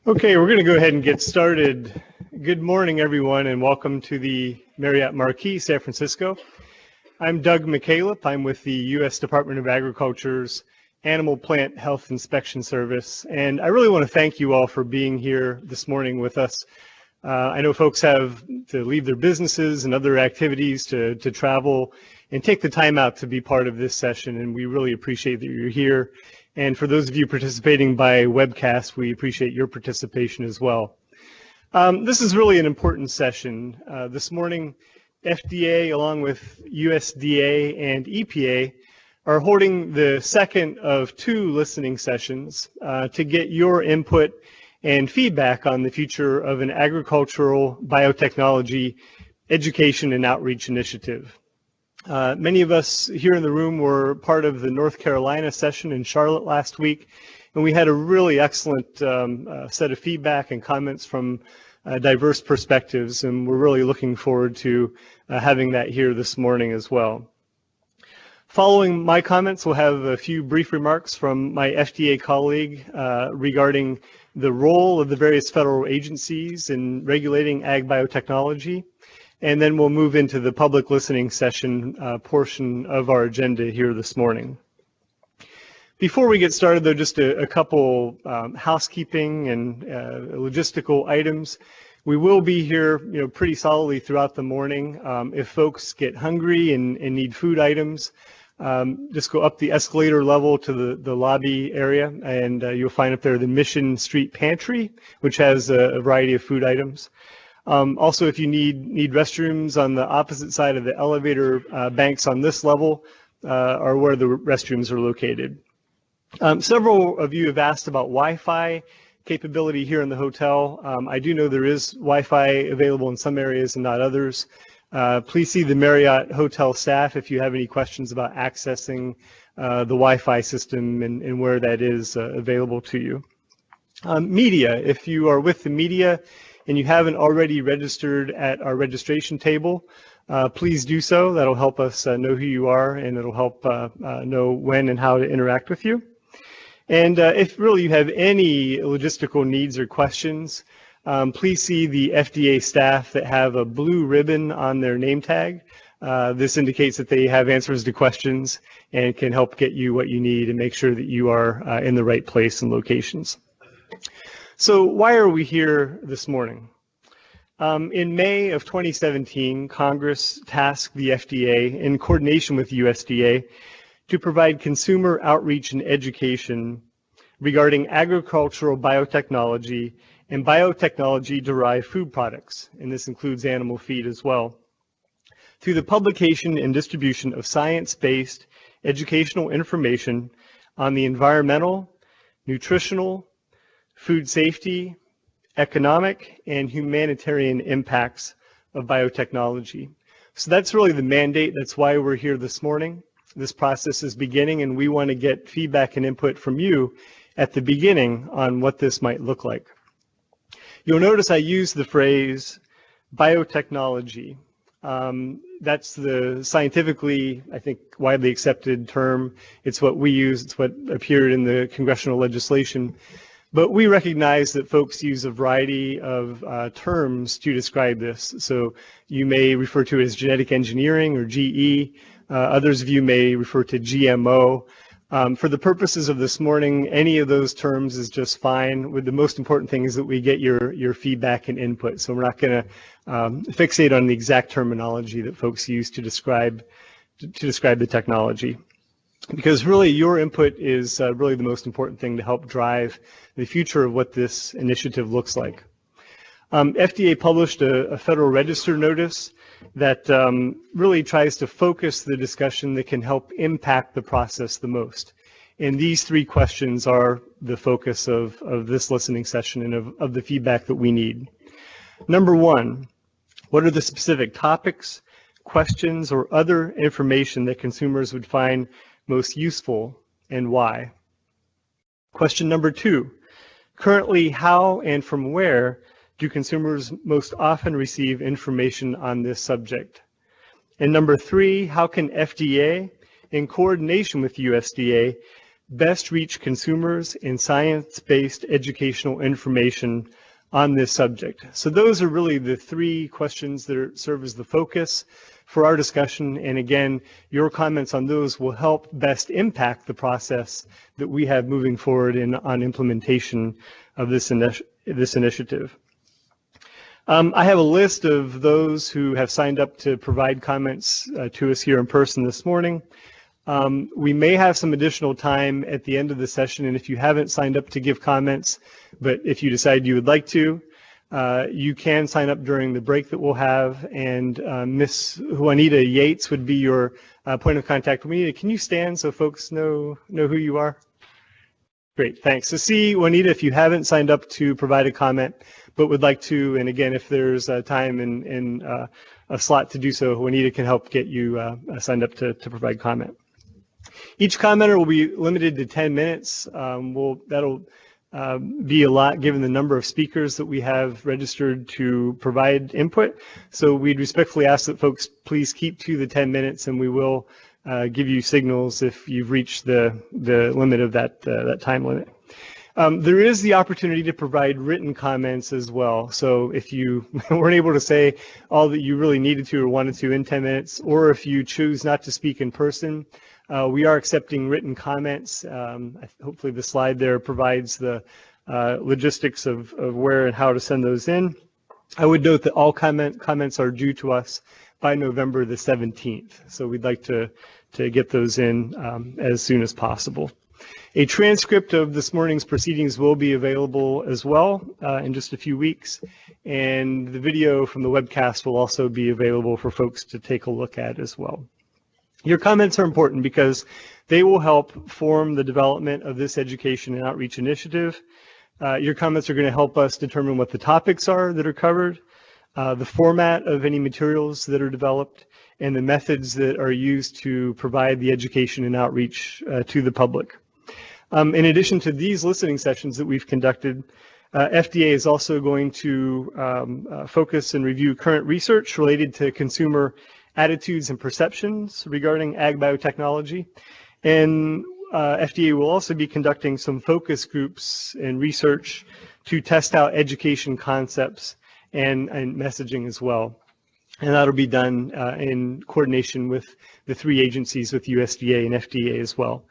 Okay, we're going to go ahead and get started. Good morning, everyone, and welcome to the Marriott Marquis, San Francisco. I'm Doug McCaleb. I'm with the U.S. Department of Agriculture's Animal Plant Health Inspection Service, and I really want to thank you all for being here this morning with us. I know folks have to leave their businesses and other activities to travel and take the time out to be part of this session, and we really appreciate that you're here. And for those of you participating by webcast, we appreciate your participation as well. This is really an important session. This morning, FDA, along with USDA and EPA, are holding the second of two listening sessions to get your input and feedback on the future of an agricultural biotechnology education and outreach initiative. Many of us here in the room were part of the North Carolina session in Charlotte last week, and we had a really excellent set of feedback and comments from diverse perspectives, and we're really looking forward to having that here this morning as well. Following my comments, we'll have a few brief remarks from my FDA colleague regarding the role of the various federal agencies in regulating ag biotechnology. And then we'll move into the public listening session portion of our agenda here this morning. Before we get started, though, just a couple housekeeping and logistical items. We will be here, pretty solidly throughout the morning. If folks get hungry and need food items, just go up the escalator level to the lobby area, and you'll find up there the Mission Street Pantry, which has a variety of food items. Also, if you need restrooms on the opposite side of the elevator banks on this level are where the restrooms are located. Several of you have asked about Wi-Fi capability here in the hotel. I do know there is Wi-Fi available in some areas and not others. Please see the Marriott hotel staff if you have any questions about accessing the Wi-Fi system and where that is available to you. Media, if you are with the media and you haven't already registered at our registration table, please do so. That'll help us know who you are, and it'll help know when and how to interact with you. And if really you have any logistical needs or questions, please see the FDA staff that have a blue ribbon on their name tag. This indicates that they have answers to questions and can help get you what you need and make sure that you are in the right place and locations. So why are we here this morning? In May of 2017, Congress tasked the FDA in coordination with USDA to provide consumer outreach and education regarding agricultural biotechnology and biotechnology-derived food products, and this includes animal feed as well, through the publication and distribution of science-based educational information on the environmental, nutritional, food safety, economic, and humanitarian impacts of biotechnology. So that's really the mandate. That's why we're here this morning. This process is beginning, and we want to get feedback and input from you at the beginning on what this might look like. You'll notice I use the phrase biotechnology. That's the scientifically, I think, widely accepted term. It's what we use. It's what appeared in the congressional legislation. But we recognize that folks use a variety of terms to describe this. So you may refer to it as genetic engineering or GE. Others of you may refer to GMO. For the purposes of this morning, any of those terms is just fine. The most important thing is that we get your feedback and input. So we're not going to fixate on the exact terminology that folks use to describe the technology, because really your input is really the most important thing to help drive the future of what this initiative looks like. FDA published a Federal Register notice that really tries to focus the discussion that can help impact the process the most. And these three questions are the focus of this listening session and of the feedback that we need. Number one, what are the specific topics, questions, or other information that consumers would find most useful and why? Question number two, currently how and from where do consumers most often receive information on this subject? And number three, how can FDA, in coordination with USDA, best reach consumers in science-based educational information on this subject? So those are really the three questions that serve as the focus for our discussion. And again, your comments on those will help best impact the process that we have moving forward on implementation of this initiative. I have a list of those who have signed up to provide comments to us here in person this morning. We may have some additional time at the end of the session, and if you haven't signed up to give comments, but if you decide you would like to, you can sign up during the break that we'll have, and Miss Juanita Yates would be your point of contact. Juanita, can you stand so folks know who you are? Great, thanks. So see, Juanita, if you haven't signed up to provide a comment, but would like to, and again, if there's time and a slot to do so, Juanita can help get you signed up to provide comment. Each commenter will be limited to 10 minutes. That'll be a lot given the number of speakers that we have registered to provide input. So we'd respectfully ask that folks please keep to the 10 minutes, and we will give you signals if you've reached the limit of that time limit. There is the opportunity to provide written comments as well. So if you weren't able to say all that you really needed to or wanted to in 10 minutes, or if you choose not to speak in person, we are accepting written comments. Hopefully the slide there provides the logistics of where and how to send those in. I would note that all comments are due to us by November the 17th. So we'd like to get those in as soon as possible. A transcript of this morning's proceedings will be available as well in just a few weeks, and the video from the webcast will also be available for folks to take a look at as well. Your comments are important because they will help form the development of this education and outreach initiative. Your comments are going to help us determine what the topics are that are covered, the format of any materials that are developed, and the methods that are used to provide the education and outreach to the public. In addition to these listening sessions that we've conducted, FDA is also going to focus and review current research related to consumer attitudes and perceptions regarding ag biotechnology. And FDA will also be conducting some focus groups and research to test out education concepts and messaging as well. And that'll be done in coordination with the three agencies, with USDA and FDA as well,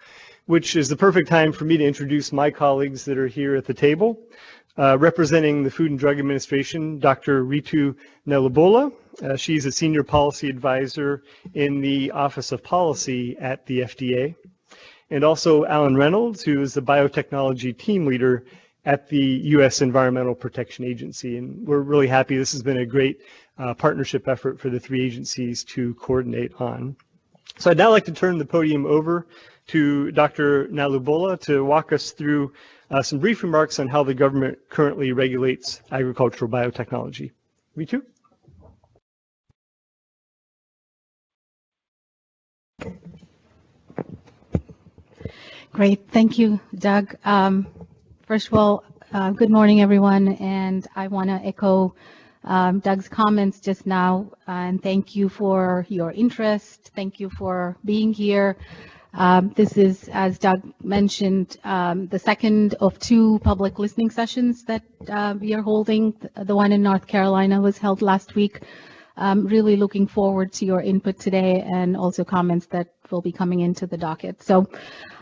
which is the perfect time for me to introduce my colleagues that are here at the table. Representing the Food and Drug Administration, Dr. Ritu Nelabola. She's a Senior Policy Advisor in the Office of Policy at the FDA. And also Alan Reynolds, who is the Biotechnology Team Leader at the U.S. Environmental Protection Agency. And we're really happy. This has been a great partnership effort for the three agencies to coordinate on. So I'd now like to turn the podium over to Dr. Nelabola to walk us through some brief remarks on how the government currently regulates agricultural biotechnology. Ritu? Great, thank you, Doug. First of all, good morning, everyone, and I want to echo Doug's comments just now, and thank you for your interest. Thank you for being here. This is, as Doug mentioned, the second of two public listening sessions that we are holding. The one in North Carolina was held last week. Really looking forward to your input today and also comments that will be coming into the docket. So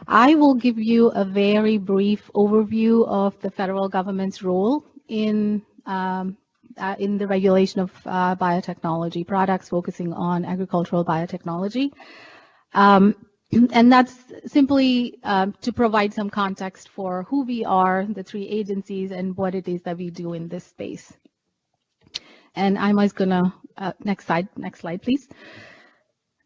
I will give you a very brief overview of the federal government's role in the regulation of biotechnology products, focusing on agricultural biotechnology. And that's simply to provide some context for who we are, the three agencies, and what it is that we do in this space. And I'm just gonna, next slide, please.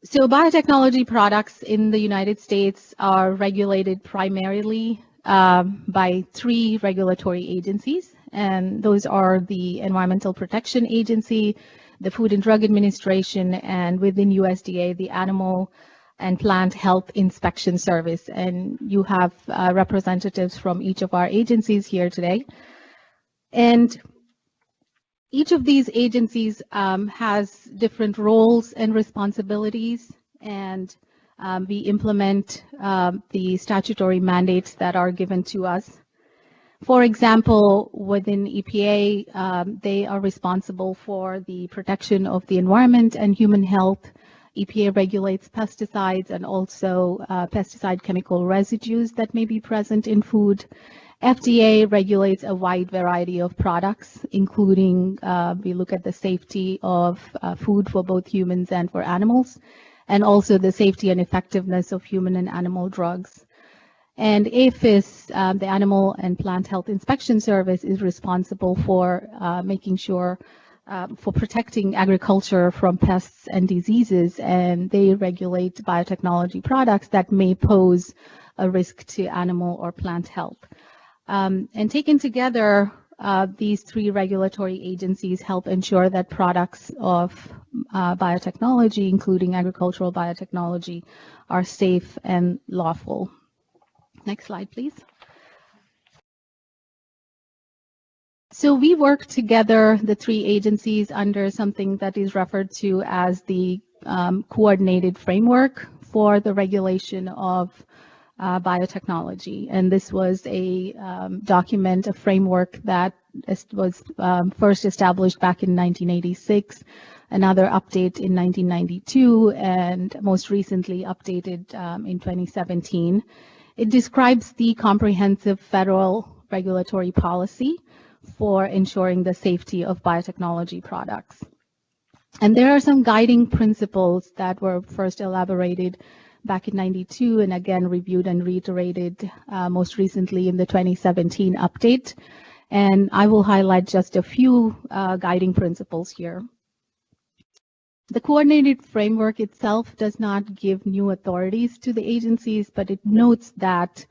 So biotechnology products in the United States are regulated primarily by three regulatory agencies, and those are the Environmental Protection Agency, the Food and Drug Administration, and within USDA, the Animal and Plant Health Inspection Service. And you have representatives from each of our agencies here today. And each of these agencies has different roles and responsibilities, and We implement the statutory mandates that are given to us. For example, within EPA, they are responsible for the protection of the environment and human health. EPA regulates pesticides and also pesticide chemical residues that may be present in food. FDA regulates a wide variety of products, including we look at the safety of food for both humans and for animals, and also the safety and effectiveness of human and animal drugs. And APHIS, the Animal and Plant Health Inspection Service, is responsible for making sure for protecting agriculture from pests and diseases, and they regulate biotechnology products that may pose a risk to animal or plant health. And taken together, these three regulatory agencies help ensure that products of biotechnology, including agricultural biotechnology, are safe and lawful. Next slide, please. So we work together, the three agencies, under something that is referred to as the coordinated framework for the regulation of biotechnology. And this was a document, a framework that was first established back in 1986, another update in 1992, and most recently updated in 2017. It describes the comprehensive federal regulatory policy for ensuring the safety of biotechnology products. And there are some guiding principles that were first elaborated back in 92 and again reviewed and reiterated most recently in the 2017 update. And I will highlight just a few guiding principles here. The coordinated framework itself does not give new authorities to the agencies, but it notes that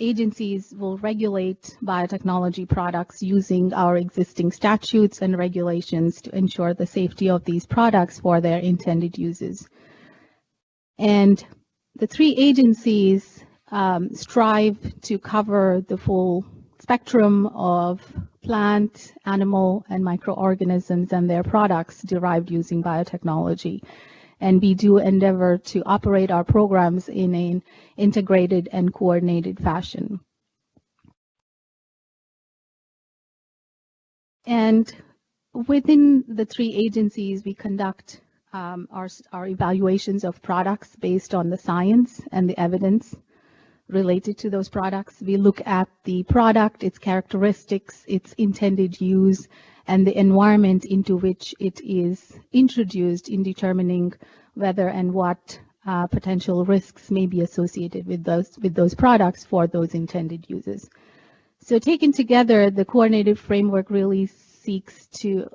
agencies will regulate biotechnology products using our existing statutes and regulations to ensure the safety of these products for their intended uses. And the three agencies strive to cover the full spectrum of plant, animal, and microorganisms and their products derived using biotechnology. And we do endeavor to operate our programs in an integrated and coordinated fashion. And within the three agencies, we conduct our evaluations of products based on the science and the evidence related to those products. We look at the product, its characteristics, its intended use, and the environment into which it is introduced in determining whether and what potential risks may be associated with those products for those intended uses. So taken together, the coordinated framework really seeks to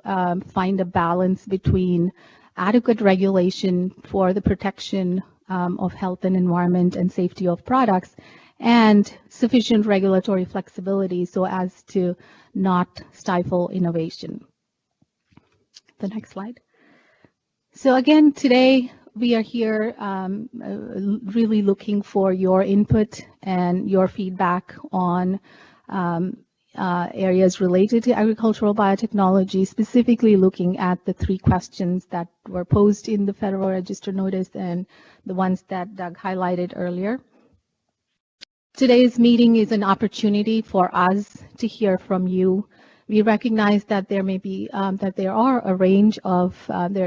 find a balance between adequate regulation for the protection of health and environment and safety of products, and sufficient regulatory flexibility so as to not stifle innovation. The next slide. So again, today we are here really looking for your input and your feedback on areas related to agricultural biotechnology, specifically looking at the three questions that were posed in the Federal Register notice and the ones that Doug highlighted earlier. Today's meeting is an opportunity for us to hear from you. We recognize that there may be there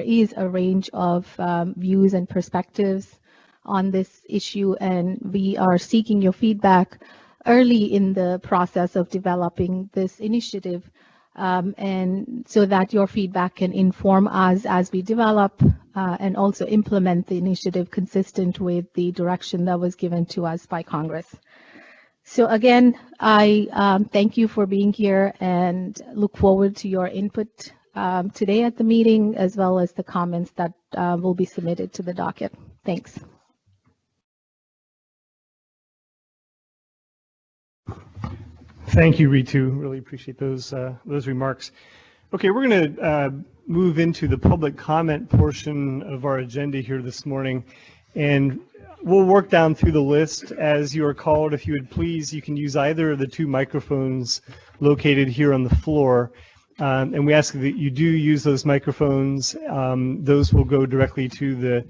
is a range of views and perspectives on this issue, and we are seeking your feedback early in the process of developing this initiative, and so that your feedback can inform us as we develop and also implement the initiative consistent with the direction that was given to us by Congress. So again, I thank you for being here and look forward to your input today at the meeting, as well as the comments that will be submitted to the docket. Thanks. Thank you, Ritu. Really appreciate those remarks. Okay, we're going to move into the public comment portion of our agenda here this morning, and we'll work down through the list as you are called. If you would please, you can use either of the two microphones located here on the floor. And we ask that you do use those microphones. Those will go directly to the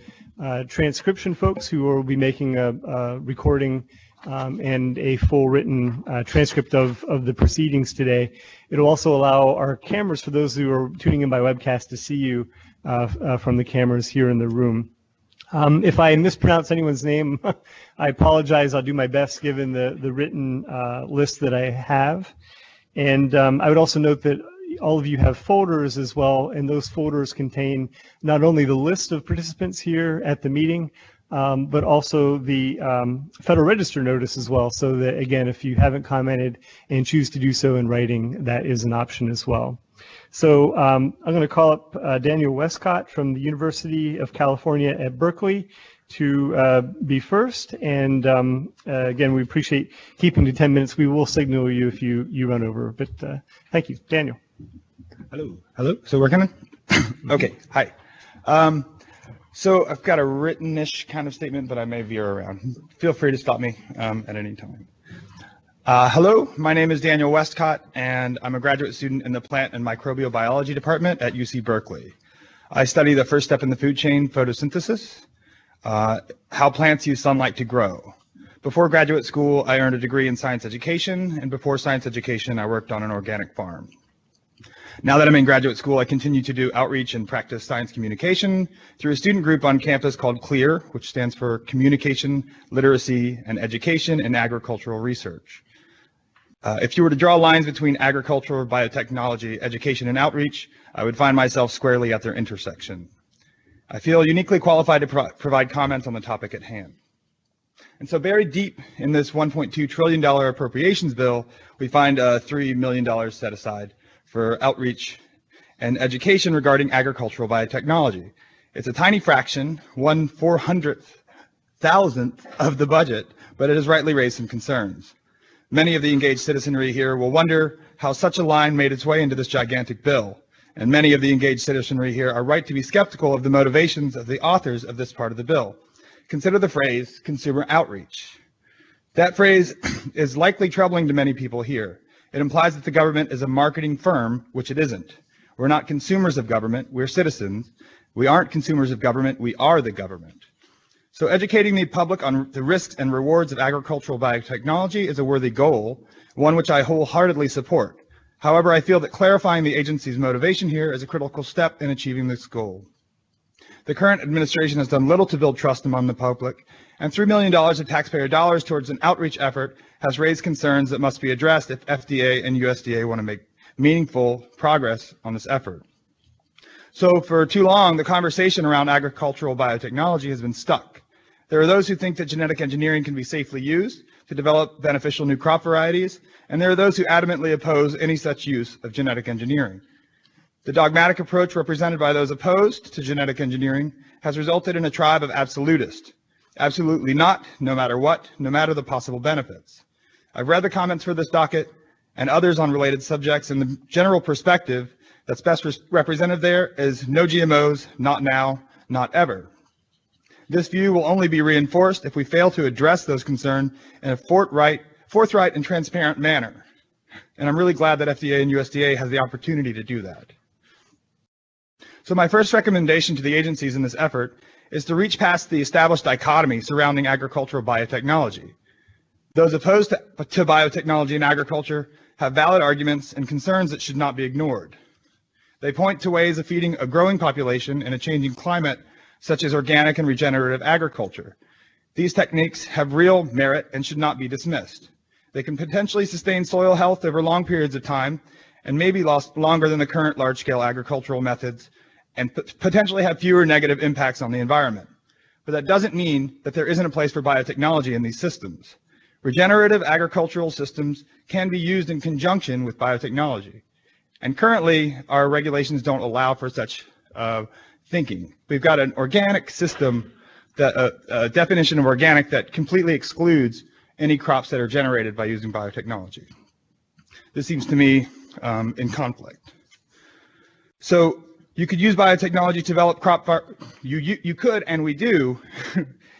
transcription folks who will be making a recording and a full written transcript of the proceedings today. It'll also allow our cameras, for those who are tuning in by webcast, to see you from the cameras here in the room. If I mispronounce anyone's name, I apologize. I'll do my best given the written list that I have. And I would also note that all of you have folders as well, and those folders contain not only the list of participants here at the meeting, but also the Federal Register notice as well, so that, again, if you haven't commented and choose to do so in writing, that is an option as well. So I'm going to call up Daniel Westcott from the University of California at Berkeley to be first. And again, we appreciate keeping to 10 minutes. We will signal you if you run over, but thank you. Daniel. Hello. Hello. So we're going to? Okay. Hi. So I've got a written-ish kind of statement, but I may veer around. Feel free to stop me at any time. Hello, my name is Daniel Westcott, and I'm a graduate student in the Plant and Microbial Biology Department at UC Berkeley. I study the first step in the food chain, photosynthesis, how plants use sunlight to grow. Before graduate school, I earned a degree in science education, and before science education, I worked on an organic farm. Now that I'm in graduate school, I continue to do outreach and practice science communication through a student group on campus called CLEAR, which stands for Communication, Literacy, and Education in Agricultural Research. If you were to draw lines between agriculture, biotechnology, education, and outreach, I would find myself squarely at their intersection. I feel uniquely qualified to provide comments on the topic at hand. And so buried deep in this $1.2 trillion appropriations bill, we find $3 million set aside for outreach and education regarding agricultural biotechnology. It's a tiny fraction, 1/400,000th of the budget, but it has rightly raised some concerns. Many of the engaged citizenry here will wonder how such a line made its way into this gigantic bill, and many of the engaged citizenry here are right to be skeptical of the motivations of the authors of this part of the bill. Consider the phrase consumer outreach. That phrase is likely troubling to many people here. It implies that the government is a marketing firm, which it isn't. We're not consumers of government, we're citizens. We aren't consumers of government, we are the government. So educating the public on the risks and rewards of agricultural biotechnology is a worthy goal, one which I wholeheartedly support. However, I feel that clarifying the agency's motivation here is a critical step in achieving this goal. The current administration has done little to build trust among the public, and $3 million of taxpayer dollars towards an outreach effort has raised concerns that must be addressed if FDA and USDA want to make meaningful progress on this effort. So for too long, the conversation around agricultural biotechnology has been stuck. There are those who think that genetic engineering can be safely used to develop beneficial new crop varieties, and there are those who adamantly oppose any such use of genetic engineering. The dogmatic approach represented by those opposed to genetic engineering has resulted in a tribe of absolutists. Absolutely not, no matter what, no matter the possible benefits. I've read the comments for this docket and others on related subjects, and the general perspective that's best represented there is no GMOs, not now, not ever. This view will only be reinforced if we fail to address those concerns in a forthright and transparent manner. And I'm really glad that FDA and USDA has the opportunity to do that. So my first recommendation to the agencies in this effort is to reach past the established dichotomy surrounding agricultural biotechnology. Those opposed to biotechnology and agriculture have valid arguments and concerns that should not be ignored. They point to ways of feeding a growing population in a changing climate, such as organic and regenerative agriculture. These techniques have real merit and should not be dismissed. They can potentially sustain soil health over long periods of time and maybe last longer than the current large-scale agricultural methods and potentially have fewer negative impacts on the environment. But that doesn't mean that there isn't a place for biotechnology in these systems. Regenerative agricultural systems can be used in conjunction with biotechnology. And currently, our regulations don't allow for such thinking. We've got an organic system, a definition of organic that completely excludes any crops that are generated by using biotechnology. This seems to me in conflict. So you could use biotechnology to develop you could, and we do,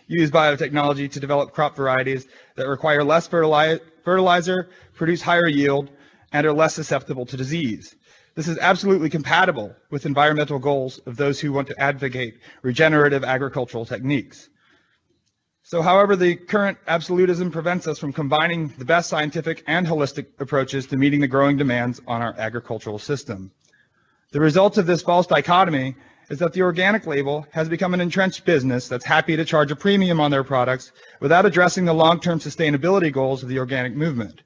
use biotechnology to develop crop varieties that require less fertilizer, produce higher yield, and are less susceptible to disease. This is absolutely compatible with environmental goals of those who want to advocate regenerative agricultural techniques. So, however, the current absolutism prevents us from combining the best scientific and holistic approaches to meeting the growing demands on our agricultural system. The result of this false dichotomy is that the organic label has become an entrenched business that's happy to charge a premium on their products without addressing the long-term sustainability goals of the organic movement.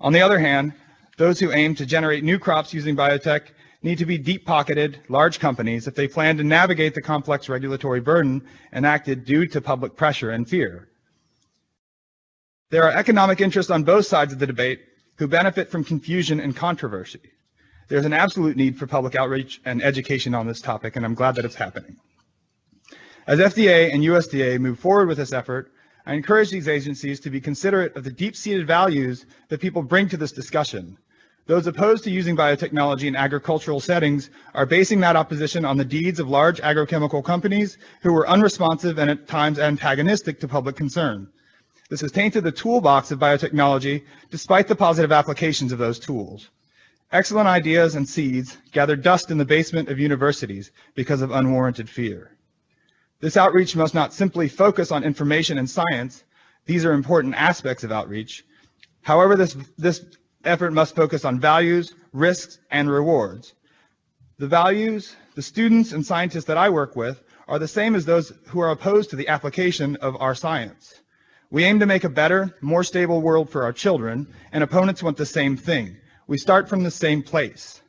On the other hand, those who aim to generate new crops using biotech need to be deep-pocketed, large companies if they plan to navigate the complex regulatory burden enacted due to public pressure and fear. There are economic interests on both sides of the debate who benefit from confusion and controversy. There's an absolute need for public outreach and education on this topic, and I'm glad that it's happening. As FDA and USDA move forward with this effort, I encourage these agencies to be considerate of the deep-seated values that people bring to this discussion. Those opposed to using biotechnology in agricultural settings are basing that opposition on the deeds of large agrochemical companies who were unresponsive and at times antagonistic to public concern. This has tainted the toolbox of biotechnology despite the positive applications of those tools. Excellent ideas and seeds gather dust in the basement of universities because of unwarranted fear. This outreach must not simply focus on information and science. These are important aspects of outreach. However, this effort must focus on values, risks, and rewards. The values, the students and scientists that I work with are the same as those who are opposed to the application of our science. We aim to make a better, more stable world for our children, and opponents want the same thing. We start from the same place.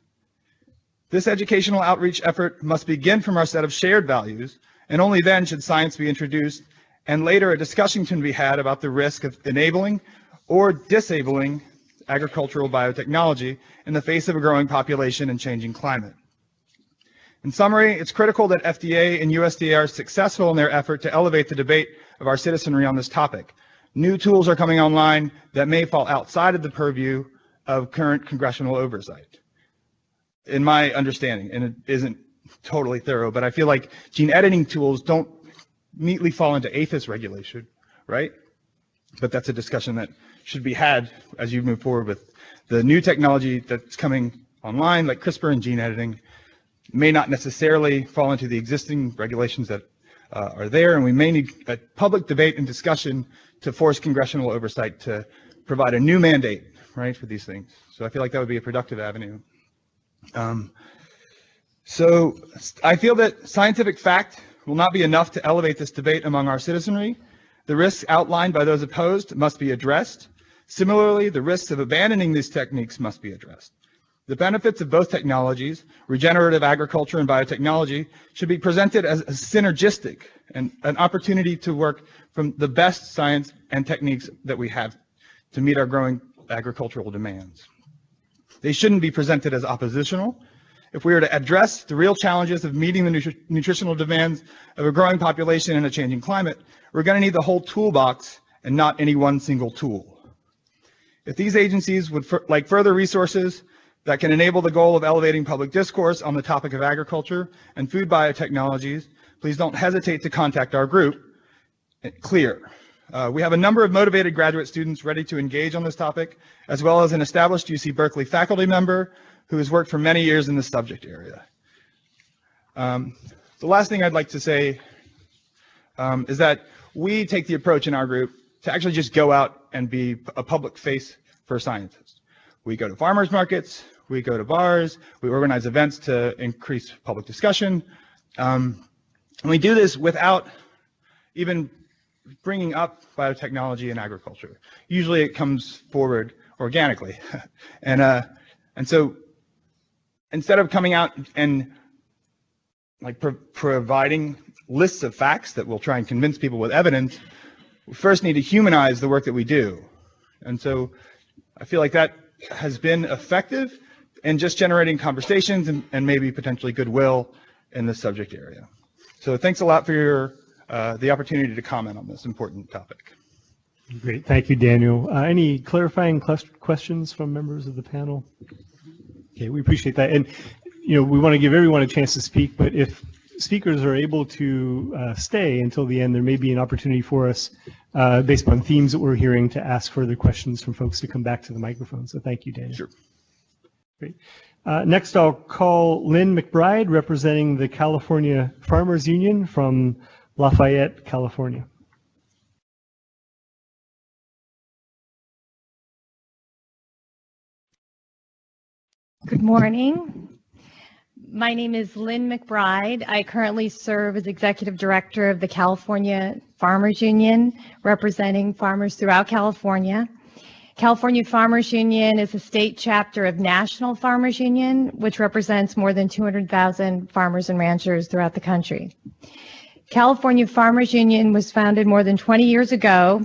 This educational outreach effort must begin from our set of shared values, and only then should science be introduced, and later a discussion can be had about the risk of enabling or disabling agricultural biotechnology in the face of a growing population and changing climate. In summary, it's critical that FDA and USDA are successful in their effort to elevate the debate of our citizenry on this topic. New tools are coming online that may fall outside of the purview of current congressional oversight, in my understanding, and it isn't totally thorough, but I feel like gene editing tools don't neatly fall into APHIS regulation, right? But that's a discussion that should be had as you move forward with the new technology that's coming online, like CRISPR and gene editing, may not necessarily fall into the existing regulations that are there, and we may need a public debate and discussion to force congressional oversight to provide a new mandate, right, for these things. So I feel like that would be a productive avenue. So I feel that scientific fact will not be enough to elevate this debate among our citizenry. The risks outlined by those opposed must be addressed. Similarly, the risks of abandoning these techniques must be addressed. The benefits of both technologies, regenerative agriculture and biotechnology, should be presented as synergistic and an opportunity to work from the best science and techniques that we have to meet our growing agricultural demands. They shouldn't be presented as oppositional. If we are to address the real challenges of meeting the nutritional demands of a growing population and a changing climate, we're going to need the whole toolbox and not any one single tool. If these agencies would like further resources that can enable the goal of elevating public discourse on the topic of agriculture and food biotechnologies, please don't hesitate to contact our group, CLEAR. We have a number of motivated graduate students ready to engage on this topic, as well as an established UC Berkeley faculty member who has worked for many years in this subject area. The last thing I'd like to say is that we take the approach in our group to actually just go out and be a public face for scientists. We go to farmers markets, we go to bars, we organize events to increase public discussion. And we do this without even bringing up biotechnology and agriculture. Usually it comes forward organically. And so instead of coming out and like providing lists of facts that will try and convince people with evidence, we first need to humanize the work that we do. And so I feel like that has been effective in just generating conversations and maybe potentially goodwill in this subject area. So thanks a lot for the opportunity to comment on this important topic. Great, thank you, Daniel. Any clarifying questions from members of the panel? Okay, we appreciate that. And we want to give everyone a chance to speak, but if speakers are able to stay until the end, there may be an opportunity for us, based on themes that we're hearing, to ask further questions from folks to come back to the microphone. So thank you, Daniel. Sure. Great. Next, I'll call Lynn McBride, representing the California Farmers Union from Lafayette, California. Good morning. My name is Lynn McBride. I currently serve as Executive Director of the California Farmers Union, representing farmers throughout California. California Farmers Union is a state chapter of National Farmers Union, which represents more than 200,000 farmers and ranchers throughout the country. California Farmers Union was founded more than 20 years ago,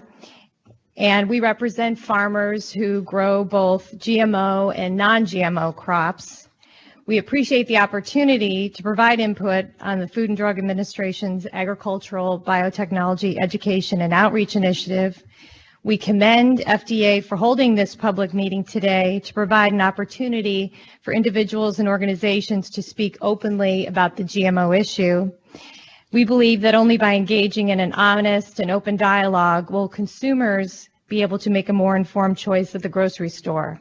and we represent farmers who grow both GMO and non-GMO crops. We appreciate the opportunity to provide input on the Food and Drug Administration's Agricultural Biotechnology Education and Outreach Initiative. We commend FDA for holding this public meeting today to provide an opportunity for individuals and organizations to speak openly about the GMO issue. We believe that only by engaging in an honest and open dialogue will consumers be able to make a more informed choice at the grocery store.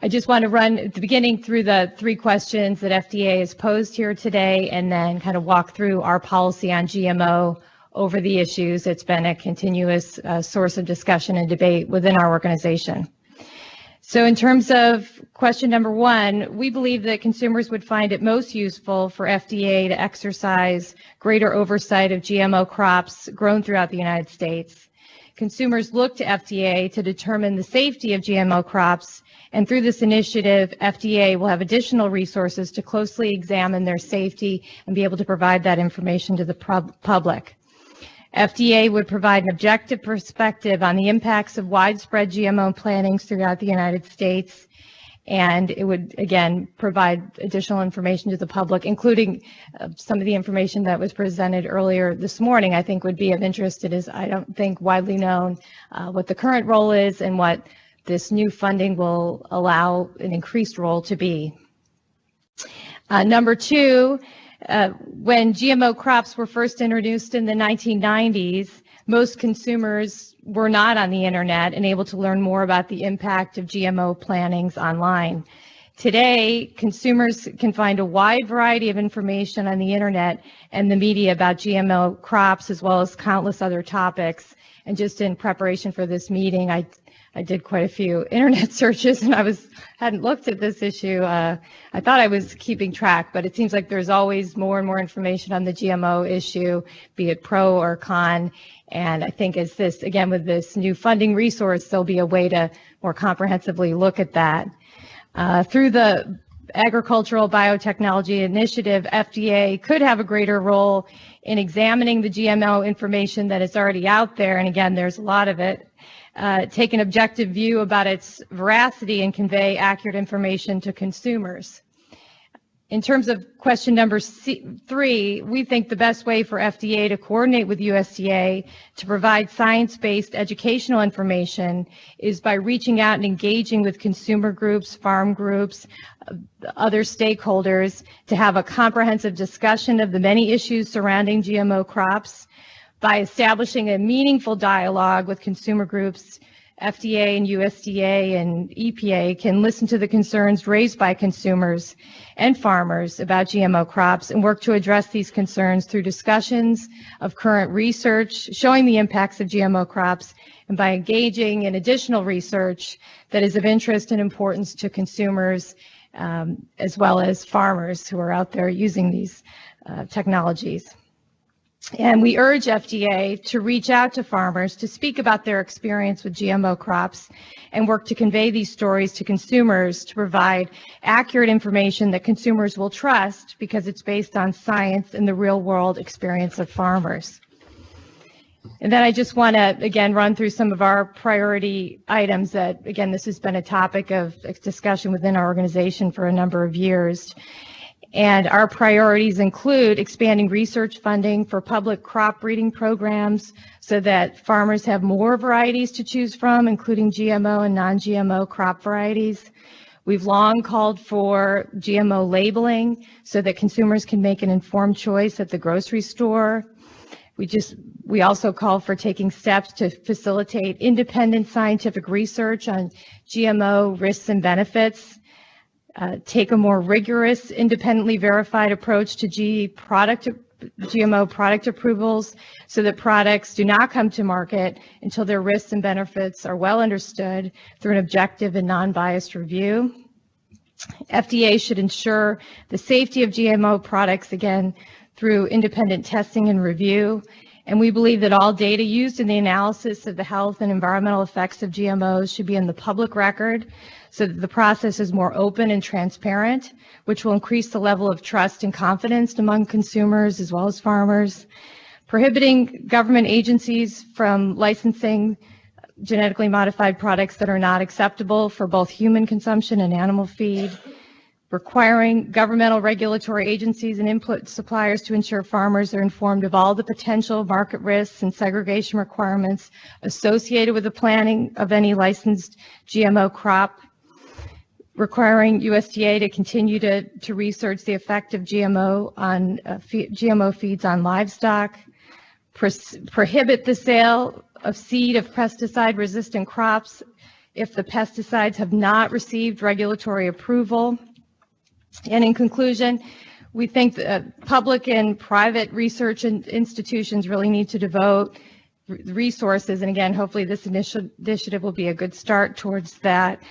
I just want to run at the beginning through the 3 questions that FDA has posed here today, and then kind of walk through our policy on GMO over the issues. It's been a continuous source of discussion and debate within our organization. So in terms of question number 1, we believe that consumers would find it most useful for FDA to exercise greater oversight of GMO crops grown throughout the United States. Consumers look to FDA to determine the safety of GMO crops, and through this initiative, FDA will have additional resources to closely examine their safety and be able to provide that information to the public. FDA would provide an objective perspective on the impacts of widespread GMO plantings throughout the United States, and it would, again, provide additional information to the public, including some of the information that was presented earlier this morning. I think would be of interest. It is, I don't think, widely known what the current role is and what this new funding will allow an increased role to be. Number 2, when GMO crops were first introduced in the 1990s, most consumers were not on the internet and able to learn more about the impact of GMO plantings online. Today, consumers can find a wide variety of information on the internet and the media about GMO crops, as well as countless other topics. And just in preparation for this meeting, I did quite a few internet searches, and hadn't looked at this issue. I thought I was keeping track, but it seems like there's always more and more information on the GMO issue, be it pro or con. And I think as this, again, with this new funding resource, there'll be a way to more comprehensively look at that. Through the Agricultural Biotechnology Initiative, FDA could have a greater role in examining the GMO information that is already out there. And again, there's a lot of it. Take an objective view about its veracity and convey accurate information to consumers. In terms of question number 3, we think the best way for FDA to coordinate with USDA to provide science-based educational information is by reaching out and engaging with consumer groups, farm groups, other stakeholders to have a comprehensive discussion of the many issues surrounding GMO crops. By establishing a meaningful dialogue with consumer groups, FDA and USDA and EPA can listen to the concerns raised by consumers and farmers about GMO crops and work to address these concerns through discussions of current research showing the impacts of GMO crops, and by engaging in additional research that is of interest and importance to consumers as well as farmers who are out there using these technologies. And we urge FDA to reach out to farmers to speak about their experience with GMO crops and work to convey these stories to consumers to provide accurate information that consumers will trust because it's based on science and the real world experience of farmers. And then I just want to, again, run through some of our priority items that, again, this has been a topic of discussion within our organization for a number of years. And our priorities include expanding research funding for public crop breeding programs so that farmers have more varieties to choose from, including GMO and non-GMO crop varieties. We've long called for GMO labeling so that consumers can make an informed choice at the grocery store. We also call for taking steps to facilitate independent scientific research on GMO risks and benefits. take a more rigorous, independently verified approach to GMO product approvals so that products do not come to market until their risks and benefits are well understood through an objective and non-biased review. FDA should ensure the safety of GMO products, again, through independent testing and review. And we believe that all data used in the analysis of the health and environmental effects of GMOs should be in the public record so that the process is more open and transparent, which will increase the level of trust and confidence among consumers as well as farmers. Prohibiting government agencies from licensing genetically modified products that are not acceptable for both human consumption and animal feed. Requiring governmental regulatory agencies and input suppliers to ensure farmers are informed of all the potential market risks and segregation requirements associated with the planting of any licensed GMO crop. Requiring USDA to continue to research the effect of GMO feeds on livestock. Prohibit the sale of seed of pesticide-resistant crops if the pesticides have not received regulatory approval. And in conclusion, we think that public and private research institutions really need to devote resources, and again, hopefully this initiative will be a good start towards that,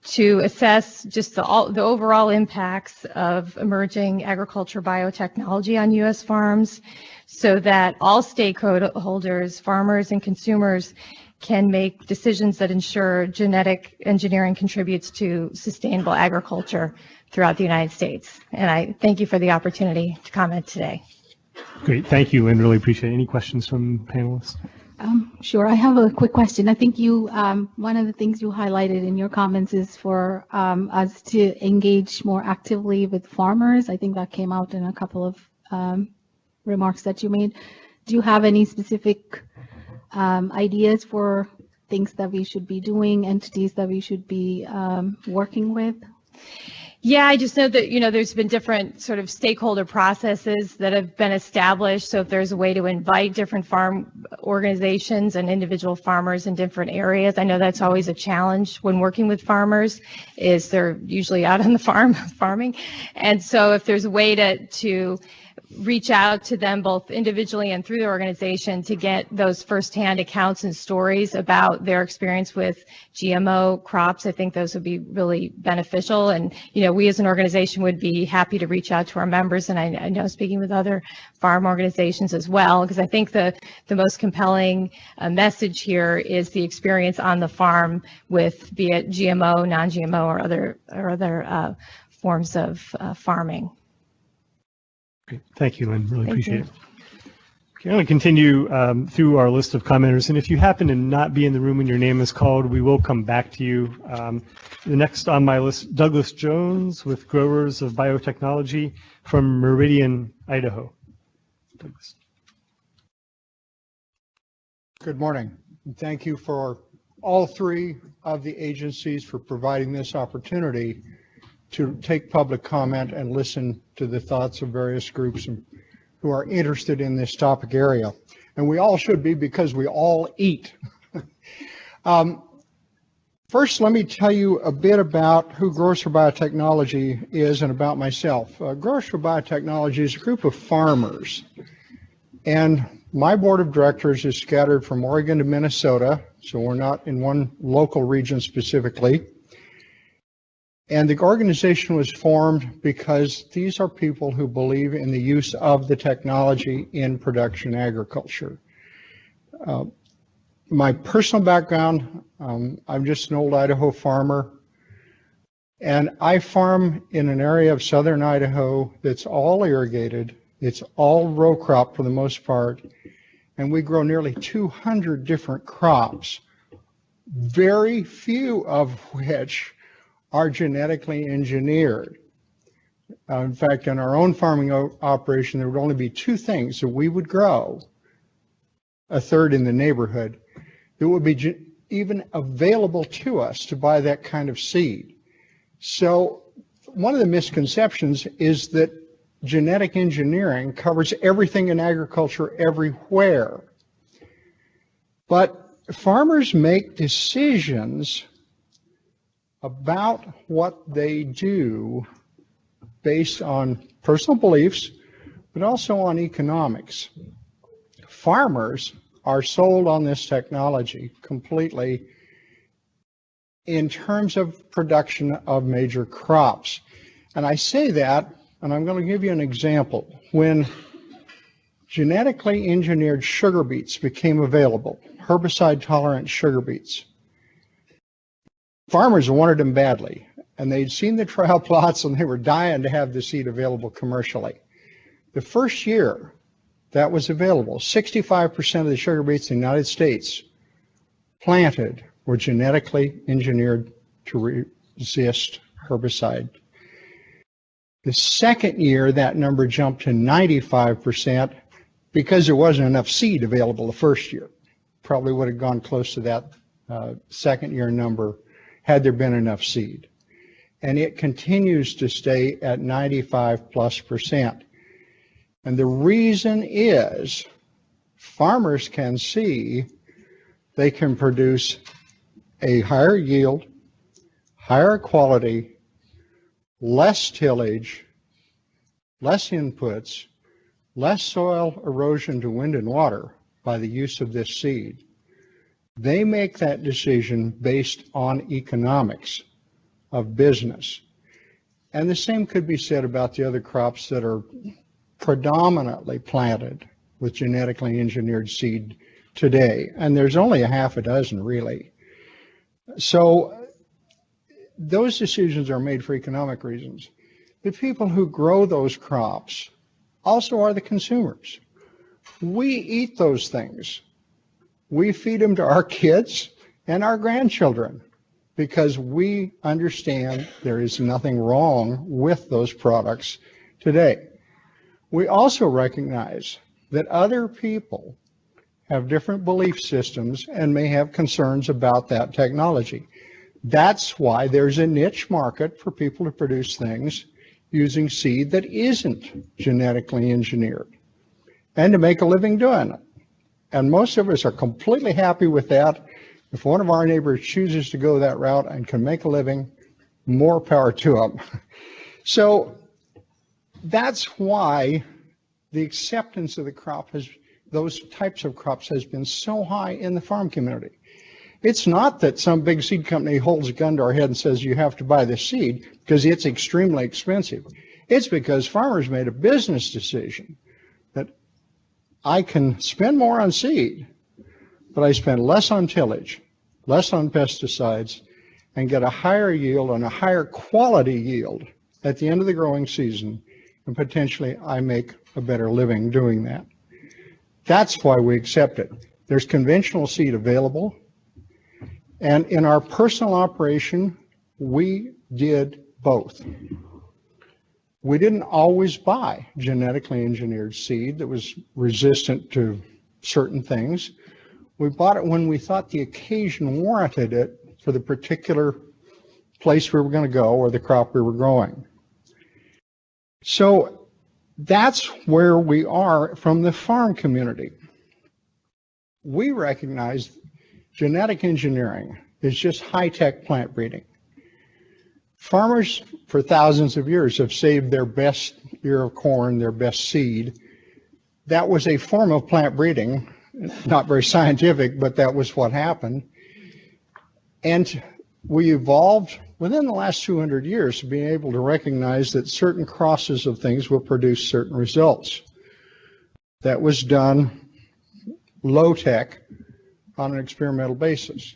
to assess just the overall impacts of emerging agriculture biotechnology on U.S. farms so that all stakeholders, farmers and consumers, can make decisions that ensure genetic engineering contributes to sustainable agriculture throughout the United States. And I thank you for the opportunity to comment today. Great. Thank you, Lynn. Really appreciate it. Any questions from panelists? Sure. I have a quick question. I think one of the things you highlighted in your comments is for us to engage more actively with farmers. I think that came out in a couple of remarks that you made. Do you have any specific ideas for things that we should be doing, entities that we should be working with? Yeah, I just know that, there's been different sort of stakeholder processes that have been established. So if there's a way to invite different farm organizations and individual farmers in different areas, I know that's always a challenge when working with farmers, is they're usually out on the farm farming. And so if there's a way to reach out to them both individually and through the organization to get those firsthand accounts and stories about their experience with GMO crops, I think those would be really beneficial. And, we as an organization would be happy to reach out to our members, and I know speaking with other farm organizations as well, because I think the most compelling message here is the experience on the farm with, be it GMO, non-GMO, or other forms of farming. Great. Thank you, Lynn. Really appreciate it. Okay, I'm going to continue through our list of commenters, and if you happen to not be in the room when your name is called, we will come back to you. The next on my list, Douglas Jones with Growers of Biotechnology from Meridian, Idaho. Douglas. Good morning. And thank you for all three of the agencies for providing this opportunity to take public comment and listen to the thoughts of various groups who are interested in this topic area. And we all should be, because we all eat. First, let me tell you a bit about who Growers for Biotechnology is and about myself. Growers for Biotechnology is a group of farmers. And my board of directors is scattered from Oregon to Minnesota, so we're not in one local region specifically. And the organization was formed because these are people who believe in the use of the technology in production agriculture. My personal background, I'm just an old Idaho farmer, and I farm in an area of southern Idaho that's all irrigated. It's all row crop for the most part, and we grow nearly 200 different crops, very few of which are genetically engineered. In fact, in our own farming operation, there would only be two things that we would grow, a third in the neighborhood, that would be even available to us to buy that kind of seed. So one of the misconceptions is that genetic engineering covers everything in agriculture everywhere. But farmers make decisions about what they do based on personal beliefs, but also on economics. Farmers are sold on this technology completely in terms of production of major crops. And I say that, and I'm going to give you an example. When genetically engineered sugar beets became available, herbicide-tolerant sugar beets, farmers wanted them badly, and they'd seen the trial plots and they were dying to have the seed available commercially. The first year that was available, 65% of the sugar beets in the United States planted were genetically engineered to resist herbicide. The second year, that number jumped to 95% because there wasn't enough seed available the first year. Probably would have gone close to that second year number had there been enough seed. And it continues to stay at 95+%. And the reason is farmers can see they can produce a higher yield, higher quality, less tillage, less inputs, less soil erosion to wind and water by the use of this seed. They make that decision based on economics of business. And the same could be said about the other crops that are predominantly planted with genetically engineered seed today. And there's only a half a dozen really. So those decisions are made for economic reasons. The people who grow those crops also are the consumers. We eat those things. We feed them to our kids and our grandchildren because we understand there is nothing wrong with those products today. We also recognize that other people have different belief systems and may have concerns about that technology. That's why there's a niche market for people to produce things using seed that isn't genetically engineered and to make a living doing it. And most of us are completely happy with that. If one of our neighbors chooses to go that route and can make a living, more power to them. So that's why the acceptance of the crop has, those types of crops has been so high in the farm community. It's not that some big seed company holds a gun to our head and says you have to buy this seed because it's extremely expensive. It's because farmers made a business decision that I can spend more on seed, but I spend less on tillage, less on pesticides, and get a higher yield and a higher quality yield at the end of the growing season, and potentially I make a better living doing that. That's why we accept it. There's conventional seed available, and in our personal operation, we did both. We didn't always buy genetically engineered seed that was resistant to certain things. We bought it when we thought the occasion warranted it for the particular place we were going to go or the crop we were growing. So that's where we are from the farm community. We recognize genetic engineering is just high-tech plant breeding. Farmers for thousands of years have saved their best ear of corn, their best seed. That was a form of plant breeding, not very scientific, but that was what happened. And we evolved within the last 200 years to being able to recognize that certain crosses of things will produce certain results. That was done low-tech on an experimental basis.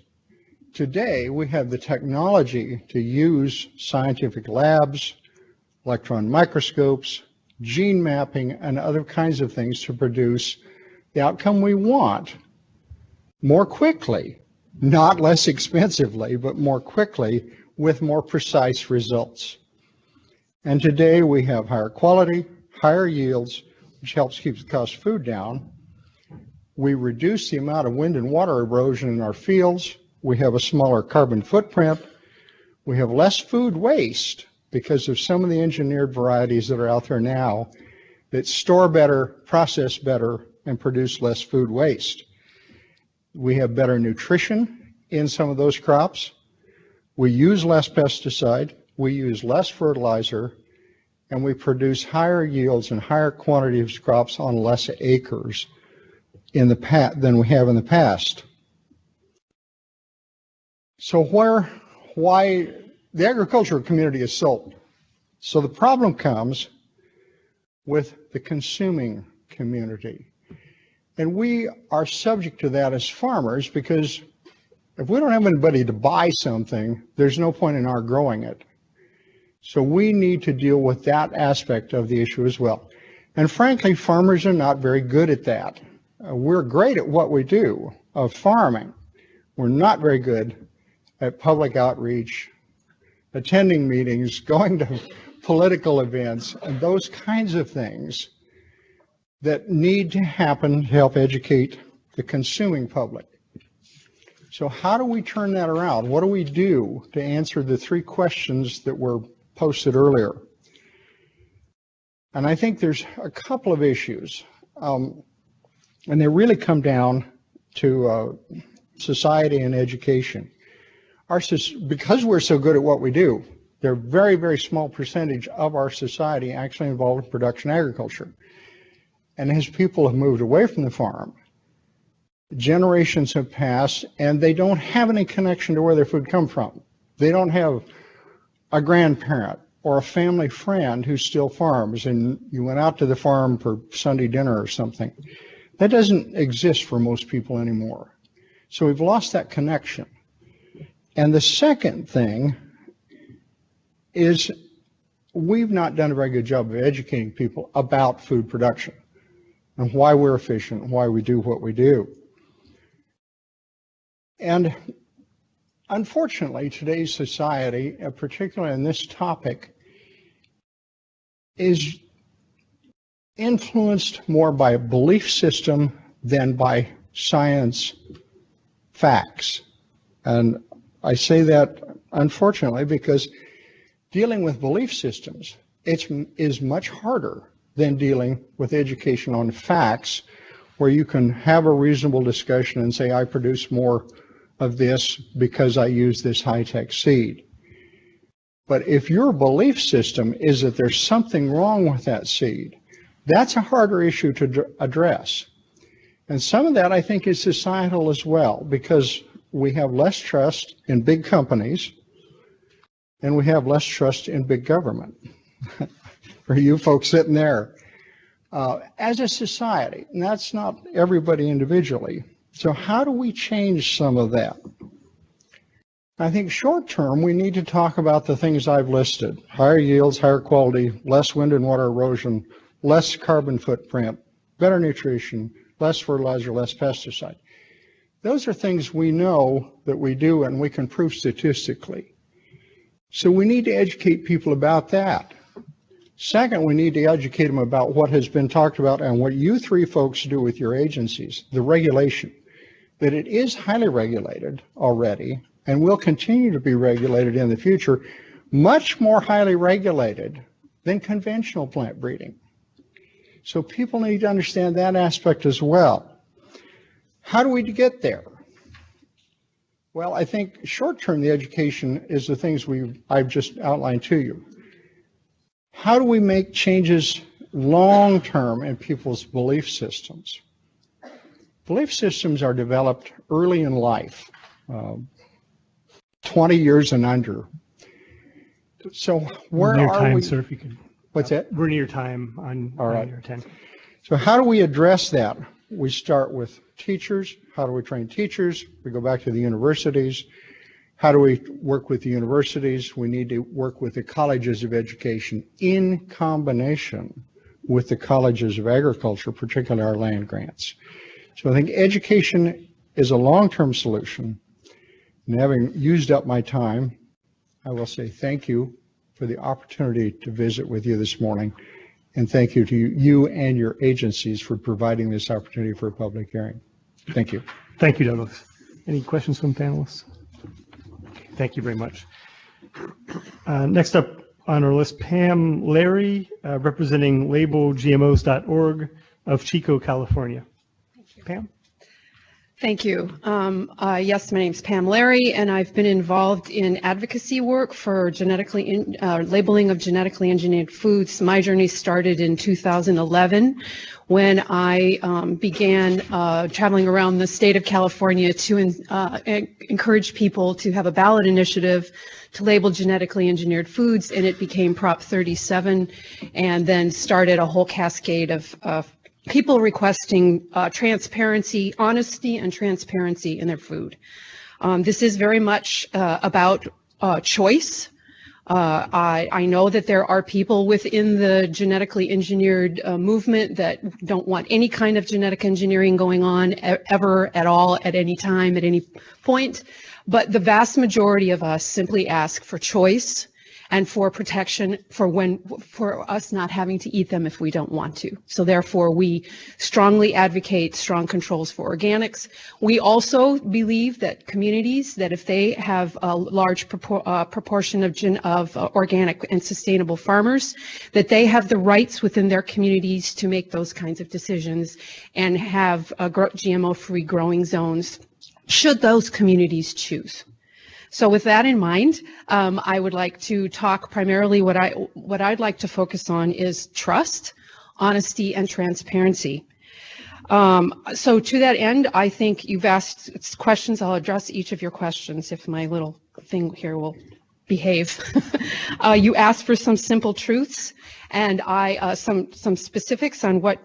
Today, we have the technology to use scientific labs, electron microscopes, gene mapping, and other kinds of things to produce the outcome we want more quickly, not less expensively, but more quickly with more precise results. And today we have higher quality, higher yields, which helps keep the cost of food down. We reduce the amount of wind and water erosion in our fields. We have a smaller carbon footprint. We have less food waste because of some of the engineered varieties that are out there now that store better, process better, and produce less food waste. We have better nutrition in some of those crops. We use less pesticide, we use less fertilizer, and we produce higher yields and higher quantities of crops on less acres than we have in the past. So why the agricultural community is sold? So the problem comes with the consuming community. And we are subject to that as farmers because if we don't have anybody to buy something, there's no point in our growing it. So we need to deal with that aspect of the issue as well. And frankly, farmers are not very good at that. We're great at what we do of farming. We're not very good at public outreach, attending meetings, going to political events, and those kinds of things that need to happen to help educate the consuming public. So how do we turn that around? What do we do to answer the 3 questions that were posted earlier? And I think there's a couple of issues, and they really come down to society and education. Because we're so good at what we do, there are very, very small percentage of our society actually involved in production agriculture. And as people have moved away from the farm, generations have passed and they don't have any connection to where their food comes from. They don't have a grandparent or a family friend who still farms and you went out to the farm for Sunday dinner or something. That doesn't exist for most people anymore. So we've lost that connection. And the second thing is we've not done a very good job of educating people about food production and why we're efficient and why we do what we do. And unfortunately, today's society, particularly in this topic, is influenced more by a belief system than by science facts. And I say that unfortunately because dealing with belief systems is much harder than dealing with education on facts, where you can have a reasonable discussion and say, I produce more of this because I use this high-tech seed. But if your belief system is that there's something wrong with that seed, that's a harder issue to address. And some of that, I think, is societal as well, because we have less trust in big companies and we have less trust in big government. For you folks sitting there, as a society, and that's not everybody individually. So how do we change some of that? I think short term, we need to talk about the things I've listed: higher yields, higher quality, less wind and water erosion, less carbon footprint, better nutrition, less fertilizer, less pesticide. Those are things we know that we do and we can prove statistically. So we need to educate people about that. Second, we need to educate them about what has been talked about and what you 3 folks do with your agencies, the regulation, that it is highly regulated already and will continue to be regulated in the future, much more highly regulated than conventional plant breeding. So people need to understand that aspect as well. How do we get there? Well, I think short term, the education is the things I've just outlined to you. How do we make changes long term in people's belief systems? Belief systems are developed early in life, 20 years and under. So where near are time, we? sir, if you could. What's that? We're near time on your 10. So how do we address that? We start with teachers. How do we train teachers? We go back to the universities. How do we work with the universities? We need to work with the colleges of education in combination with the colleges of agriculture, particularly our land grants. So I think education is a long-term solution. And having used up my time, I will say thank you for the opportunity to visit with you this morning. And thank you to you and your agencies for providing this opportunity for a public hearing. Thank you. Thank you, Douglas. Any questions from panelists? Thank you very much. Next up on our list, Pam Larry, representing labelgmos.org of Chico, California. Pam? Thank you. Yes, my name's Pam Larry, and I've been involved in advocacy work for labeling of genetically engineered foods. My journey started in 2011 when I began traveling around the state of California to encourage people to have a ballot initiative to label genetically engineered foods, and it became Prop 37, and then started a whole cascade of people requesting transparency, honesty, and transparency in their food. This is very much about choice. I know that there are people within the genetically engineered movement that don't want any kind of genetic engineering going on ever at all, at any time, at any point. But the vast majority of us simply ask for choice and for protection for us not having to eat them if we don't want to. So therefore, we strongly advocate strong controls for organics. We also believe that communities, that if they have a large proportion of organic and sustainable farmers, that they have the rights within their communities to make those kinds of decisions and have GMO-free growing zones, should those communities choose. So with that in mind, I would like to talk primarily what I'd like to focus on is trust, honesty, and transparency. So to that end, I think you've asked questions. I'll address each of your questions if my little thing here will behave. You asked for some simple truths and some specifics on what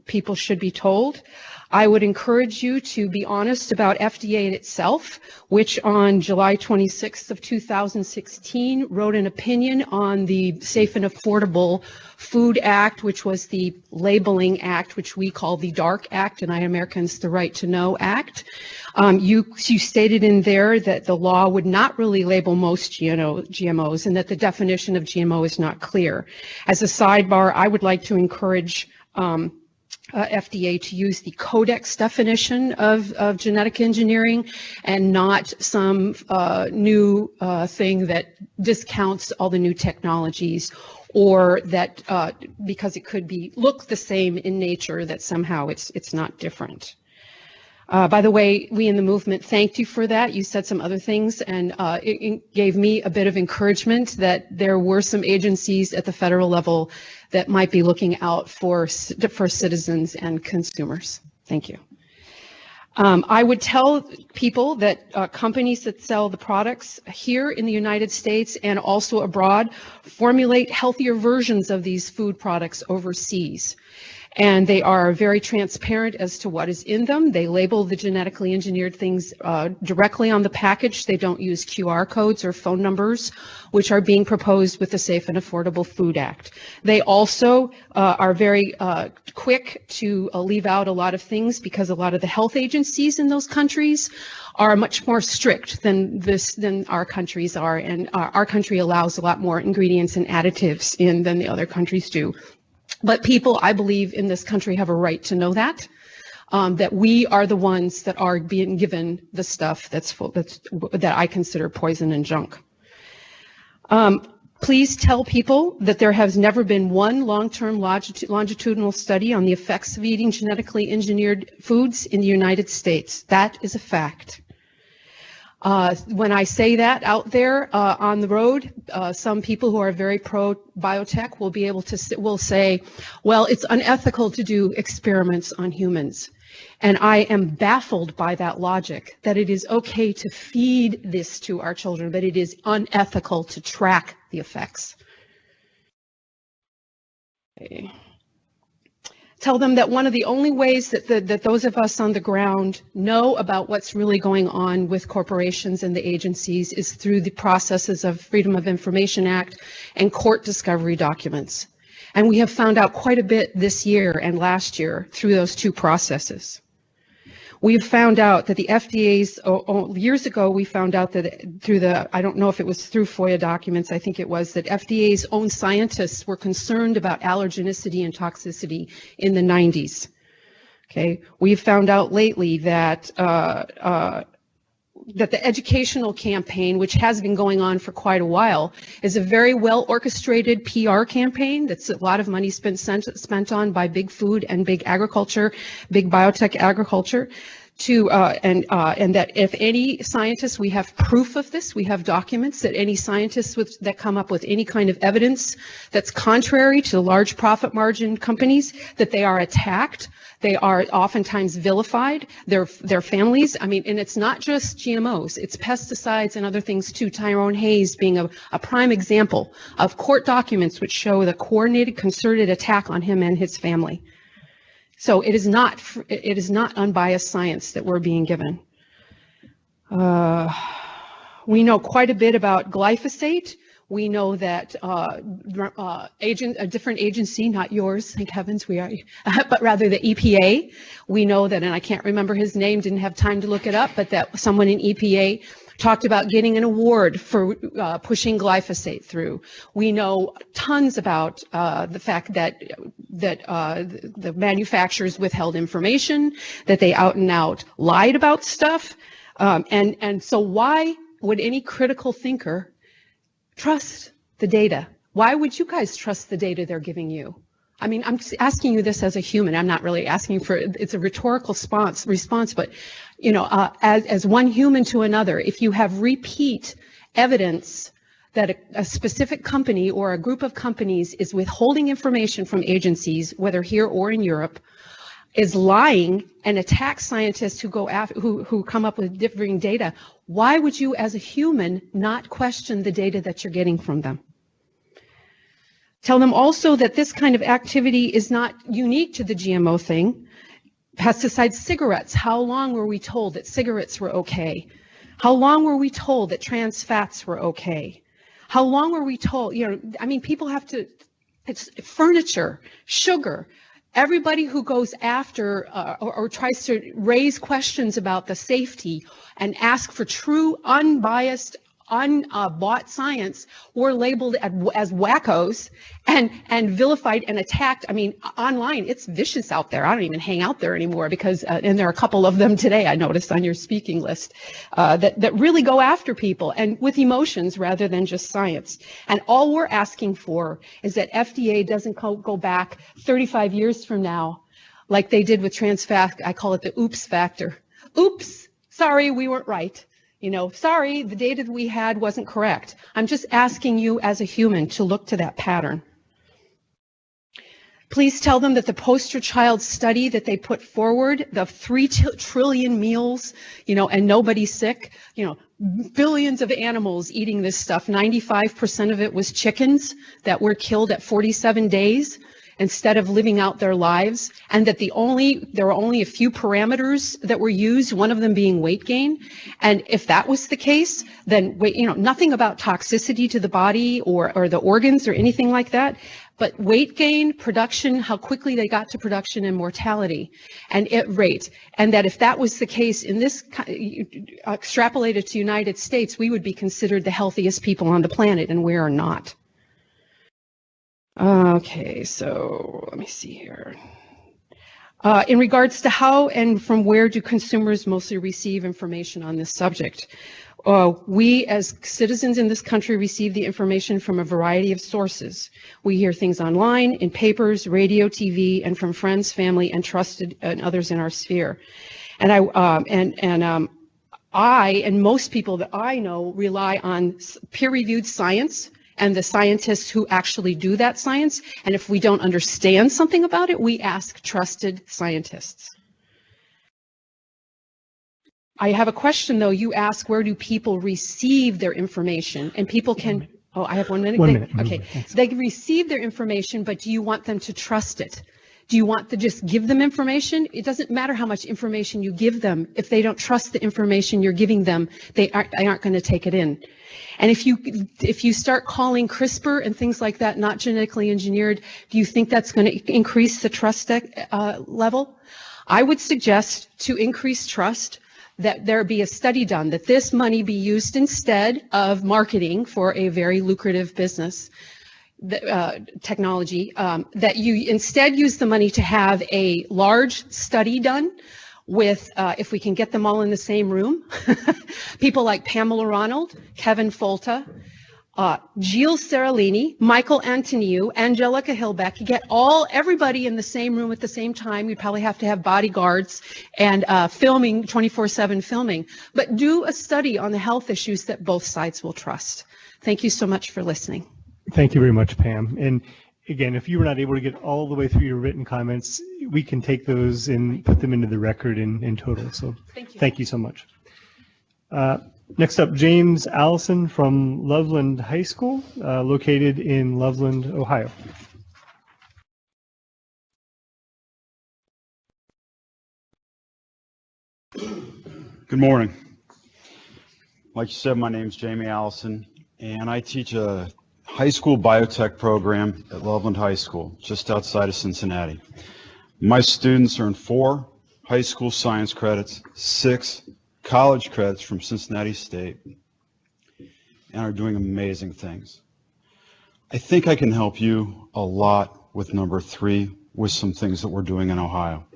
people should be told. I would encourage you to be honest about FDA itself, which on July 26th of 2016 wrote an opinion on the Safe and Affordable Food Act, which was the Labeling Act, which we call the DARK Act, Deny Americans the Right to Know Act. You stated in there that the law would not really label most GMOs and that the definition of GMO is not clear. As a sidebar, I would like to encourage FDA to use the Codex definition of genetic engineering and not some new thing that discounts all the new technologies, or that because it could look the same in nature, that somehow it's not different. By the way, we in the movement thanked you for that. You said some other things, and it gave me a bit of encouragement that there were some agencies at the federal level that might be looking out for citizens and consumers. Thank you. I would tell people that companies that sell the products here in the United States and also abroad formulate healthier versions of these food products overseas. And they are very transparent as to what is in them. They label the genetically engineered things directly on the package. They don't use QR codes or phone numbers, which are being proposed with the Safe and Affordable Food Act. They also are very quick to leave out a lot of things because a lot of the health agencies in those countries are much more strict than our countries are, and our country allows a lot more ingredients and additives in than the other countries do. But people, I believe, in this country have a right to know that we are the ones that are being given the stuff that I consider poison and junk. Please tell people that there has never been one long-term longitudinal study on the effects of eating genetically engineered foods in the United States. That is a fact. When I say that out there on the road, some people who are very pro-biotech will say, well, it's unethical to do experiments on humans. And I am baffled by that logic, that it is okay to feed this to our children, but it is unethical to track the effects. Okay. Tell them that one of the only ways that those of us on the ground know about what's really going on with corporations and the agencies is through the processes of Freedom of Information Act and court discovery documents. And we have found out quite a bit this year and last year through those two processes. We've found out that the FDA's, years ago, we found out that through I don't know if it was through FOIA documents, I think it was, that FDA's own scientists were concerned about allergenicity and toxicity in the 90s. Okay, we've found out lately that that the educational campaign, which has been going on for quite a while, is a very well orchestrated PR campaign that's a lot of money spent on by big food and big agriculture, big biotech agriculture, and that if any scientists, we have proof of this, we have documents that any scientists that come up with any kind of evidence that's contrary to large profit margin companies, that they are attacked, they are oftentimes vilified, their families. I mean, and it's not just GMOs, it's pesticides and other things too. Tyrone Hayes being a prime example of court documents which show the coordinated, concerted attack on him and his family. So it is not unbiased science that we're being given. We know quite a bit about glyphosate. We know that a different agency, not yours, thank heavens we are, but rather the EPA. We know that, and I can't remember his name, didn't have time to look it up, but that someone in EPA talked about getting an award for pushing glyphosate through. We know tons about the fact that the manufacturers withheld information, that they out and out lied about stuff. And so why would any critical thinker trust the data? Why would you guys trust the data they're giving you? I mean, I'm asking you this as a human. I'm not really asking for, it's a rhetorical response, but, you know, as one human to another, if you have repeat evidence that a specific company or a group of companies is withholding information from agencies, whether here or in Europe, is lying and attack scientists who go after, who come up with differing data, why would you as a human not question the data that you're getting from them? Tell them also that this kind of activity is not unique to the GMO thing. Pesticides, cigarettes, how long were we told that cigarettes were okay? How long were we told that trans fats were okay? How long were we told, you know, I mean, people have to, it's furniture, sugar. Everybody who goes after or tries to raise questions about the safety and ask for true, unbiased, unbought science were labeled as wackos and vilified and attacked. I mean, online, it's vicious out there. I don't even hang out there anymore because, and there are a couple of them today I noticed on your speaking list, that really go after people and with emotions rather than just science. And all we're asking for is that FDA doesn't go back 35 years from now like they did with trans fat. I call it the oops factor. Oops, sorry, we weren't right. You know, sorry, the data that we had wasn't correct. I'm just asking you as a human to look to that pattern. Please tell them that the poster child study that they put forward, the 3 trillion meals, you know, and nobody sick, you know, billions of animals eating this stuff. 95% of it was chickens that were killed at 47 days. Instead of living out their lives, and that there were only a few parameters that were used, one of them being weight gain. And if that was the case, then you know, nothing about toxicity to the body or the organs or anything like that, but weight gain, production, how quickly they got to production, and mortality and rate. And that if that was the case in this, extrapolated to United States, we would be considered the healthiest people on the planet, and we are not. Okay, so let me see here. In regards to how and from where do consumers mostly receive information on this subject? We as citizens in this country receive the information from a variety of sources. We hear things online, in papers, radio, TV, and from friends, family, and trusted and others in our sphere. And I and most people that I know rely on peer-reviewed science and the scientists who actually do that science. And if we don't understand something about it, we ask trusted scientists. I have a question though. You ask, where do people receive their information? And people can, oh, I have 1 minute. 1 minute. Okay, they receive their information, but do you want them to trust it? Do you want to just give them information? It doesn't matter how much information you give them. If they don't trust the information you're giving them, they aren't going to take it in. And if you start calling CRISPR and things like that not genetically engineered, do you think that's going to increase the trust level? I would suggest to increase trust that there be a study done, that this money be used instead of marketing for a very lucrative business technology, that you instead use the money to have a large study done with, if we can get them all in the same room, people like Pamela Ronald, Kevin Folta, Gilles Seralini, Michael Antoniou, Angelica Hillbeck. You get everybody in the same room at the same time. You probably have to have bodyguards and filming, 24/7 filming. But do a study on the health issues that both sides will trust. Thank you so much for listening. Thank you very much, Pam. And again, if you were not able to get all the way through your written comments, we can take those and put them into the record in total. So thank you so much. Next up, James Allison from Loveland High School, located in Loveland, Ohio. Good morning. Like you said, my name's Jamie Allison, and I teach a high school biotech program at Loveland High School, just outside of Cincinnati. My students earn 4 high school science credits, 6 college credits from Cincinnati State, and are doing amazing things. I think I can help you a lot with number 3, with some things that we're doing in Ohio.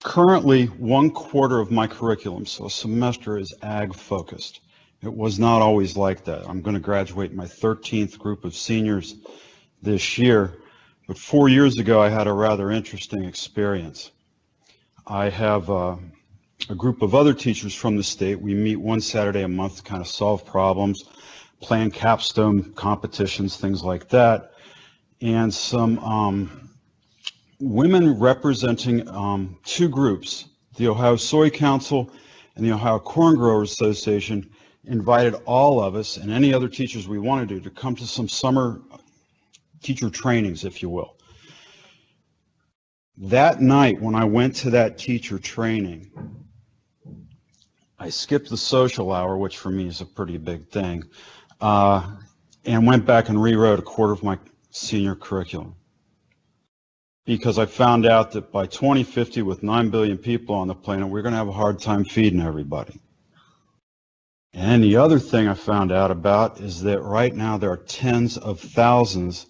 Currently, 1/4 of my curriculum, so a semester, is ag focused. It was not always like that. I'm going to graduate my 13th group of seniors this year, but 4 years ago I had a rather interesting experience. I have a group of other teachers from the state. We meet one Saturday a month to kind of solve problems, plan capstone competitions, things like that. And some women representing 2 groups, the Ohio Soy Council and the Ohio Corn Growers Association, invited all of us and any other teachers we wanted to come to some summer teacher trainings, if you will. That night, when I went to that teacher training, I skipped the social hour, which for me is a pretty big thing, and went back and rewrote 1/4 of my senior curriculum. Because I found out that by 2050, with 9 billion people on the planet, we're going to have a hard time feeding everybody. And the other thing I found out about is that right now there are tens of thousands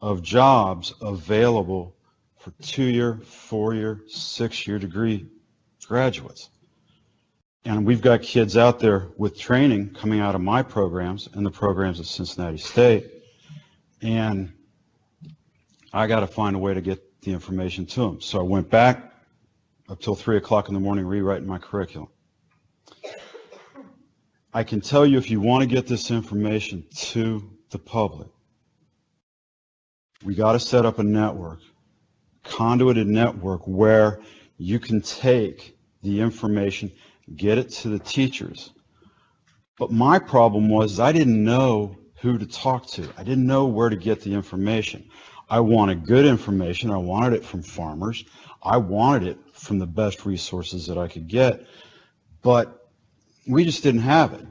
of jobs available for 2-year, 4-year, 6-year degree graduates. And we've got kids out there with training coming out of my programs and the programs at Cincinnati State. And I got to find a way to get the information to them. So I went back up till 3 o'clock in the morning rewriting my curriculum. I can tell you, if you want to get this information to the public, we got to set up a network, conduited network, where you can take the information, get it to the teachers. But my problem was I didn't know who to talk to. I didn't know where to get the information. I wanted good information. I wanted it from farmers. I wanted it from the best resources that I could get, but we just didn't have it.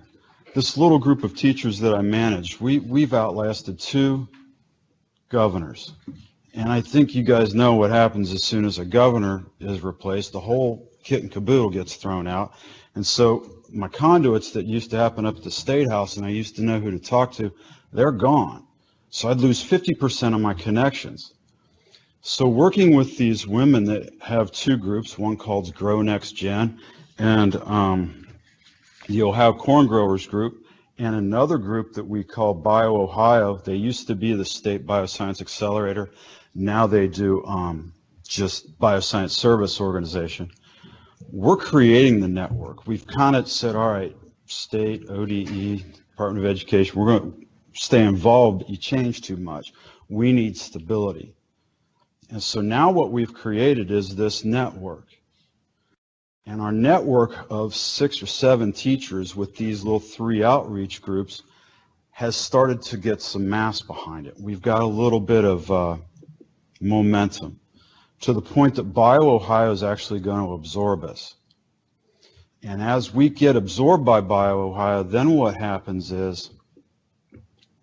This little group of teachers that I managed, we've outlasted 2 governors. And I think you guys know what happens as soon as a governor is replaced. The whole kit and caboodle gets thrown out. And so my conduits that used to happen up at the State House, and I used to know who to talk to, they're gone. So I'd lose 50% of my connections. So working with these women that have 2 groups, one called Grow Next Gen, and the Ohio Corn Growers Group, and another group that we call Bio Ohio. They used to be the State Bioscience Accelerator. Now they do just Bioscience Service Organization. We're creating the network. We've kind of said, all right, state, ODE, Department of Education, we're going to stay involved, but you change too much. We need stability. And so now what we've created is this network. And our network of 6 or 7 teachers with these little 3 outreach groups has started to get some mass behind it. We've got a little bit of momentum, to the point that Bio Ohio is actually going to absorb us. And as we get absorbed by Bio Ohio, then what happens is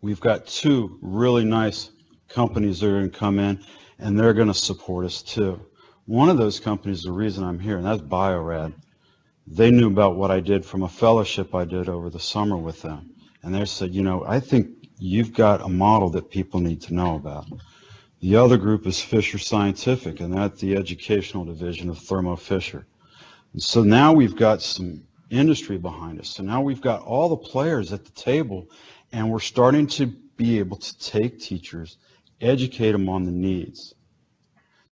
we've got 2 really nice companies that are going to come in, and they're going to support us too. One of those companies is the reason I'm here, and that's Biorad. They knew about what I did from a fellowship I did over the summer with them. And they said, you know, I think you've got a model that people need to know about. The other group is Fisher Scientific, and that's the educational division of Thermo Fisher. And so now we've got some industry behind us. So now we've got all the players at the table, and we're starting to be able to take teachers, educate them on the needs.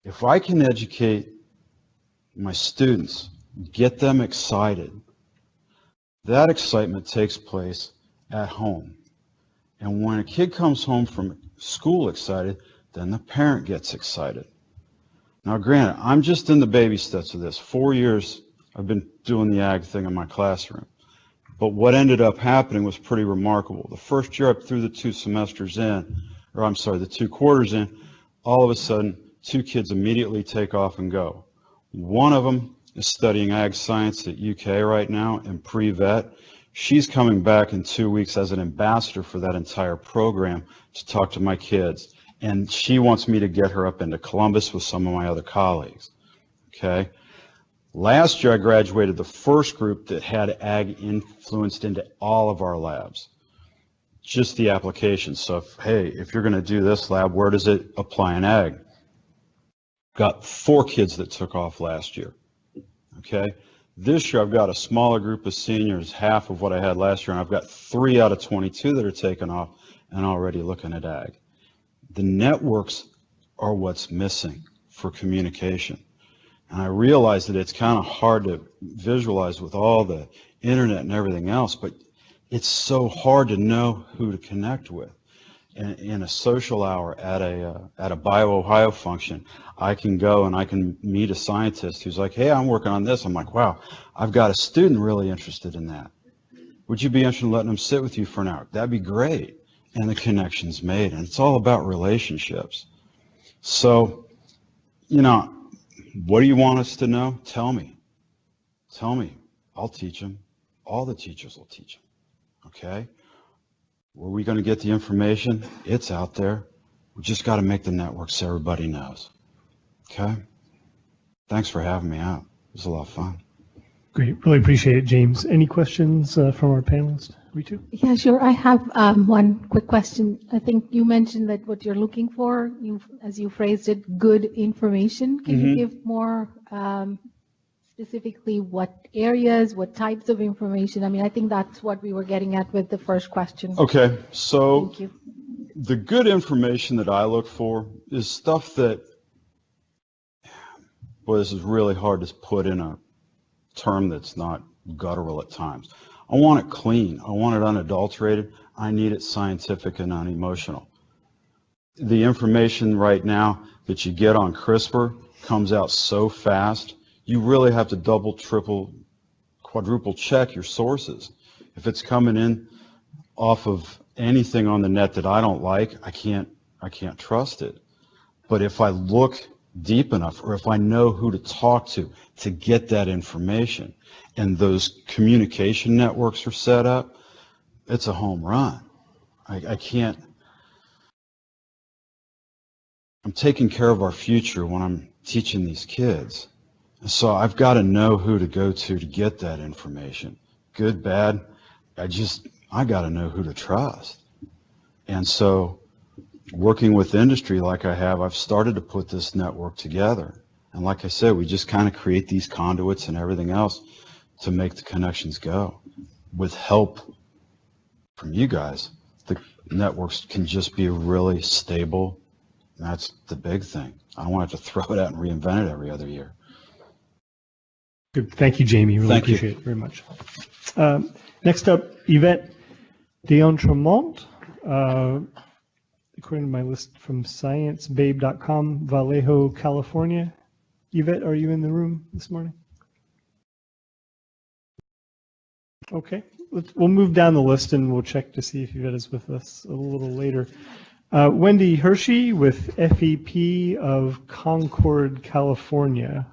If I can educate my students, get them excited, that excitement takes place at home. And when a kid comes home from school excited, then the parent gets excited. Now, granted, I'm just in the baby steps of this. 4 years I've been doing the ag thing in my classroom. But what ended up happening was pretty remarkable. The first year I threw the 2 semesters in, or I'm sorry, the 2 quarters in, all of a sudden, 2 kids immediately take off and go. One of them is studying ag science at UK right now in pre-vet. She's coming back in 2 weeks as an ambassador for that entire program to talk to my kids. And she wants me to get her up into Columbus with some of my other colleagues. Okay. Last year I graduated the first group that had ag influenced into all of our labs. Just the application. So if you're going to do this lab, where does it apply in ag? Got 4 kids that took off last year. Okay. This year I've got a smaller group of seniors, half of what I had last year, and I've got 3 out of 22 that are taken off and already looking at ag. The networks are what's missing for communication. And I realize that it's kind of hard to visualize with all the internet and everything else, but it's so hard to know who to connect with. In a social hour at a BioOhio function, I can go and I can meet a scientist who's like, hey, I'm working on this. I'm like, wow, I've got a student really interested in that. Would you be interested in letting them sit with you for an hour? That'd be great. And the connection's made, and it's all about relationships. So, what do you want us to know? Tell me. Tell me. I'll teach them. All the teachers will teach them. Okay? Where are we going to get the information? It's out there. We just got to make the network so everybody knows. Okay? Thanks for having me out. It was a lot of fun. Great. Really appreciate it, James. Any questions from our panelists? Ritu? Yeah, sure. I have one quick question. I think you mentioned that what you're looking for, as you phrased it, good information. Can you give more specifically what areas, what types of information? I mean, I think that's what we were getting at with the first question. Okay, so Thank you. The good information that I look for is stuff that, boy, this is really hard to put in a term that's not guttural at times. I want it clean. I want it unadulterated. I need it scientific and unemotional. The information right now that you get on CRISPR comes out so fast, you really have to double, triple, quadruple check your sources. If it's coming in off of anything on the net that I don't like, I can't trust it. But if I look deep enough, or if I know who to talk to get that information, and those communication networks are set up, it's a home run. I'm taking care of our future when I'm teaching these kids. And so I've got to know who to go to get that information. Good, bad, I got to know who to trust. And so working with industry like I have, I've started to put this network together. And like I said, we just kind of create these conduits and everything else to make the connections go. With help from you guys, the networks can just be really stable. That's the big thing. I don't want to have to throw it out and reinvent it every other year. Good. Thank you, Jamie. Really appreciate it very much. Next up, Yvette D'Entremont. According to my list from sciencebabe.com, Vallejo, California. Yvette, are you in the room this morning? Okay, we'll move down the list and we'll check to see if Yvette is with us a little later. Wendy Hershey with FEP of Concord, California.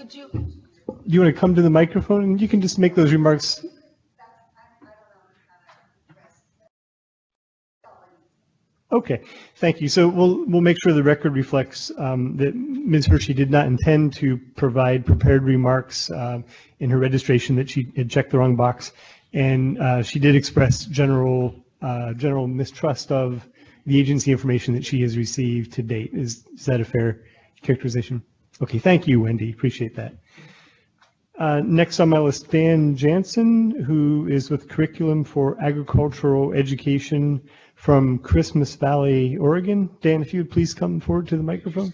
Do you want to come to the microphone and you can just make those remarks? Okay, thank you. So we'll make sure the record reflects that Ms. Hershey did not intend to provide prepared remarks in her registration, that she had checked the wrong box, and she did express general mistrust of the agency information that she has received to date. Is that a fair characterization? Okay, thank you, Wendy. Appreciate that. Next on my list, Dan Jansen, who is with Curriculum for Agricultural Education from Christmas Valley, Oregon. Dan, if you would please come forward to the microphone.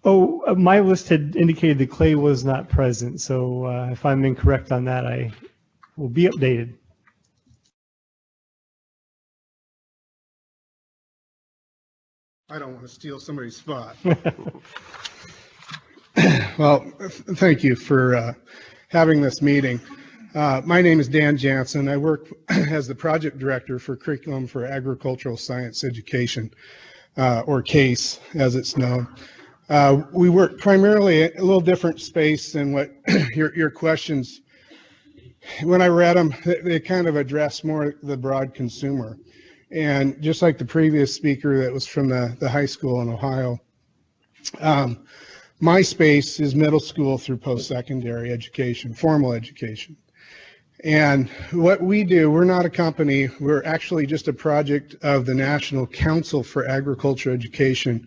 Oh, my list had indicated that Clay was not present, so if I'm incorrect on that, I will be updated. I don't want to steal somebody's spot. Well, thank you for having this meeting. My name is Dan Jansen. I work as the project director for Curriculum for Agricultural Science Education, or CASE as it's known. We work primarily a little different space than what your questions, when I read them, they kind of address more the broad consumer. And just like the previous speaker that was from the high school in Ohio, my space is middle school through post-secondary education, formal education. And what we do, we're not a company, we're actually just a project of the National Council for Agriculture Education,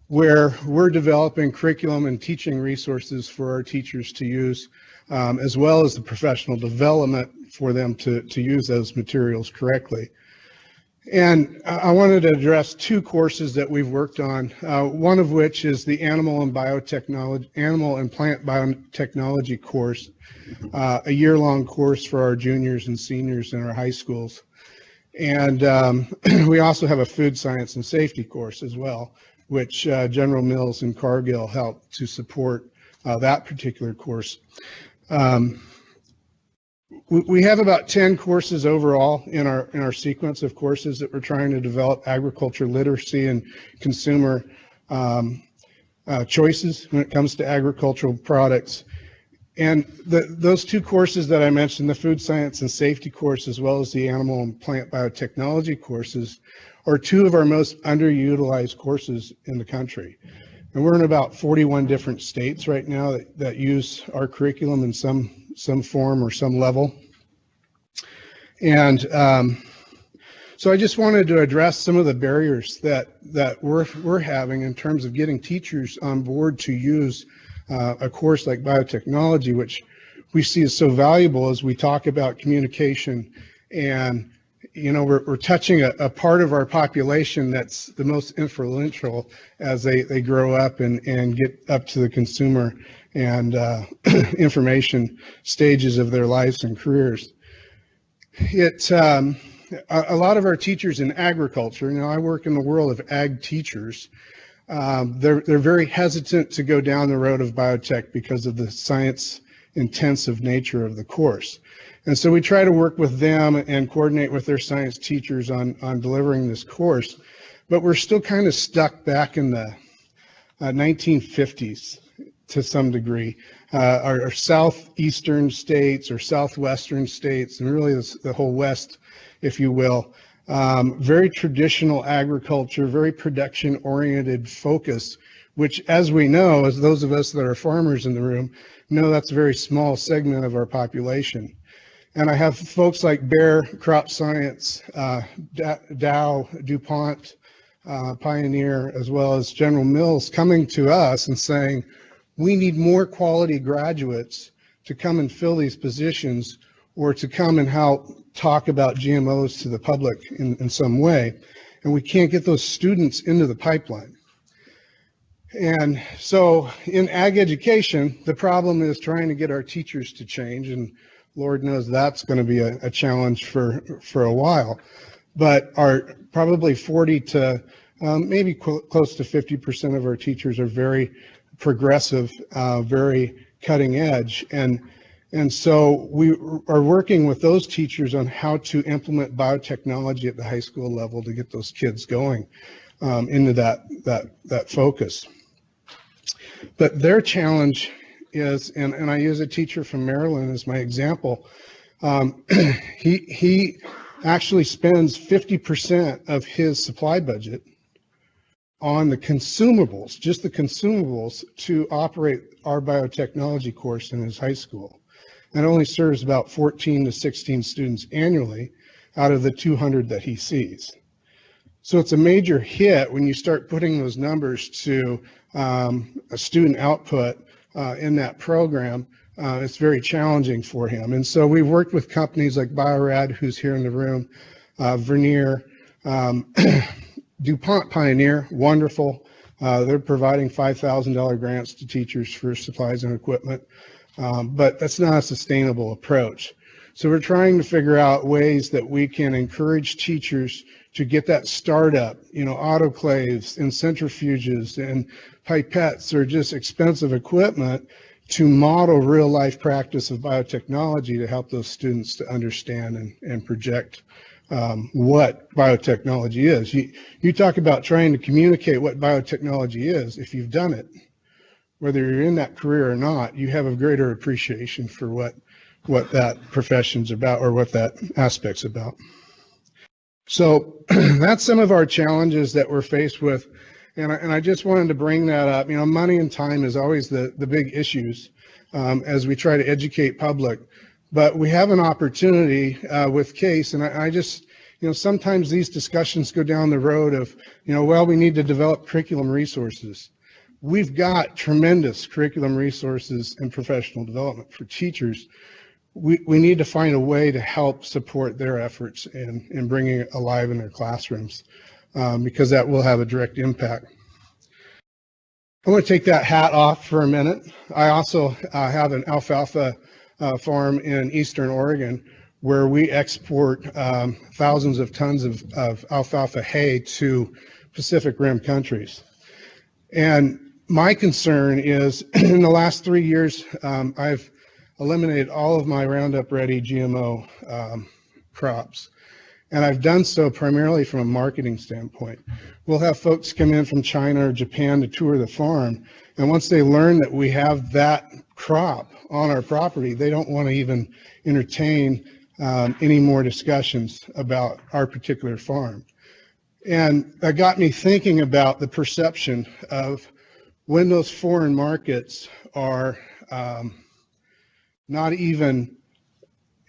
where we're developing curriculum and teaching resources for our teachers to use, as well as the professional development for them to use those materials correctly. And I wanted to address two courses that we've worked on, one of which is the animal and plant biotechnology course, a year-long course for our juniors and seniors in our high schools. And we also have a food science and safety course as well, which General Mills and Cargill helped to support that particular course. We have about 10 courses overall in our sequence of courses that we're trying to develop agriculture literacy and consumer choices when it comes to agricultural products. And those two courses that I mentioned, the food science and safety course, as well as the animal and plant biotechnology courses, are two of our most underutilized courses in the country. And we're in about 41 different states right now that use our curriculum in some form or some level. And so I just wanted to address some of the barriers that we're having in terms of getting teachers on board to use a course like biotechnology, which we see is so valuable as we talk about communication. And you know, we're touching a part of our population that's the most influential as they grow up and get up to the consumer and information stages of their lives and careers. It's a lot of our teachers in agriculture, you know, I work in the world of ag teachers, they're very hesitant to go down the road of biotech because of the science intensive nature of the course. And so we try to work with them and coordinate with their science teachers on delivering this course, but we're still kind of stuck back in the 1950s to some degree. Our southeastern states or southwestern states, and really the whole West, if you will, very traditional agriculture, very production-oriented focus, which, as we know, as those of us that are farmers in the room, know that's a very small segment of our population. And I have folks like Bayer Crop Science, Dow, DuPont, Pioneer, as well as General Mills coming to us and saying, we need more quality graduates to come and fill these positions or to come and help talk about GMOs to the public in some way. And we can't get those students into the pipeline. And so in ag education, the problem is trying to get our teachers to change, and Lord knows that's going to be a challenge for a while. But our probably 40 to maybe close to 50% of our teachers are very progressive, very cutting edge. And so we are working with those teachers on how to implement biotechnology at the high school level to get those kids going into that focus. But their challenge is, and I use a teacher from Maryland as my example, he actually spends 50% of his supply budget on the consumables, just the consumables, to operate our biotechnology course in his high school. And only serves about 14 to 16 students annually out of the 200 that he sees. So it's a major hit when you start putting those numbers to a student output in that program. It's very challenging for him. And so we've worked with companies like Biorad, who's here in the room, Vernier, DuPont Pioneer, wonderful. They're providing $5,000 grants to teachers for supplies and equipment, but that's not a sustainable approach. So we're trying to figure out ways that we can encourage teachers to get that startup, autoclaves and centrifuges and pipettes or just expensive equipment to model real life practice of biotechnology to help those students to understand and project what biotechnology is. You talk about trying to communicate what biotechnology is. If you've done it, whether you're in that career or not, you have a greater appreciation for what that profession's about or what that aspect's about. So that's some of our challenges that we're faced with. And I just wanted to bring that up. Money and time is always the big issues as we try to educate public. But we have an opportunity with CASE, and I just, sometimes these discussions go down the road of, well, we need to develop curriculum resources. We've got tremendous curriculum resources and professional development for teachers. We need to find a way to help support their efforts in bringing it alive in their classrooms because that will have a direct impact. I want to take that hat off for a minute. I also have an alfalfa farm in Eastern Oregon where we export thousands of tons of alfalfa hay to Pacific Rim countries. And my concern is in the last 3 years, I've eliminated all of my Roundup Ready GMO crops. And I've done so primarily from a marketing standpoint. We'll have folks come in from China or Japan to tour the farm. And once they learn that we have that crop on our property, they don't want to even entertain any more discussions about our particular farm. And that got me thinking about the perception of when those foreign markets are not even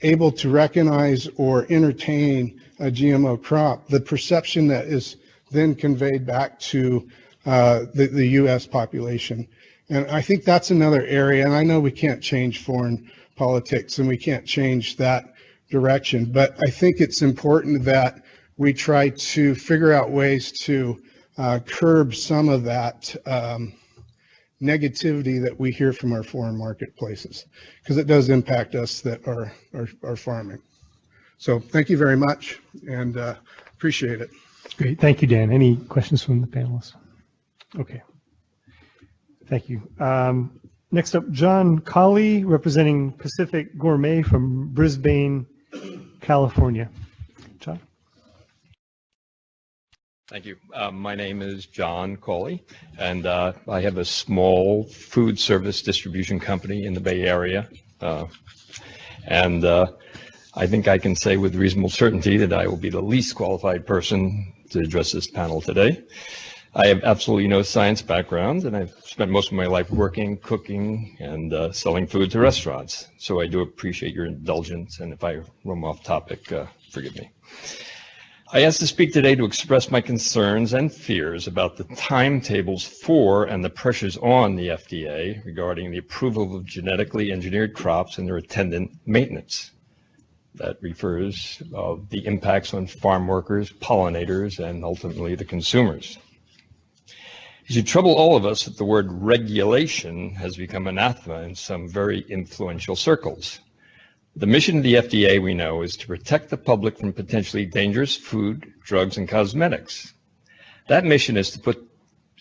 able to recognize or entertain a GMO crop, the perception that is then conveyed back to the U.S. population. And I think that's another area, and I know we can't change foreign politics and we can't change that direction, but I think it's important that we try to figure out ways to curb some of that negativity that we hear from our foreign marketplaces, because it does impact us that are farming. So thank you very much, and appreciate it. Great, thank you, Dan. Any questions from the panelists? Okay, thank you. Next up, John Colley, representing Pacific Gourmet from Brisbane, California. John? Thank you. My name is John Colley, and I have a small food service distribution company in the Bay Area. I think I can say with reasonable certainty that I will be the least qualified person to address this panel today. I have absolutely no science background, and I've spent most of my life working, cooking, and selling food to restaurants. So I do appreciate your indulgence, and if I roam off topic, forgive me. I asked to speak today to express my concerns and fears about the timetables for and the pressures on the FDA regarding the approval of genetically engineered crops and their attendant maintenance. That refers to the impacts on farm workers, pollinators, and ultimately the consumers. It should trouble all of us that the word regulation has become anathema in some very influential circles. The mission of the FDA, we know, is to protect the public from potentially dangerous food, drugs, and cosmetics. That mission is put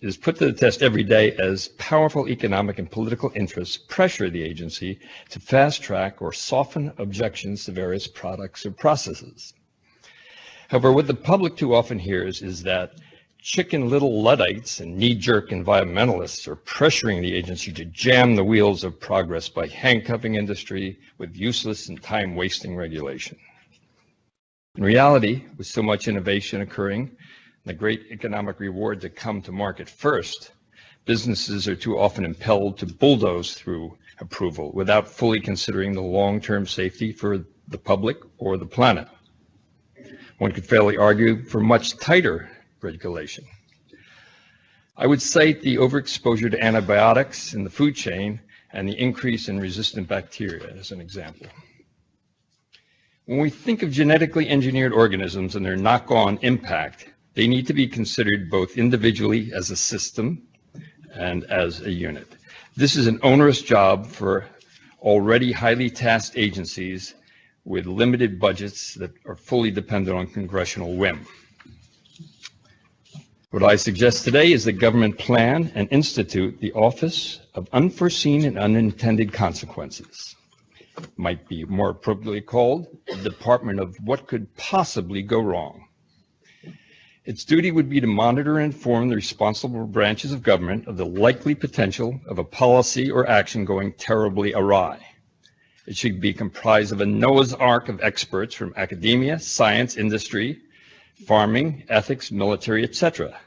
to the test every day as powerful economic and political interests pressure the agency to fast track or soften objections to various products or processes. However, what the public too often hears is that Chicken Little Luddites and knee-jerk environmentalists are pressuring the agency to jam the wheels of progress by handcuffing industry with useless and time-wasting regulation. In reality, with so much innovation occurring and the great economic reward to come to market first, businesses are too often impelled to bulldoze through approval without fully considering the long-term safety for the public or the planet. One could fairly argue for much tighter regulation. I would cite the overexposure to antibiotics in the food chain and the increase in resistant bacteria as an example. When we think of genetically engineered organisms and their knock-on impact, they need to be considered both individually as a system and as a unit. This is an onerous job for already highly tasked agencies with limited budgets that are fully dependent on congressional whim. What I suggest today is the government plan and institute the Office of Unforeseen and Unintended Consequences. It might be more appropriately called the Department of What Could Possibly Go Wrong. Its duty would be to monitor and inform the responsible branches of government of the likely potential of a policy or action going terribly awry. It should be comprised of a Noah's Ark of experts from academia, science, industry, farming, ethics, military, etc.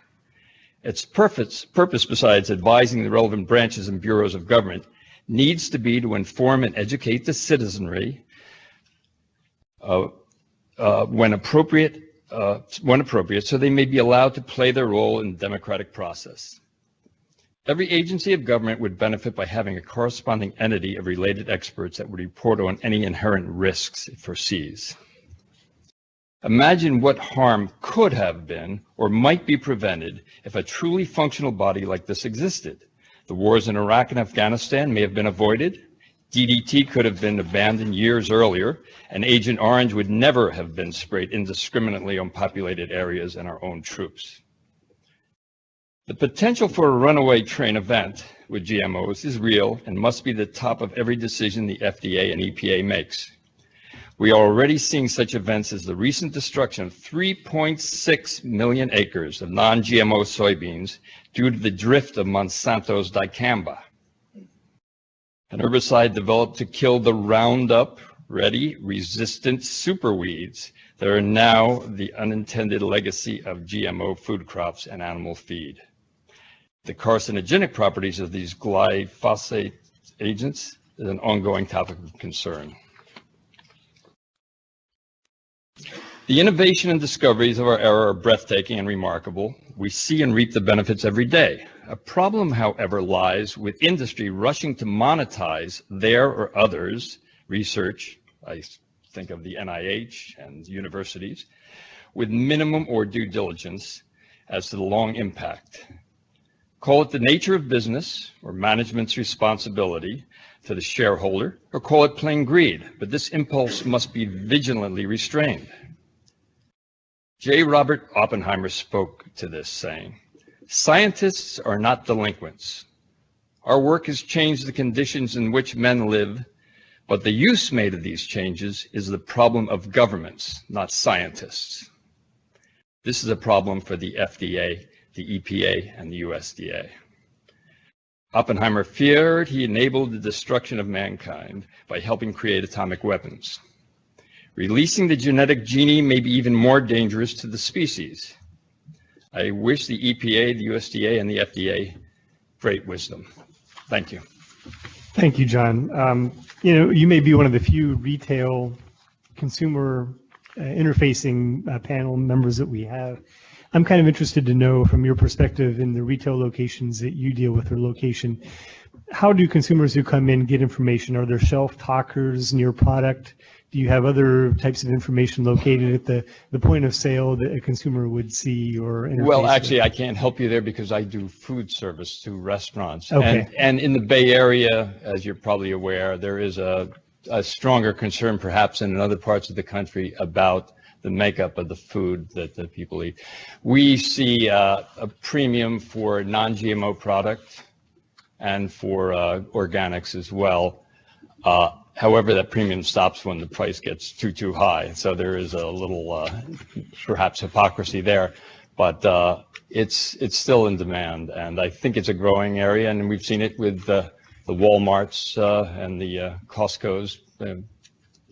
Its purpose, besides advising the relevant branches and bureaus of government, needs to be to inform and educate the citizenry when appropriate, so they may be allowed to play their role in the democratic process. Every agency of government would benefit by having a corresponding entity of related experts that would report on any inherent risks it foresees. Imagine what harm could have been or might be prevented if a truly functional body like this existed. The wars in Iraq and Afghanistan may have been avoided. DDT could have been abandoned years earlier, and Agent Orange would never have been sprayed indiscriminately on populated areas and our own troops. The potential for a runaway train event with GMOs is real and must be the top of every decision the FDA and EPA makes. We are already seeing such events as the recent destruction of 3.6 million acres of non-GMO soybeans due to the drift of Monsanto's dicamba, an herbicide developed to kill the Roundup-ready resistant superweeds that are now the unintended legacy of GMO food crops and animal feed. The carcinogenic properties of these glyphosate agents is an ongoing topic of concern. The innovation and discoveries of our era are breathtaking and remarkable. We see and reap the benefits every day. A problem, however, lies with industry rushing to monetize their or others' research, I think of the NIH and universities, with minimum or due diligence as to the long impact. Call it the nature of business or management's responsibility to the shareholder, or call it plain greed, but this impulse must be vigilantly restrained. J. Robert Oppenheimer spoke to this, saying, "Scientists are not delinquents. Our work has changed the conditions in which men live, but the use made of these changes is the problem of governments, not scientists." This is a problem for the FDA, the EPA, and the USDA. Oppenheimer feared he enabled the destruction of mankind by helping create atomic weapons. Releasing the genetic genie may be even more dangerous to the species. I wish the EPA, the USDA, and the FDA great wisdom. Thank you. Thank you, John. You may be one of the few retail consumer interfacing panel members that we have. I'm kind of interested to know from your perspective in the retail locations that you deal with or location, how do consumers who come in get information? Are there shelf talkers near product? Do you have other types of information located at the point of sale that a consumer would see or interface Well, actually, with? I can't help you there because I do food service to restaurants. Okay. And in the Bay Area, as you're probably aware, there is a stronger concern perhaps than in other parts of the country about the makeup of the food that the people eat. We see a premium for non-GMO product and for organics as well. However, that premium stops when the price gets too high. So there is a little perhaps hypocrisy there, but it's still in demand, and I think it's a growing area, and we've seen it with the Walmarts and the Costco's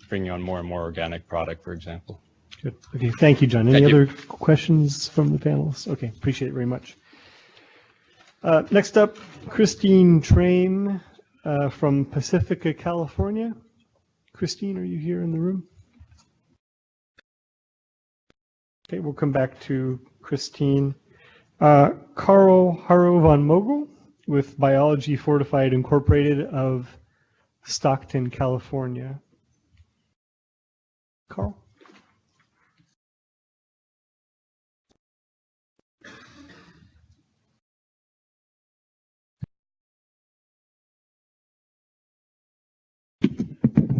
bringing on more and more organic product, for example. Good. Okay, thank you, John. Any Thank you. other questions from the panelists? Okay, appreciate it very much. Next up, Christine Train from Pacifica, California. Christine, are you here in the room? Okay, we'll come back to Christine. Carl Haro von Mogel with Biology Fortified Incorporated of Stockton, California. Carl?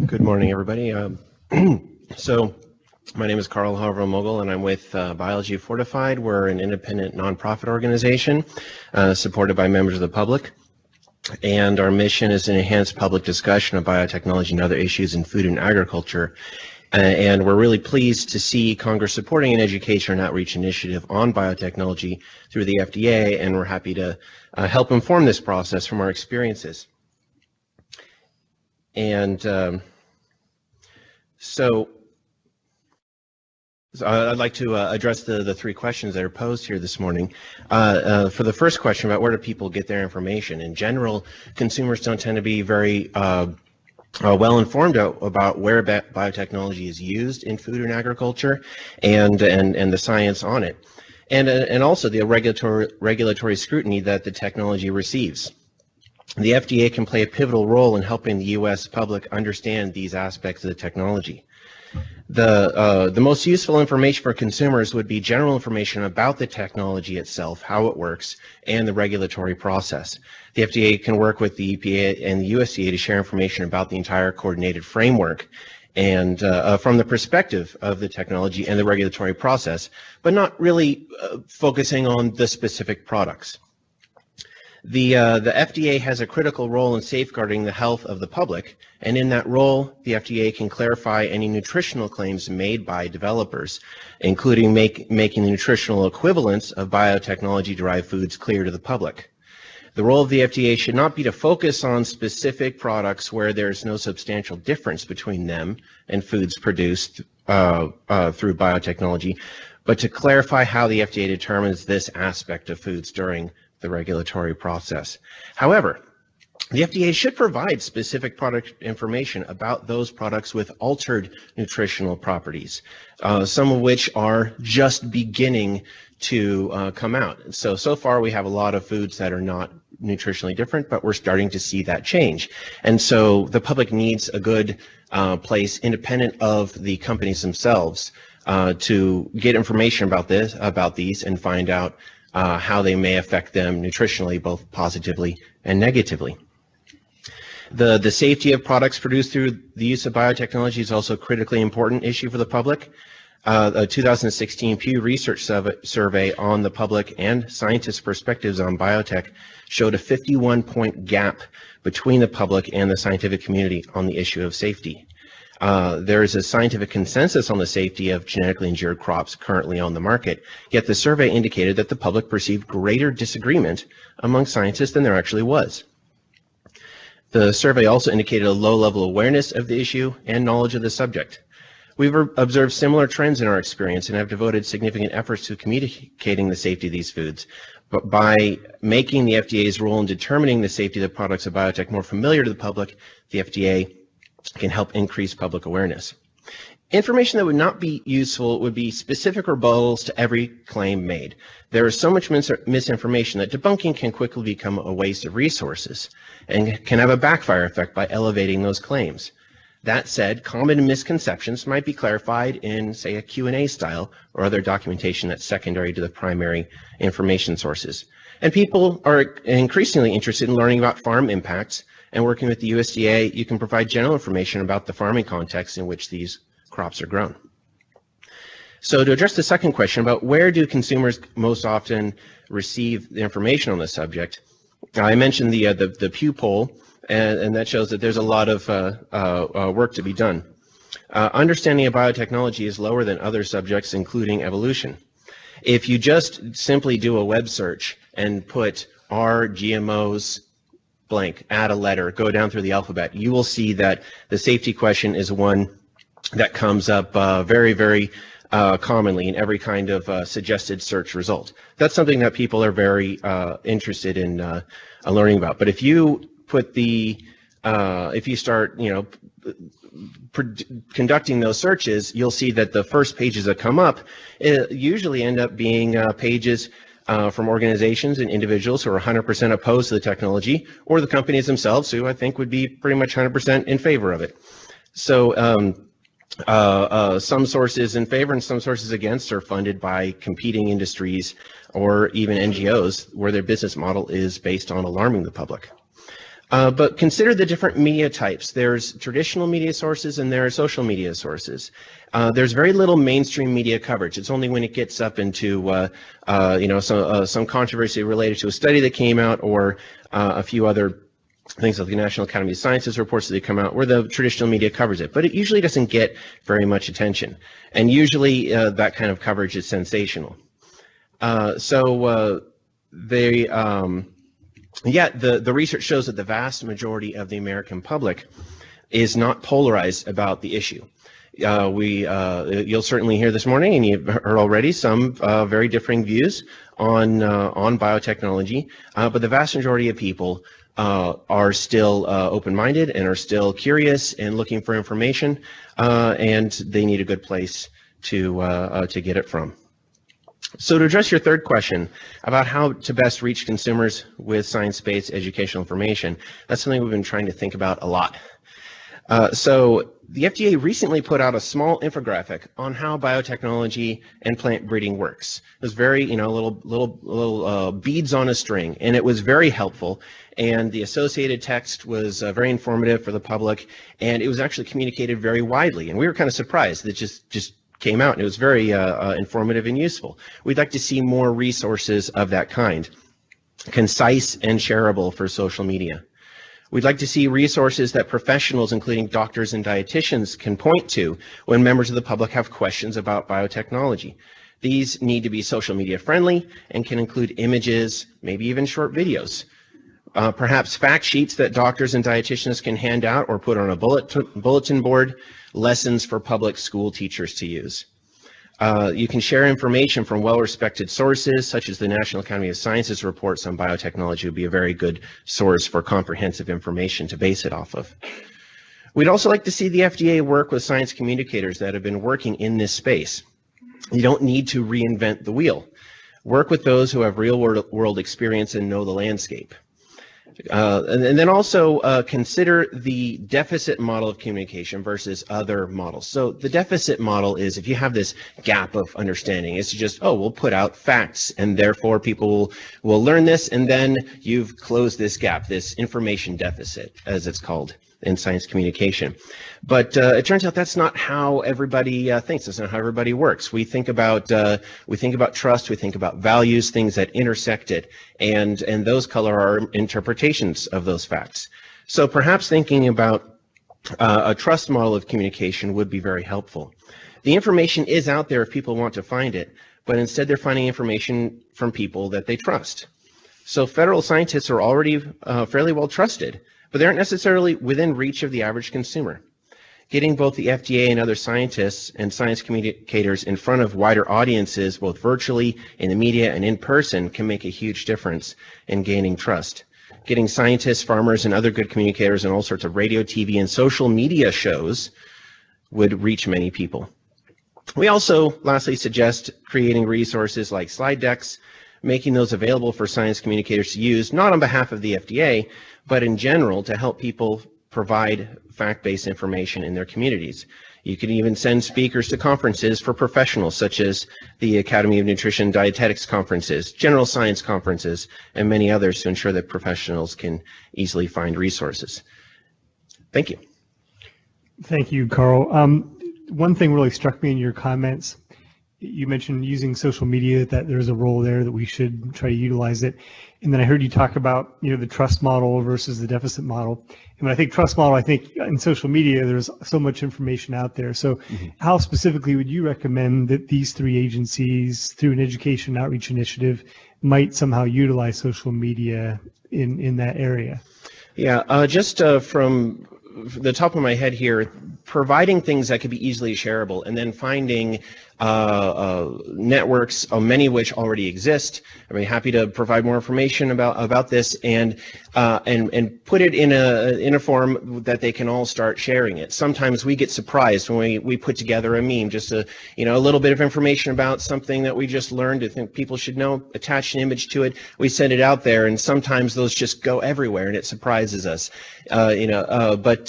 Good morning, everybody. So my name is Carl Harville-Mogul, and I'm with Biology Fortified. We're an independent nonprofit organization supported by members of the public. And our mission is to enhance public discussion of biotechnology and other issues in food and agriculture. And we're really pleased to see Congress supporting an education and outreach initiative on biotechnology through the FDA, and we're happy to help inform this process from our experiences. And so I'd like to address the three questions that are posed here this morning. For the first question about where do people get their information, in general, consumers don't tend to be very well informed about where biotechnology is used in food and agriculture, and the science on it, and also the regulatory scrutiny that the technology receives. The FDA can play a pivotal role in helping the U.S. public understand these aspects of the technology. The most useful information for consumers would be general information about the technology itself, how it works, and the regulatory process. The FDA can work with the EPA and the USDA to share information about the entire coordinated framework and from the perspective of the technology and the regulatory process, but not really focusing on the specific products. The FDA has a critical role in safeguarding the health of the public, and in that role, the FDA can clarify any nutritional claims made by developers, including making the nutritional equivalence of biotechnology-derived foods clear to the public. The role of the FDA should not be to focus on specific products where there's no substantial difference between them and foods produced through biotechnology, but to clarify how the FDA determines this aspect of foods during the regulatory process. However, the FDA should provide specific product information about those products with altered nutritional properties, some of which are just beginning to come out. So far we have a lot of foods that are not nutritionally different, but we're starting to see that change. And so the public needs a good place independent of the companies themselves to get information about these and find out how they may affect them nutritionally, both positively and negatively. The safety of products produced through the use of biotechnology is also a critically important issue for the public. A 2016 Pew Research survey on the public and scientists' perspectives on biotech showed a 51-point gap between the public and the scientific community on the issue of safety. There is a scientific consensus on the safety of genetically engineered crops currently on the market, yet the survey indicated that the public perceived greater disagreement among scientists than there actually was. The survey also indicated a low level of awareness of the issue and knowledge of the subject. We've observed similar trends in our experience and have devoted significant efforts to communicating the safety of these foods. But by making the FDA's role in determining the safety of the products of biotech more familiar to the public, the FDA can help increase public awareness. Information that would not be useful would be specific rebuttals to every claim made. There is so much misinformation that debunking can quickly become a waste of resources and can have a backfire effect by elevating those claims. That said, common misconceptions might be clarified in, say, a Q&A style or other documentation that's secondary to the primary information sources. And people are increasingly interested in learning about farm impacts, and working with the USDA, you can provide general information about the farming context in which these crops are grown. So to address the second question about where do consumers most often receive the information on this subject, I mentioned the Pew poll, and that shows that there's a lot of work to be done. Understanding of biotechnology is lower than other subjects, including evolution. If you just simply do a web search and put "Are GMOs blank," add a letter, go down through the alphabet, you will see that the safety question is one that comes up very, very commonly in every kind of suggested search result. That's something that people are very interested in learning about. But if you put if you start, conducting those searches, you'll see that the first pages that come up usually end up being pages from organizations and individuals who are 100% opposed to the technology, or the companies themselves, who I think would be pretty much 100% in favor of it. So some sources in favor and some sources against are funded by competing industries or even NGOs where their business model is based on alarming the public. But consider the different media types. There's traditional media sources and there are social media sources. There's very little mainstream media coverage. It's only when it gets up into some controversy related to a study that came out, or a few other things like the National Academy of Sciences reports that come out, where the traditional media covers it. But it usually doesn't get very much attention. And usually that kind of coverage is sensational. Yet the research shows that the vast majority of the American public is not polarized about the issue. You'll certainly hear this morning, and you've heard already, some very differing views on biotechnology, but the vast majority of people are still open-minded and are still curious and looking for information, and they need a good place to get it from. So to address your third question about how to best reach consumers with science-based educational information, that's something we've been trying to think about a lot. So the FDA recently put out a small infographic on how biotechnology and plant breeding works. It was very, little beads on a string, and it was very helpful. And the associated text was very informative for the public, and it was actually communicated very widely. And we were kind of surprised that it just came out, and it was very informative and useful. We'd like to see more resources of that kind, concise and shareable for social media. We'd like to see resources that professionals, including doctors and dietitians, can point to when members of the public have questions about biotechnology. These need to be social media friendly and can include images, maybe even short videos. Perhaps fact sheets that doctors and dietitians can hand out or put on a bulletin board, lessons for public school teachers to use. You can share information from well-respected sources, such as the National Academy of Sciences reports on biotechnology would be a very good source for comprehensive information to base it off of. We'd also like to see the FDA work with science communicators that have been working in this space. You don't need to reinvent the wheel. Work with those who have real-world experience and know the landscape. And then also consider the deficit model of communication versus other models. So the deficit model is if you have this gap of understanding, it's just, oh, we'll put out facts and therefore people will learn this, and then you've closed this gap, this information deficit, as it's called in science communication. But it turns out that's not how everybody thinks. That's not how everybody works. We think about trust. We think about values, things that intersect it, and those color our interpretations of those facts. So perhaps thinking about a trust model of communication would be very helpful. The information is out there if people want to find it, but instead they're finding information from people that they trust. So federal scientists are already fairly well trusted, but they aren't necessarily within reach of the average consumer. Getting both the FDA and other scientists and science communicators in front of wider audiences, both virtually, in the media, and in person, can make a huge difference in gaining trust. Getting scientists, farmers, and other good communicators in all sorts of radio, TV, and social media shows would reach many people. We also, lastly, suggest creating resources like slide decks, making those available for science communicators to use, not on behalf of the FDA, but in general to help people provide fact-based information in their communities. You can even send speakers to conferences for professionals, such as the Academy of Nutrition Dietetics conferences, general science conferences, and many others to ensure that professionals can easily find resources. Thank you. Thank you, Carl. One thing really struck me in your comments. You mentioned using social media, that there's a role there, that we should try to utilize it. And then I heard you talk about, the trust model versus the deficit model. And when I think trust model, I think in social media, there's so much information out there. So how specifically would you recommend that these three agencies, through an education outreach initiative, might somehow utilize social media in that area? Yeah, just from the top of my head here, providing things that could be easily shareable, and then finding networks, many of which already exist. I'd be happy to provide more information about this and put it in a form that they can all start sharing it. Sometimes we get surprised when we put together a meme, just a little bit of information about something that we just learned. I think people should know, attach an image to it. We send it out there, and sometimes those just go everywhere, and it surprises us. But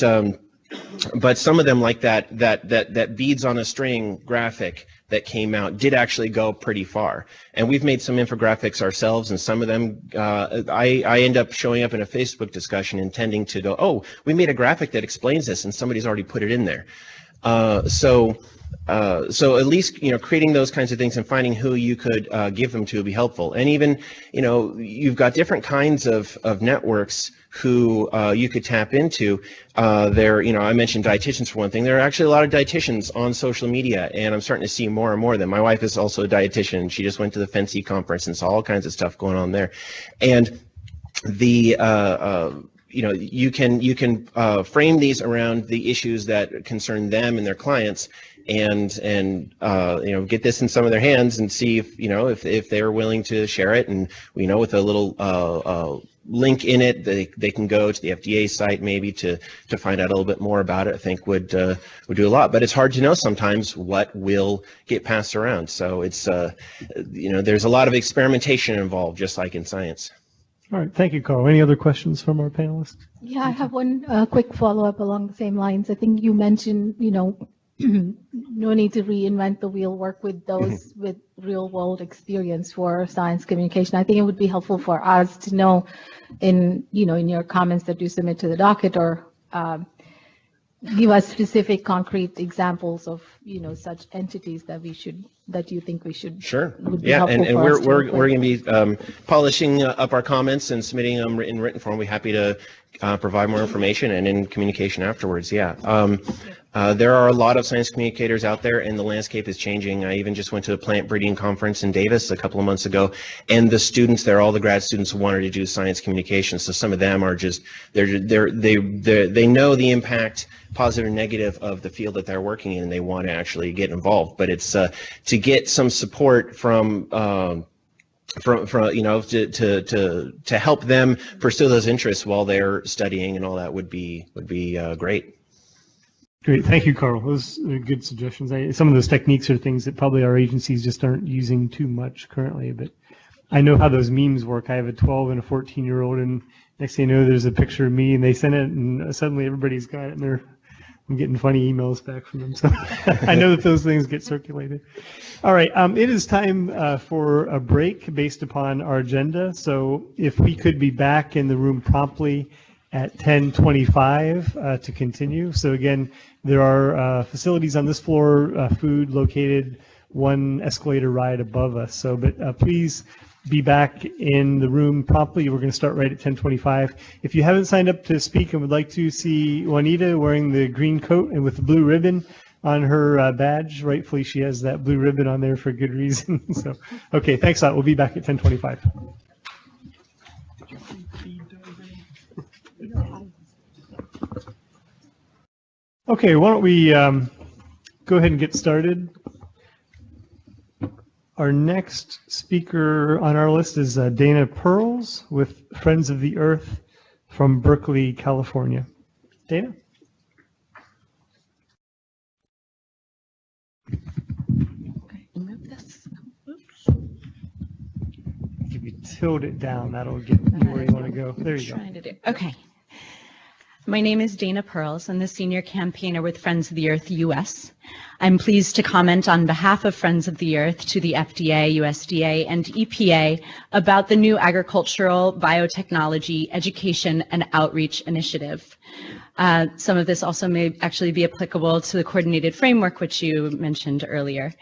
some of them, like that beads on a string graphic that came out, did actually go pretty far. And we've made some infographics ourselves, and some of them I end up showing up in a Facebook discussion intending to go, oh, we made a graphic that explains this, and somebody's already put it in there. So at least, creating those kinds of things and finding who you could give them to would be helpful. And even, you've got different kinds of networks who you could tap into. I mentioned dietitians for one thing. There are actually a lot of dietitians on social media, and I'm starting to see more and more of them. My wife is also a dietitian. She just went to the Fancy conference and saw all kinds of stuff going on there. And the you can frame these around the issues that concern them and their clients, and get this in some of their hands and see if they're willing to share it. And with a little link in it, they can go to the FDA site maybe to find out a little bit more about it. I think would do a lot, but it's hard to know sometimes what will get passed around. So it's there's a lot of experimentation involved, just like in science. All right, thank you, Carl. Any other questions from our panelists? Yeah, I have one quick follow-up along the same lines. I think you mentioned, no need to reinvent the wheel, work with those with real-world experience for science communication. I think it would be helpful for us to know in your comments that you submit to the docket, or give us specific concrete examples of, such entities that you think we should. Sure. Yeah, and we're going to be polishing up our comments and submitting them in written form. We're happy to provide more information and in communication afterwards. Yeah. There are a lot of science communicators out there, and the landscape is changing. I even just went to a plant breeding conference in Davis a couple of months ago, and the students there, all the grad students, wanted to do science communication. So some of them are just they know the impact, positive or negative, of the field that they're working in, and they want to actually get involved. But it's to get some support from to help them pursue those interests while they're studying and all that would be great. Great, thank you, Carl. Those are good suggestions. Some of those techniques are things that probably our agencies just aren't using too much currently, but I know how those memes work. I have a 12 and a 14-year-old, and next thing you know, there's a picture of me, and they send it, and suddenly everybody's got it, and I'm getting funny emails back from them. So I know that those things get circulated. All right, it is time for a break based upon our agenda. So if we could be back in the room promptly at 10:25 to continue. So again, there are facilities on this floor, food located one escalator ride above us. So, but please be back in the room promptly. We're going to start right at 10:25. If you haven't signed up to speak and would like to see Juanita wearing the green coat and with the blue ribbon on her badge, rightfully she has that blue ribbon on there for good reason. So, okay, thanks a lot. We'll be back at 10:25. Okay, why don't we go ahead and get started. Our next speaker on our list is Dana Pearls with Friends of the Earth from Berkeley, California. Dana? Okay, move this. Oops. If you tilt it down, that'll get you where you want to go. There you go. Okay. My name is Dana Pearls. I'm the senior campaigner with Friends of the Earth US. I'm pleased to comment on behalf of Friends of the Earth to the FDA, USDA, and EPA about the new Agricultural Biotechnology Education and Outreach Initiative. Some of this also may actually be applicable to the coordinated framework, which you mentioned earlier.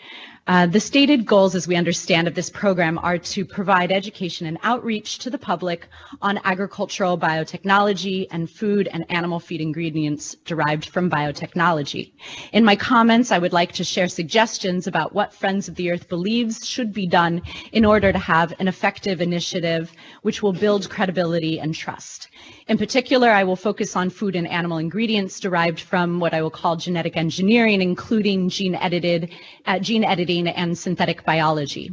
The stated goals, as we understand, of this program are to provide education and outreach to the public on agricultural biotechnology and food and animal feed ingredients derived from biotechnology. In my comments, I would like to share suggestions about what Friends of the Earth believes should be done in order to have an effective initiative which will build credibility and trust. In particular, I will focus on food and animal ingredients derived from what I will call genetic engineering, including gene editing engineering and synthetic biology.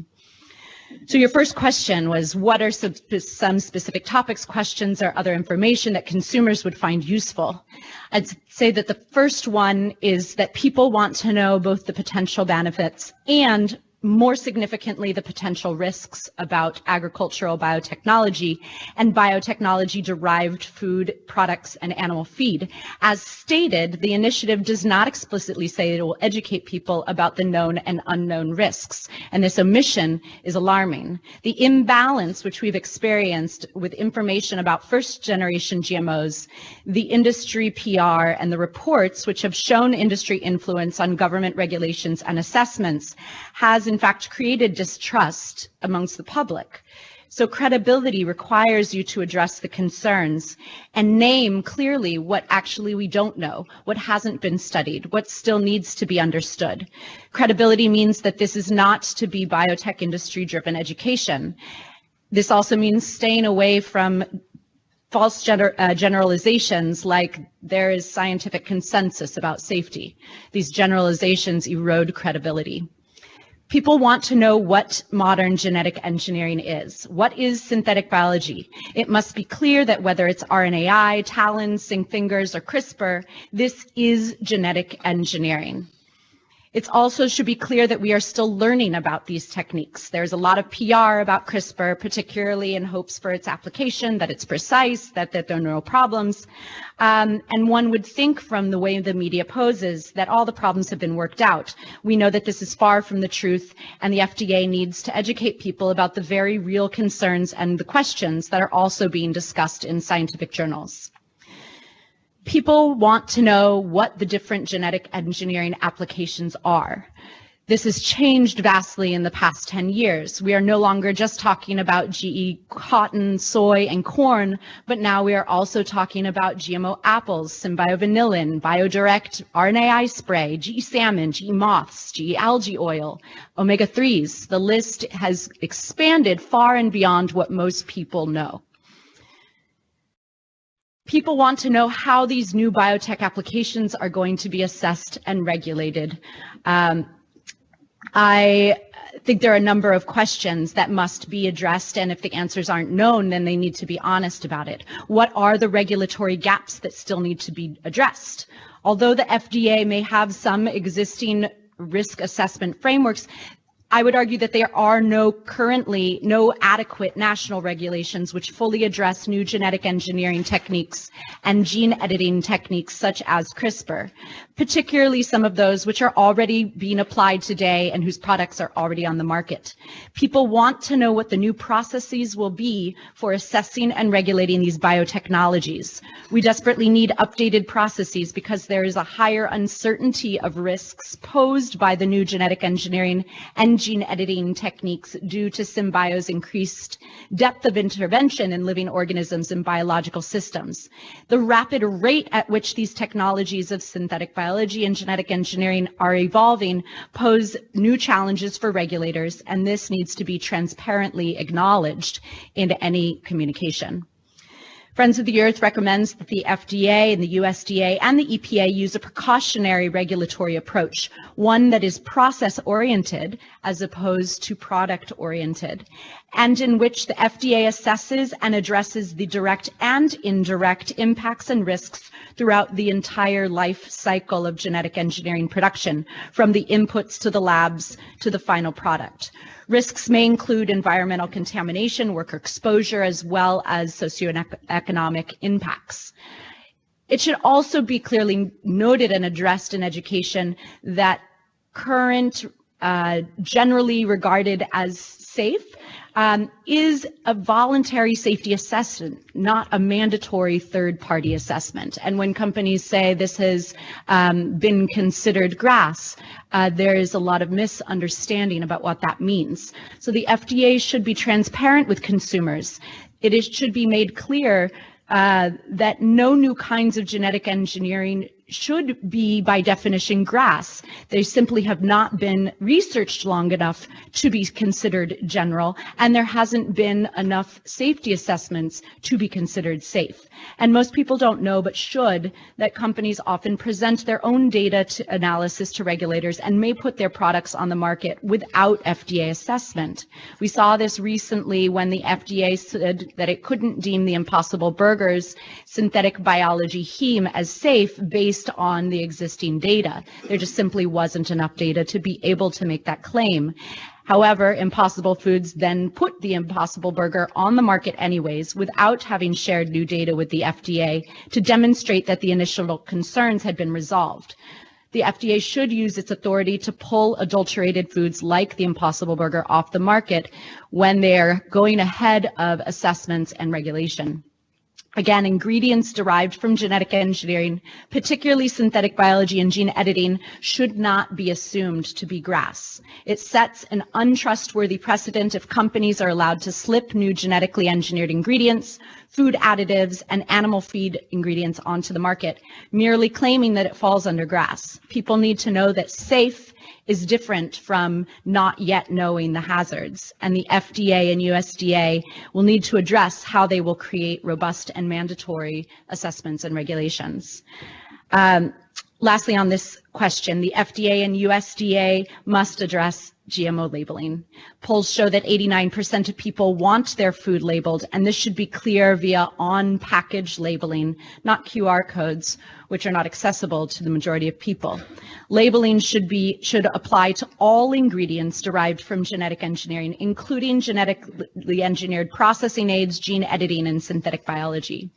So your first question was, what are some specific topics, questions, or other information that consumers would find useful? I'd say that the first one is that people want to know both the potential benefits and, more significantly, the potential risks about agricultural biotechnology and biotechnology-derived food products and animal feed. As stated, the initiative does not explicitly say it will educate people about the known and unknown risks, and this omission is alarming. The imbalance which we've experienced with information about first-generation GMOs, the industry PR, and the reports which have shown industry influence on government regulations and assessments has in fact created distrust amongst the public. So credibility requires you to address the concerns and name clearly what actually we don't know, what hasn't been studied, what still needs to be understood. Credibility means that this is not to be biotech industry-driven education. This also means staying away from false generalizations like there is scientific consensus about safety. These generalizations erode credibility. People want to know what modern genetic engineering is. What is synthetic biology? It must be clear that whether it's RNAi, talons, zinc fingers, or CRISPR, this is genetic engineering. It also should be clear that we are still learning about these techniques. There's a lot of PR about CRISPR, particularly in hopes for its application, that it's precise, that there are no problems. And one would think from the way the media poses that all the problems have been worked out. We know that this is far from the truth, and the FDA needs to educate people about the very real concerns and the questions that are also being discussed in scientific journals. People want to know what the different genetic engineering applications are. This has changed vastly in the past 10 years. We are no longer just talking about GE cotton, soy, and corn, but now we are also talking about GMO apples, symbiovanillin, BioDirect, RNAi spray, GE salmon, GE moths, GE algae oil, omega-3s. The list has expanded far and beyond what most people know. People want to know how these new biotech applications are going to be assessed and regulated. I think there are a number of questions that must be addressed, and if the answers aren't known, then they need to be honest about it. What are the regulatory gaps that still need to be addressed? Although the FDA may have some existing risk assessment frameworks, I would argue that there are currently no adequate national regulations which fully address new genetic engineering techniques and gene editing techniques such as CRISPR, particularly some of those which are already being applied today and whose products are already on the market. People want to know what the new processes will be for assessing and regulating these biotechnologies. We desperately need updated processes because there is a higher uncertainty of risks posed by the new genetic engineering and gene editing techniques due to symbio's increased depth of intervention in living organisms and biological systems. The rapid rate at which these technologies of synthetic biology and genetic engineering are evolving pose new challenges for regulators, and this needs to be transparently acknowledged in any communication. Friends of the Earth recommends that the FDA and the USDA and the EPA use a precautionary regulatory approach, one that is process-oriented as opposed to product-oriented, and in which the FDA assesses and addresses the direct and indirect impacts and risks throughout the entire life cycle of genetic engineering production, from the inputs to the labs to the final product. Risks may include environmental contamination, worker exposure, as well as socioeconomic impacts. It should also be clearly noted and addressed in education that current, generally regarded as safe, is a voluntary safety assessment, not a mandatory third-party assessment. And when companies say this has been considered GRAS, there is a lot of misunderstanding about what that means. So the FDA should be transparent with consumers. Should be made clear that no new kinds of genetic engineering should be by definition grass. They simply have not been researched long enough to be considered general, and there hasn't been enough safety assessments to be considered safe. And most people don't know, but should, that companies often present their own data analysis to regulators and may put their products on the market without FDA assessment. We saw this recently when the FDA said that it couldn't deem the Impossible Burger's synthetic biology heme as safe based on the existing data. There just simply wasn't enough data to be able to make that claim. However, Impossible Foods then put the Impossible Burger on the market anyways without having shared new data with the FDA to demonstrate that the initial concerns had been resolved. The FDA should use its authority to pull adulterated foods like the Impossible Burger off the market when they're going ahead of assessments and regulation. Again, ingredients derived from genetic engineering, particularly synthetic biology and gene editing, should not be assumed to be grass. It sets an untrustworthy precedent if companies are allowed to slip new genetically engineered ingredients, food additives, and animal feed ingredients onto the market, merely claiming that it falls under grass. People need to know that safe is different from not yet knowing the hazards, and the FDA and USDA will need to address how they will create robust and mandatory assessments and regulations. Lastly, on this question, the FDA and USDA must address GMO labeling. Polls show that 89% of people want their food labeled, and this should be clear via on-package labeling, not QR codes, which are not accessible to the majority of people. Labeling should apply to all ingredients derived from genetic engineering, including genetically engineered processing aids, gene editing, and synthetic biology.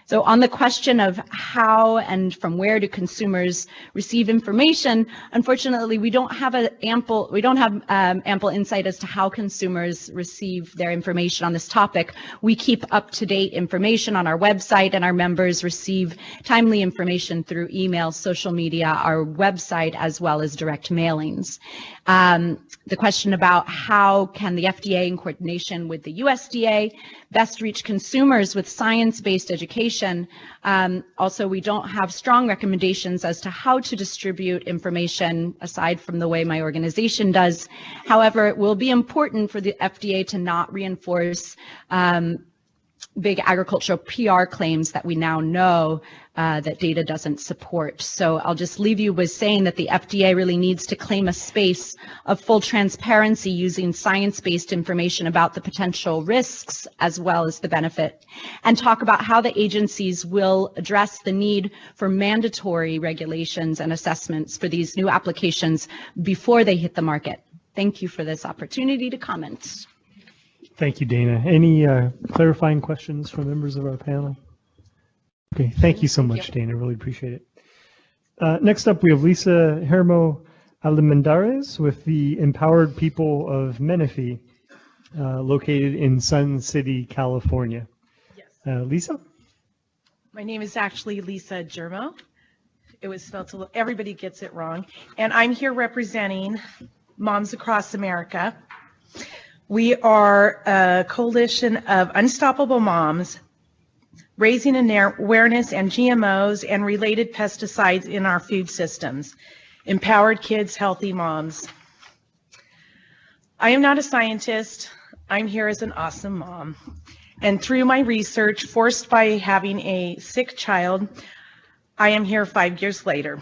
So on the question of how and from where do consumers receive information, unfortunately, we don't have ample insight as to how consumers receive their information on this topic. We keep up-to-date information on our website, and our members receive timely information through email, social media, our website, as well as direct mailings. The question about how can the FDA, in coordination with the USDA, best reach consumers with science-based education. Also, we don't have strong recommendations as to how to distribute information aside from the way my organization does. However, it will be important for the FDA to not reinforce big agricultural PR claims that we now know that data doesn't support. So I'll just leave you with saying that the FDA really needs to claim a space of full transparency using science-based information about the potential risks as well as the benefit, and talk about how the agencies will address the need for mandatory regulations and assessments for these new applications before they hit the market. Thank you for this opportunity to comment. Thank you, Dana. Any clarifying questions from members of our panel? Okay, thank you so much, Dana. Really appreciate it. Next up, we have Lisa Hermo Almendarez with the Empowered People of Menifee, located in Sun City, California. Yes. Lisa? My name is actually Lisa Germo. It was spelled, everybody gets it wrong. And I'm here representing Moms Across America. We are a coalition of unstoppable moms raising awareness and GMOs and related pesticides in our food systems. Empowered kids, healthy moms. I am not a scientist. I'm here as an awesome mom. And through my research, forced by having a sick child, I am here 5 years later.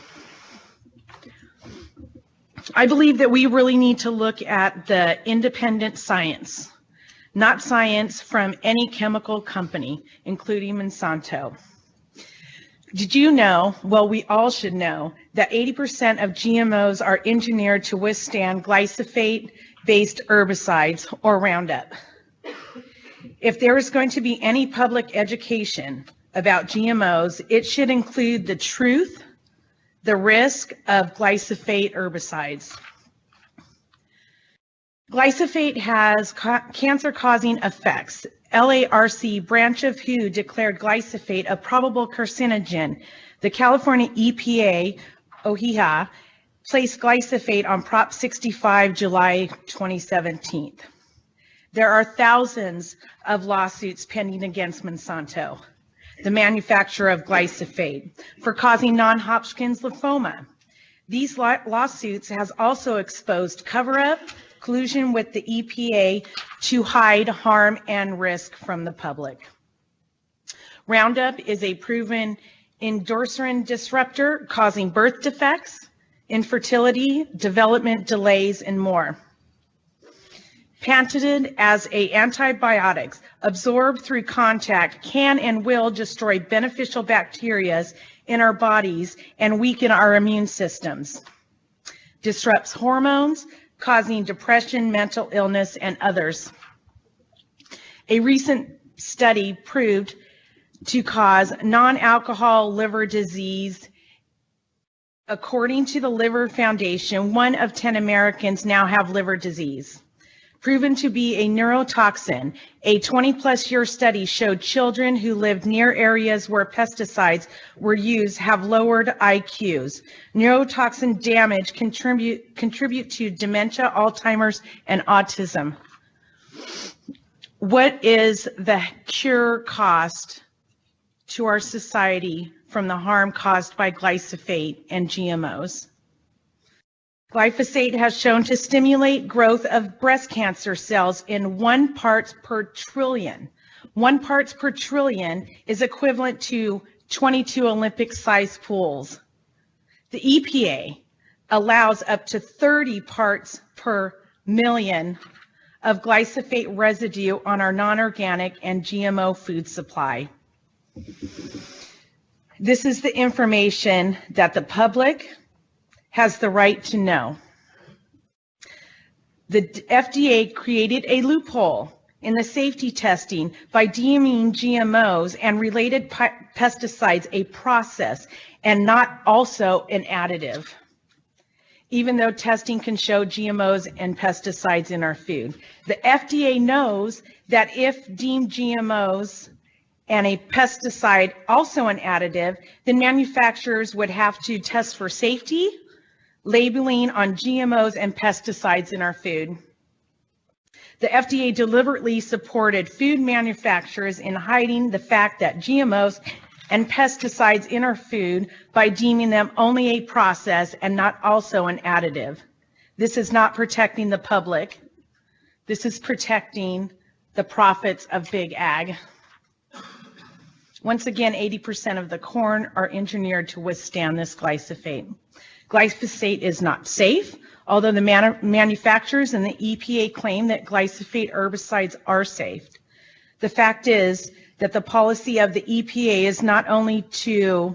I believe that we really need to look at the independent science, not science from any chemical company, including Monsanto. Did you know, well, we all should know, that 80% of GMOs are engineered to withstand glyphosate-based herbicides or Roundup? If there is going to be any public education about GMOs, it should include the truth, the risk of glyphosate herbicides. Glyphosate has cancer-causing effects. LARC, branch of WHO, declared glyphosate a probable carcinogen. The California EPA, OHIA, placed glyphosate on Prop 65, July 2017. There are thousands of lawsuits pending against Monsanto. the manufacturer of glyphosate, for causing non-Hodgkin's lymphoma. These lawsuits has also exposed cover-up, collusion with the EPA to hide harm and risk from the public. Roundup is a proven endocrine disruptor causing birth defects, infertility, development delays, and more. Patented as antibiotics, absorbed through contact, can and will destroy beneficial bacteria in our bodies and weaken our immune systems. Disrupts hormones, causing depression, mental illness, and others. A recent study proved to cause non-alcohol liver disease. According to the Liver Foundation, 1 of 10 Americans now have liver disease. Proven to be a neurotoxin, a 20-plus year study showed children who lived near areas where pesticides were used have lowered IQs. Neurotoxin damage contribute to dementia, Alzheimer's, and autism. What is the cure cost to our society from the harm caused by glyphosate and GMOs? Glyphosate has shown to stimulate growth of breast cancer cells in 1 part per trillion. 1 part per trillion is equivalent to 22 Olympic-sized pools. The EPA allows up to 30 parts per million of glyphosate residue on our non-organic and GMO food supply. This is the information that the public has the right to know. The FDA created a loophole in the safety testing by deeming GMOs and related pesticides a process and not also an additive, even though testing can show GMOs and pesticides in our food. The FDA knows that if deemed GMOs and a pesticide also an additive, then manufacturers would have to test for safety, labeling on GMOs and pesticides in our food. The FDA deliberately supported food manufacturers in hiding the fact that GMOs and pesticides in our food by deeming them only a process and not also an additive. This is not protecting the public. This is protecting the profits of big ag. Once again, 80% of the corn are engineered to withstand this glyphosate. Glyphosate is not safe, although the manufacturers and the EPA claim that glyphosate herbicides are safe. The fact is that the policy of the EPA is not only to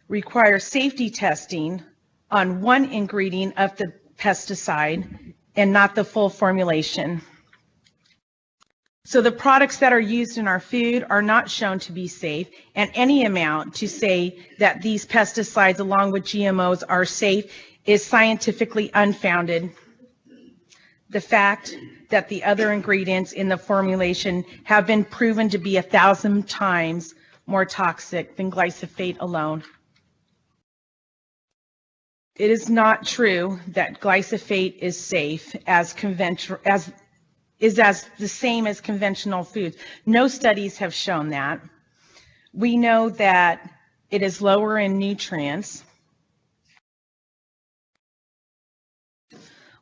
require safety testing on 1 ingredient of the pesticide and not the full formulation. So the products that are used in our food are not shown to be safe, and any amount to say that these pesticides along with GMOs are safe is scientifically unfounded. The fact that the other ingredients in the formulation have been proven to be 1,000 times more toxic than glyphosate alone. It is not true that glyphosate is safe as the same as conventional foods. No studies have shown that. We know that it is lower in nutrients.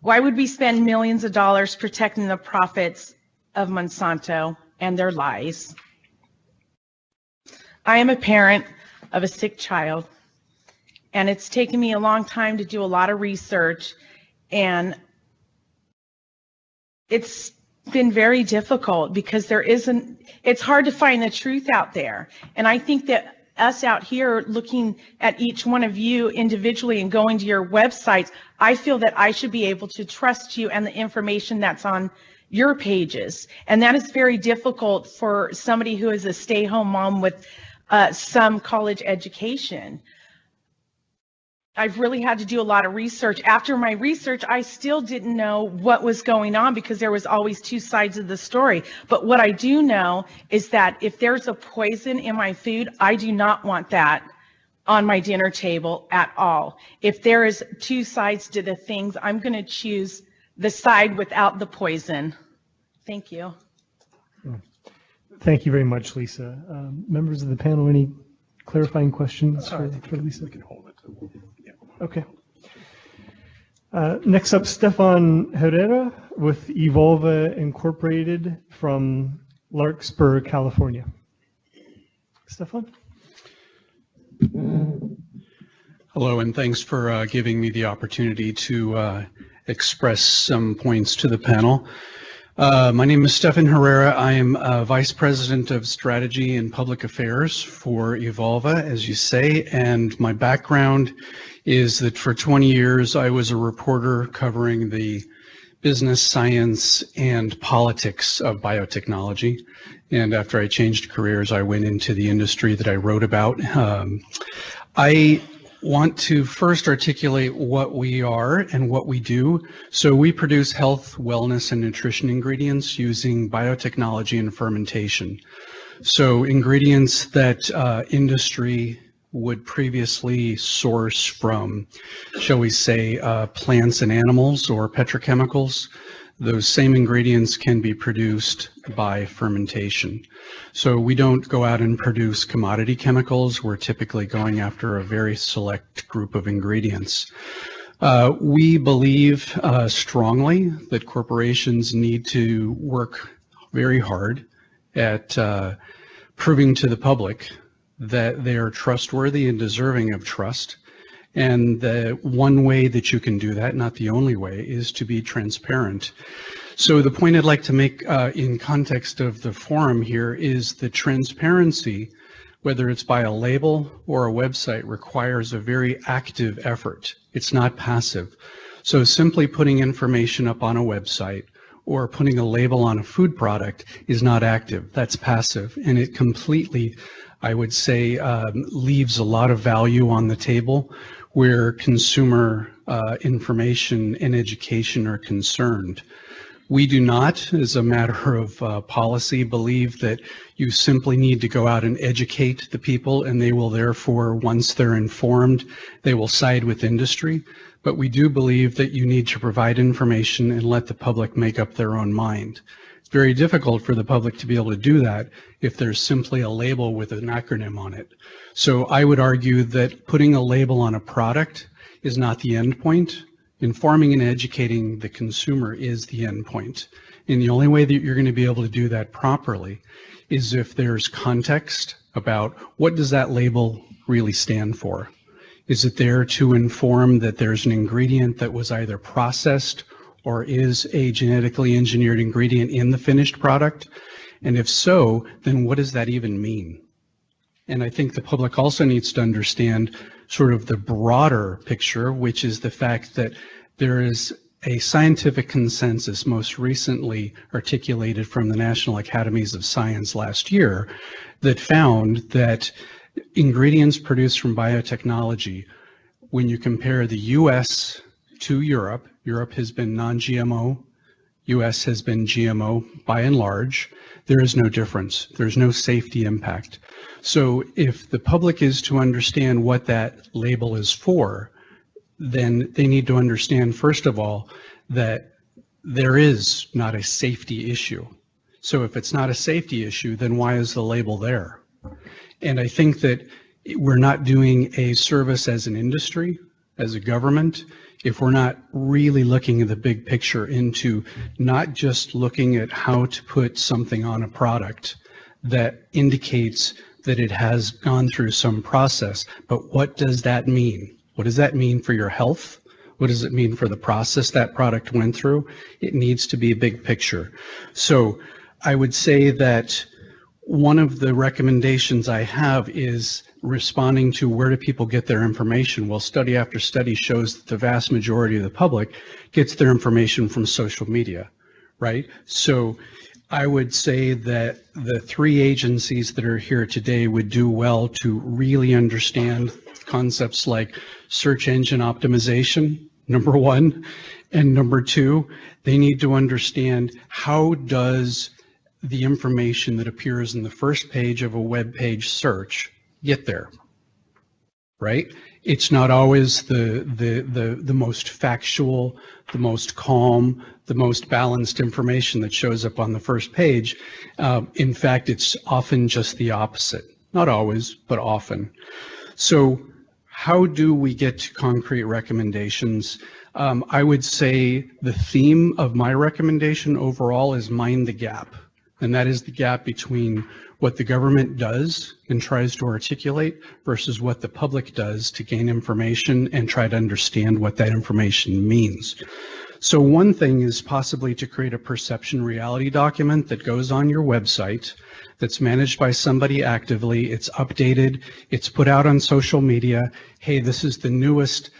Why would we spend millions of dollars protecting the profits of Monsanto and their lies? I am a parent of a sick child, and it's taken me a long time to do a lot of research, and it's been very difficult because it's hard to find the truth out there. And I think that us out here looking at each one of you individually and going to your websites, I feel that I should be able to trust you and the information that's on your pages. And that is very difficult for somebody who is a stay-home mom with some college education. I've really had to do a lot of research. After my research, I still didn't know what was going on because there was always 2 sides of the story. But what I do know is that if there's a poison in my food, I do not want that on my dinner table at all. If there is 2 sides to the things, I'm going to choose the side without the poison. Thank you. Thank you very much, Lisa. Members of the panel, any clarifying questions for Lisa? We can hold it. Yeah. Okay. Next up, Stefan Herrera with Evolva Incorporated from Larkspur, California. Stefan? Hello, and thanks for giving me the opportunity to express some points to the panel. My name is Stefan Herrera. I am Vice President of Strategy and Public Affairs for Evolva, as you say, and my background is that for 20 years I was a reporter covering the business, science, and politics of biotechnology. And after I changed careers, I went into the industry that I wrote about. I want to first articulate what we are and what we do. So we produce health, wellness, and nutrition ingredients using biotechnology and fermentation. So ingredients that industry would previously source from, shall we say, plants and animals or petrochemicals. Those same ingredients can be produced by fermentation. So we don't go out and produce commodity chemicals. We're typically going after a very select group of ingredients. We believe strongly that corporations need to work very hard at proving to the public that they are trustworthy and deserving of trust. And the one way that you can do that, not the only way, is to be transparent. So the point I'd like to make in context of the forum here is that transparency, whether it's by a label or a website, requires a very active effort. It's not passive. So simply putting information up on a website or putting a label on a food product is not active. That's passive, and it completely, I would say, leaves a lot of value on the table where consumer information and education are concerned. We do not, as a matter of policy, believe that you simply need to go out and educate the people and they will therefore, once they're informed, they will side with industry. But we do believe that you need to provide information and let the public make up their own mind. It's very difficult for the public to be able to do that if there's simply a label with an acronym on it. So I would argue that putting a label on a product is not the end point. Informing and educating the consumer is the end point. And the only way that you're going to be able to do that properly is if there's context about what does that label really stand for. Is it there to inform that there's an ingredient that was either processed or is a genetically engineered ingredient in the finished product? And if so, then what does that even mean? And I think the public also needs to understand sort of the broader picture, which is the fact that there is a scientific consensus most recently articulated from the National Academies of Science last year that found that ingredients produced from biotechnology, when you compare the US to Europe, Europe has been non-GMO, US has been GMO by and large, there is no difference. There's no safety impact. So if the public is to understand what that label is for, then they need to understand, first of all, that there is not a safety issue. So if it's not a safety issue, then why is the label there? And I think that we're not doing a service as an industry, as a government, if we're not really looking at the big picture into not just looking at how to put something on a product that indicates that it has gone through some process, but what does that mean? What does that mean for your health? What does it mean for the process that product went through? It needs to be a big picture. So I would say that one of the recommendations I have is responding to where do people get their information. Well, study after study shows that the vast majority of the public gets their information from social media, right? So I would say that the three agencies that are here today would do well to really understand concepts like search engine optimization, number one, and number two, they need to understand how does the information that appears in the first page of a web page search get there, right? It's not always the most factual, the most calm, the most balanced information that shows up on the first page. In fact, it's often just the opposite. Not always, but often. So how do we get to concrete recommendations? I would say the theme of my recommendation overall is mind the gap. And that is the gap between what the government does and tries to articulate versus what the public does to gain information and try to understand what that information means. So one thing is possibly to create a perception reality document that goes on your website, that's managed by somebody actively, it's updated, it's put out on social media. Hey, this is the newest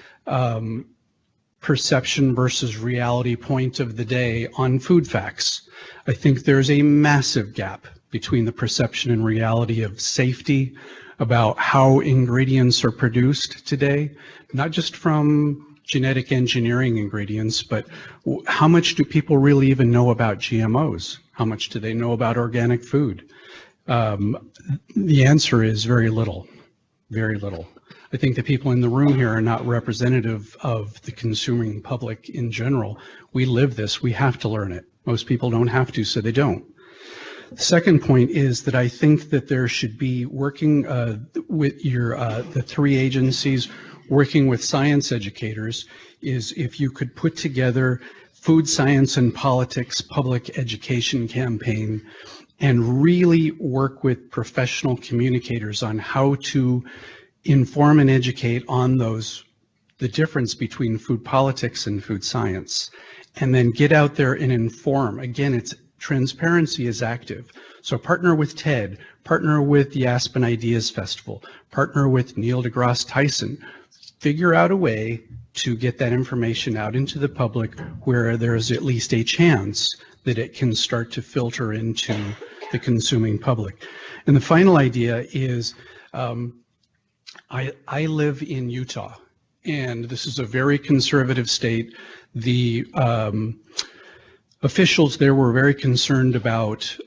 perception versus reality point of the day on food facts. I think there's a massive gap between the perception and reality of safety, about how ingredients are produced today, not just from genetic engineering ingredients, but how much do people really even know about GMOs? How much do they know about organic food? The answer is very little, very little. I think the people in the room here are not representative of the consuming public in general. We live this, we have to learn it. Most people don't have to, so they don't. The second point is that I think that there should be working with the three agencies, working with science educators, is if you could put together food science and politics public education campaign and really work with professional communicators on how to inform and educate on the difference between food politics and food science, and then get out there and inform. Again, transparency is active. So partner with TED, partner with the Aspen Ideas Festival, partner with Neil deGrasse Tyson, figure out a way to get that information out into the public where there's at least a chance that it can start to filter into the consuming public. And the final idea is, I live in Utah, and this is a very conservative state. The officials there were very concerned about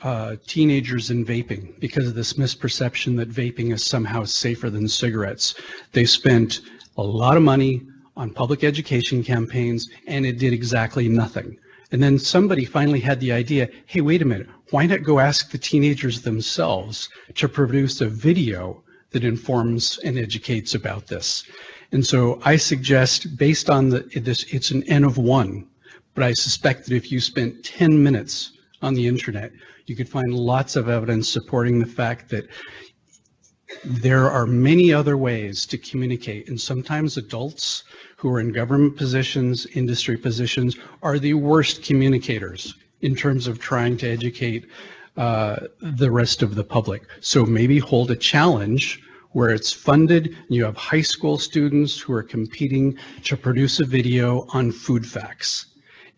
teenagers and vaping because of this misperception that vaping is somehow safer than cigarettes. They spent a lot of money on public education campaigns, and it did exactly nothing. And then somebody finally had the idea, hey, wait a minute, why not go ask the teenagers themselves to produce a video that informs and educates about this? And so I suggest, based on it's an N of 1, but I suspect that if you spent 10 minutes on the internet, you could find lots of evidence supporting the fact that there are many other ways to communicate, and sometimes adults who are in government positions, industry positions, are the worst communicators in terms of trying to educate the rest of the public. So maybe hold a challenge where it's funded, and you have high school students who are competing to produce a video on food facts.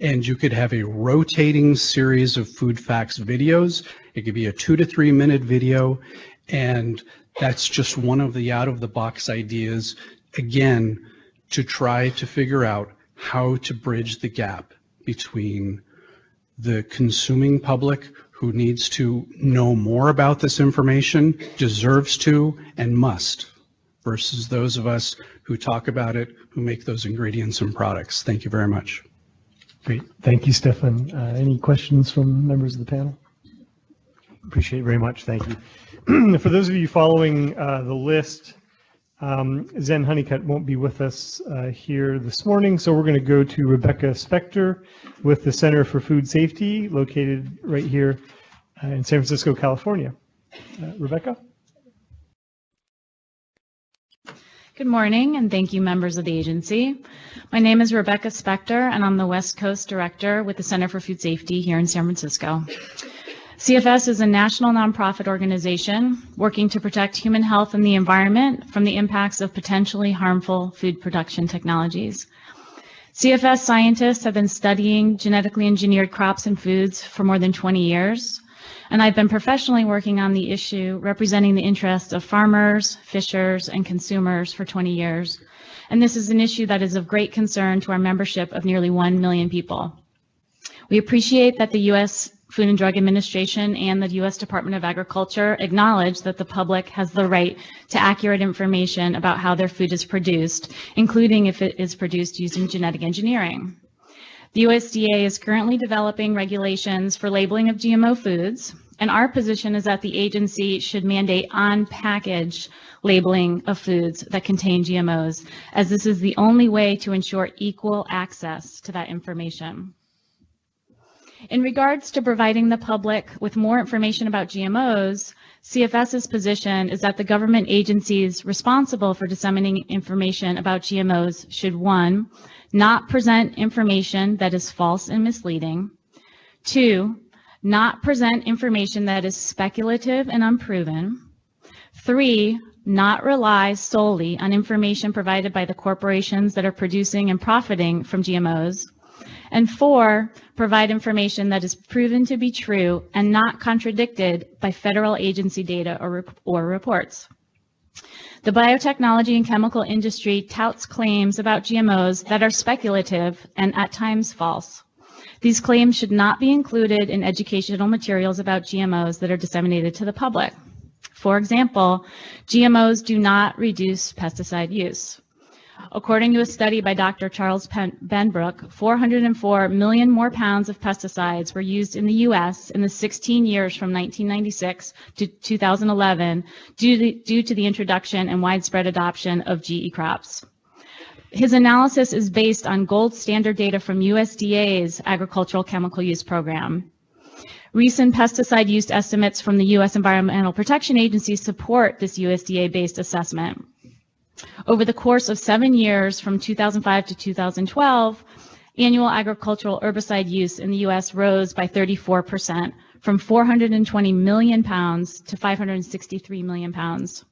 And you could have a rotating series of food facts videos. It could be a 2 to 3 minute video, and that's just one of the out-of-the-box ideas, again, to try to figure out how to bridge the gap between the consuming public who needs to know more about this information, deserves to, and must, versus those of us who talk about it, who make those ingredients and products. Thank you very much. Great. Thank you, Stefan. Any questions from members of the panel? Appreciate it very much. Thank you. For those of you following the list, Zen Honeycutt won't be with us here this morning, so we're going to go to Rebecca Spector with the Center for Food Safety, located right here in San Francisco, California. Rebecca? Good morning, and thank you, members of the agency. My name is Rebecca Spector, and I'm the West Coast Director with the Center for Food Safety here in San Francisco. CFS is a national nonprofit organization working to protect human health and the environment from the impacts of potentially harmful food production technologies. CFS scientists have been studying genetically engineered crops and foods for more than 20 years, and I've been professionally working on the issue representing the interests of farmers, fishers, and consumers for 20 years. And this is an issue that is of great concern to our membership of nearly 1 million people. We appreciate that the U.S. Food and Drug Administration and the U.S. Department of Agriculture acknowledge that the public has the right to accurate information about how their food is produced, including if it is produced using genetic engineering. The USDA is currently developing regulations for labeling of GMO foods, and our position is that the agency should mandate on-package labeling of foods that contain GMOs, as this is the only way to ensure equal access to that information. In regards to providing the public with more information about GMOs, CFS's position is that the government agencies responsible for disseminating information about GMOs should, 1, not present information that is false and misleading, 2, not present information that is speculative and unproven, 3, not rely solely on information provided by the corporations that are producing and profiting from GMOs, and 4, provide information that is proven to be true and not contradicted by federal agency data or reports. The biotechnology and chemical industry touts claims about GMOs that are speculative and at times false. These claims should not be included in educational materials about GMOs that are disseminated to the public. For example, GMOs do not reduce pesticide use. According to a study by Dr. Charles Benbrook, 404 million more pounds of pesticides were used in the U.S. in the 16 years from 1996 to 2011 due to the introduction and widespread adoption of GE crops. His analysis is based on gold standard data from USDA's Agricultural Chemical Use Program. Recent pesticide use estimates from the U.S. Environmental Protection Agency support this USDA-based assessment. Over the course of 7 years, from 2005 to 2012, annual agricultural herbicide use in the U.S. rose by 34%, from 420 million pounds to 563 million pounds.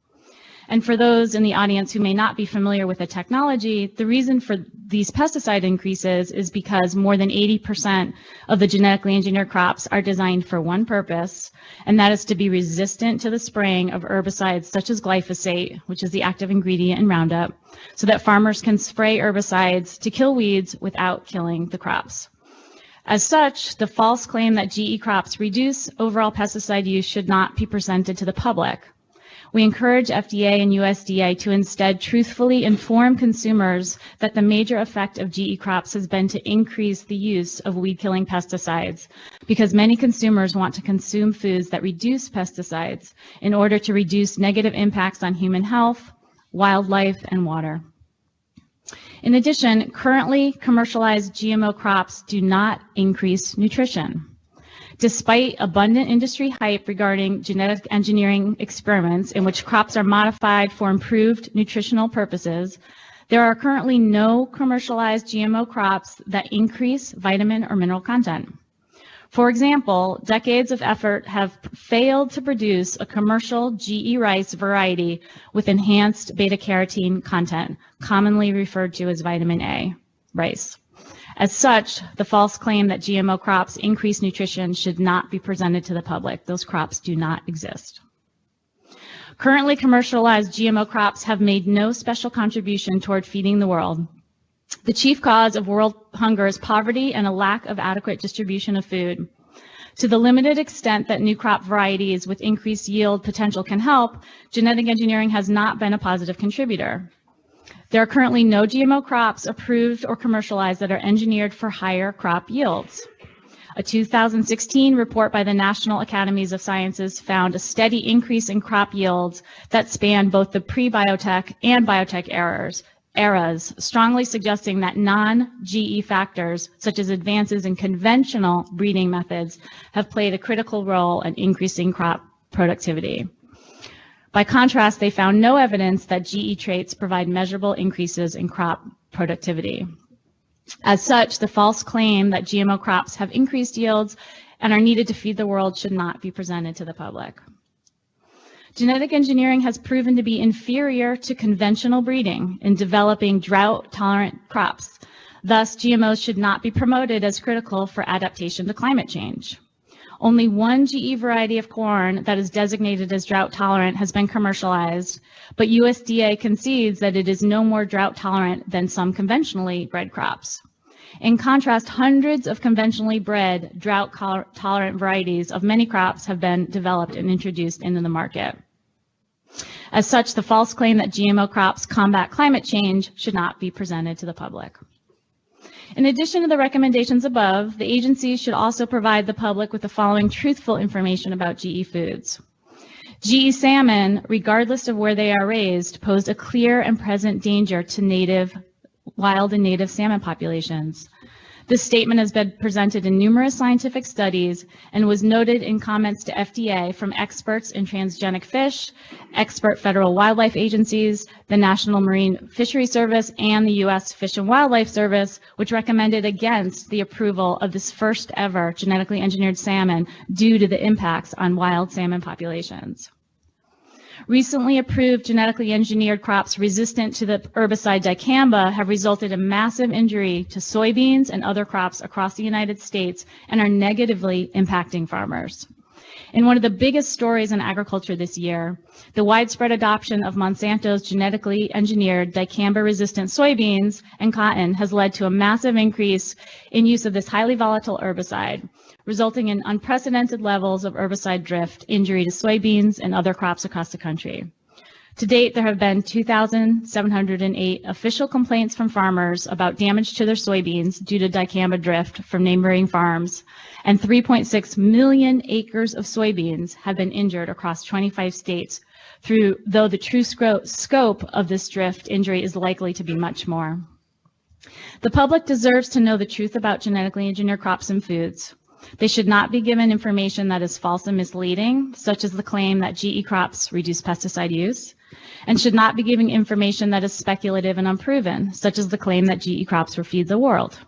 And for those in the audience who may not be familiar with the technology, the reason for these pesticide increases is because more than 80% of the genetically engineered crops are designed for one purpose, and that is to be resistant to the spraying of herbicides such as glyphosate, which is the active ingredient in Roundup, so that farmers can spray herbicides to kill weeds without killing the crops. As such, the false claim that GE crops reduce overall pesticide use should not be presented to the public. We encourage FDA and USDA to instead truthfully inform consumers that the major effect of GE crops has been to increase the use of weed-killing pesticides, because many consumers want to consume foods that reduce pesticides in order to reduce negative impacts on human health, wildlife, and water. In addition, currently commercialized GMO crops do not increase nutrition. Despite abundant industry hype regarding genetic engineering experiments in which crops are modified for improved nutritional purposes, there are currently no commercialized GMO crops that increase vitamin or mineral content. For example, decades of effort have failed to produce a commercial GE rice variety with enhanced beta-carotene content, commonly referred to as vitamin A rice. As such, the false claim that GMO crops increase nutrition should not be presented to the public. Those crops do not exist. Currently commercialized GMO crops have made no special contribution toward feeding the world. The chief cause of world hunger is poverty and a lack of adequate distribution of food. To the limited extent that new crop varieties with increased yield potential can help, genetic engineering has not been a positive contributor. There are currently no GMO crops approved or commercialized that are engineered for higher crop yields. A 2016 report by the National Academies of Sciences found a steady increase in crop yields that spanned both the pre-biotech and biotech eras, strongly suggesting that non-GE factors, such as advances in conventional breeding methods, have played a critical role in increasing crop productivity. By contrast, they found no evidence that GE traits provide measurable increases in crop productivity. As such, the false claim that GMO crops have increased yields and are needed to feed the world should not be presented to the public. Genetic engineering has proven to be inferior to conventional breeding in developing drought-tolerant crops. Thus, GMOs should not be promoted as critical for adaptation to climate change. Only one GE variety of corn that is designated as drought tolerant has been commercialized, but USDA concedes that it is no more drought tolerant than some conventionally bred crops. In contrast, hundreds of conventionally bred, drought-tolerant varieties of many crops have been developed and introduced into the market. As such, the false claim that GMO crops combat climate change should not be presented to the public. In addition to the recommendations above, the agency should also provide the public with the following truthful information about GE foods. GE salmon, regardless of where they are raised, pose a clear and present danger to wild and native salmon populations. This statement has been presented in numerous scientific studies and was noted in comments to FDA from experts in transgenic fish, expert federal wildlife agencies, the National Marine Fisheries Service, and the U.S. Fish and Wildlife Service, which recommended against the approval of this first ever genetically engineered salmon due to the impacts on wild salmon populations. Recently approved genetically engineered crops resistant to the herbicide dicamba have resulted in massive injury to soybeans and other crops across the United States and are negatively impacting farmers. In one of the biggest stories in agriculture this year, the widespread adoption of Monsanto's genetically engineered dicamba-resistant soybeans and cotton has led to a massive increase in use of this highly volatile herbicide, resulting in unprecedented levels of herbicide drift, injury to soybeans and other crops across the country. To date, there have been 2,708 official complaints from farmers about damage to their soybeans due to dicamba drift from neighboring farms, and 3.6 million acres of soybeans have been injured across 25 states, though the true scope of this drift injury is likely to be much more. The public deserves to know the truth about genetically engineered crops and foods. They should not be given information that is false and misleading, such as the claim that GE crops reduce pesticide use, and should not be giving information that is speculative and unproven, such as the claim that GE crops will feed the world.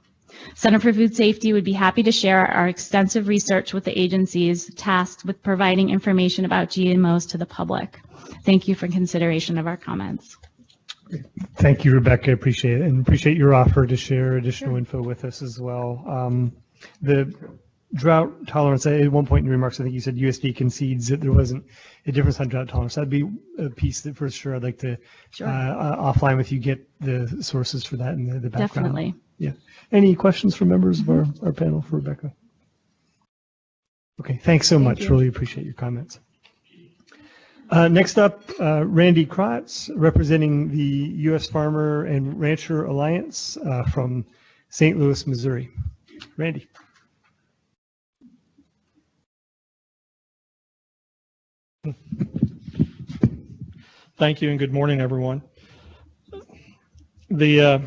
Center for Food Safety would be happy to share our extensive research with the agencies tasked with providing information about GMOs to the public. Thank you for consideration of our comments. Thank you, Rebecca. Appreciate it, and appreciate your offer to share additional info with us as well. The drought tolerance, at one point in your remarks, I think you said USD concedes that there wasn't a difference on drought tolerance. That'd be a piece that for sure I'd like to offline with you, get the sources for that and the background. Definitely. Yeah. Any questions from members of our panel for Rebecca? Okay, thanks so much. Really appreciate your comments. Next up, Randy Kratz, representing the U.S. Farmer and Rancher Alliance from St. Louis, Missouri. Randy. Thank you and good morning, everyone. The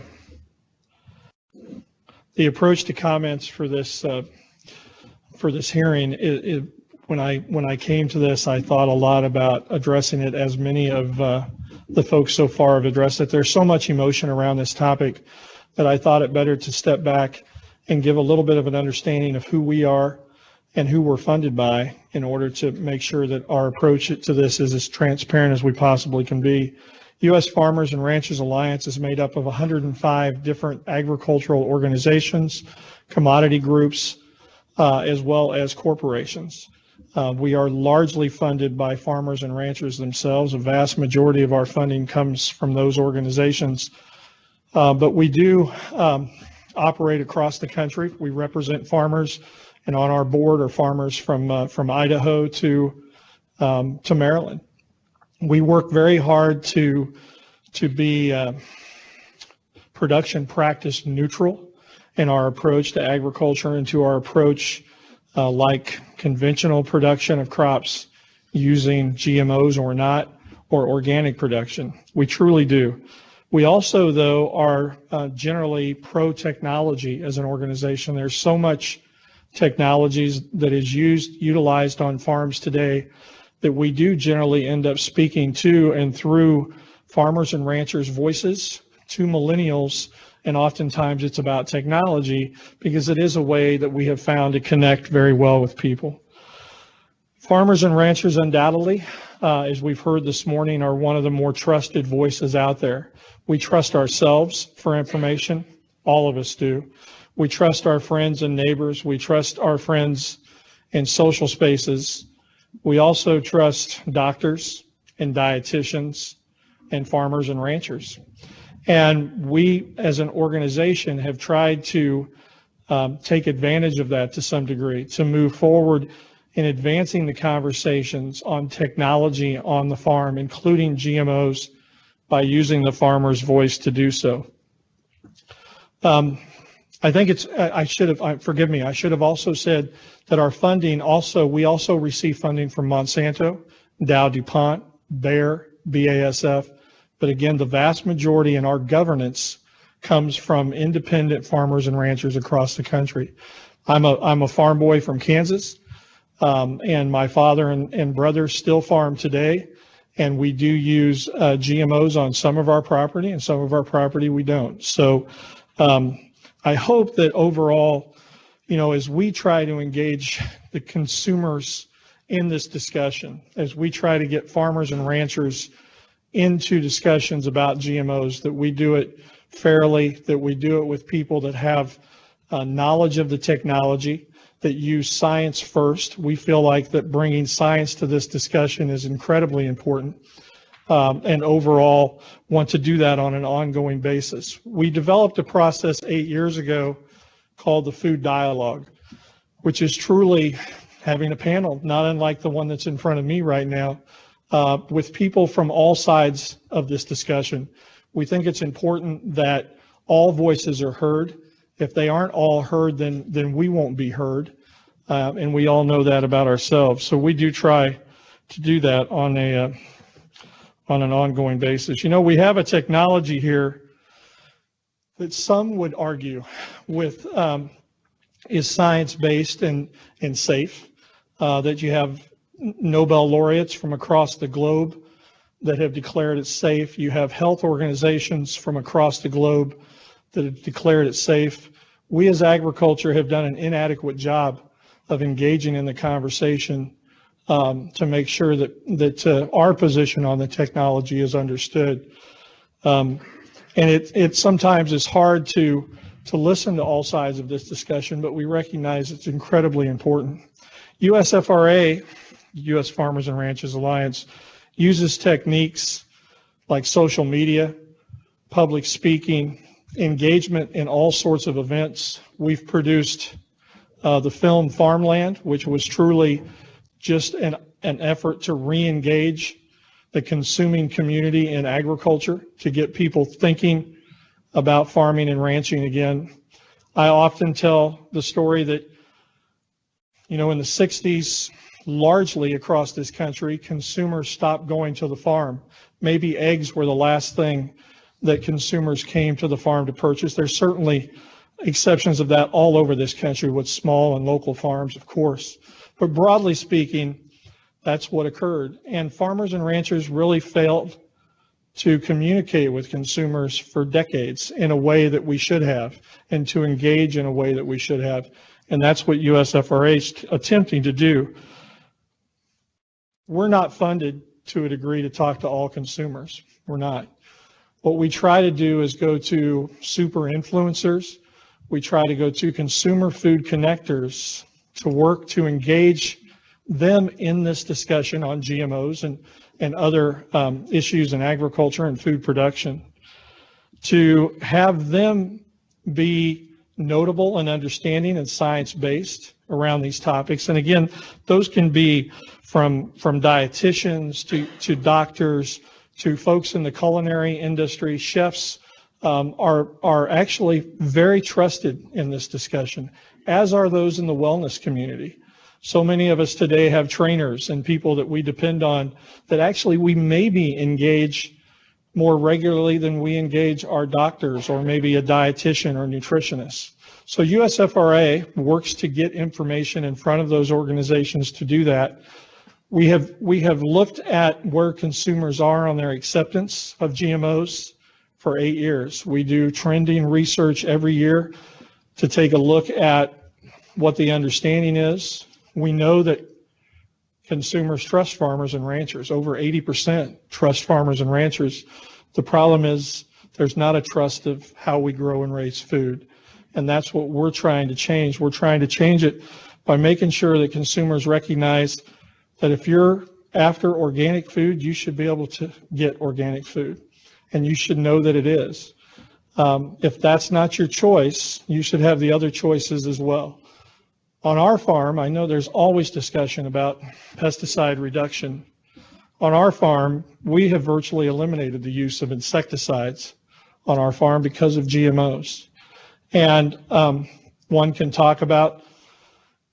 approach to comments for this hearing, when I came to this, I thought a lot about addressing it as many of the folks so far have addressed it. There's so much emotion around this topic that I thought it better to step back and give a little bit of an understanding of who we are and who we're funded by in order to make sure that our approach to this is as transparent as we possibly can be. U.S. Farmers and Ranchers Alliance is made up of 105 different agricultural organizations, commodity groups, as well as corporations. We are largely funded by farmers and ranchers themselves. A vast majority of our funding comes from those organizations. But we do operate across the country. We represent farmers, and on our board are farmers from Idaho to Maryland. We work very hard to be production practice neutral in our approach to agriculture and to our approach like conventional production of crops using GMOs or not, or organic production. We truly do. We also, though, are generally pro-technology as an organization. There's so much technologies that is utilized on farms today that we do generally end up speaking to and through farmers and ranchers' voices to millennials, and oftentimes it's about technology because it is a way that we have found to connect very well with people. Farmers and ranchers undoubtedly, as we've heard this morning, are one of the more trusted voices out there. We trust ourselves for information, all of us do. We trust our friends and neighbors. We trust our friends in social spaces. We also trust doctors and dietitians and farmers and ranchers. And we, as an organization, have tried to take advantage of that to some degree, to move forward in advancing the conversations on technology on the farm, including GMOs, by using the farmer's voice to do so. I think forgive me, I should have also said that our funding we also receive funding from Monsanto, Dow DuPont, Bayer, BASF, but again, the vast majority in our governance comes from independent farmers and ranchers across the country. I'm a farm boy from Kansas, and my father and brothers still farm today, and we do use GMOs on some of our property, and some of our property we don't. So I hope that overall, as we try to engage the consumers in this discussion, as we try to get farmers and ranchers into discussions about GMOs, that we do it fairly, that we do it with people that have knowledge of the technology, that use science first. We feel like that bringing science to this discussion is incredibly important, and overall want to do that on an ongoing basis. We developed a process 8 years ago called the Food Dialogue, which is truly having a panel, not unlike the one that's in front of me right now, with people from all sides of this discussion. We think it's important that all voices are heard. If they aren't all heard, then we won't be heard, and we all know that about ourselves. So we do try to do that on an ongoing basis. We have a technology here that some would argue is science-based and safe, that you have Nobel laureates from across the globe that have declared it safe. You have health organizations from across the globe that have declared it safe. We as agriculture have done an inadequate job of engaging in the conversation to make sure that our position on the technology is understood. And it sometimes is hard to listen to all sides of this discussion, but we recognize it's incredibly important. USFRA, U.S. Farmers and Ranchers Alliance, uses techniques like social media, public speaking, engagement in all sorts of events. We've produced the film Farmland, which was truly just an effort to re-engage the consuming community in agriculture, to get people thinking about farming and ranching again. I often tell the story that, in the 60s, largely across this country, consumers stopped going to the farm. Maybe eggs were the last thing that consumers came to the farm to purchase. There's certainly exceptions of that all over this country with small and local farms, of course. But broadly speaking, that's what occurred. And farmers and ranchers really failed to communicate with consumers for decades in a way that we should have, and to engage in a way that we should have. And that's what USFRA is attempting to do. We're not funded to a degree to talk to all consumers. We're not. What we try to do is go to super influencers. We try to go to consumer food connectors to work to engage them in this discussion on GMOs and other issues in agriculture and food production, to have them be notable and understanding and science-based around these topics. And again, those can be from dietitians to doctors to folks in the culinary industry. Chefs are actually very trusted in this discussion, as are those in the wellness community. So many of us today have trainers and people that we depend on that actually we maybe engage more regularly than we engage our doctors or maybe a dietitian or nutritionist. So USFRA works to get information in front of those organizations to do that. We have looked at where consumers are on their acceptance of GMOs for 8 years. We do trending research every year to take a look at what the understanding is. We know that consumers trust farmers and ranchers. Over 80% trust farmers and ranchers. The problem is there's not a trust of how we grow and raise food. And that's what we're trying to change. We're trying to change it by making sure that consumers recognize that if you're after organic food, you should be able to get organic food. and you should know that it is. If that's not your choice, you should have the other choices as well. On our farm, I know there's always discussion about pesticide reduction. On our farm, we have virtually eliminated the use of insecticides on our farm because of GMOs. And one can talk about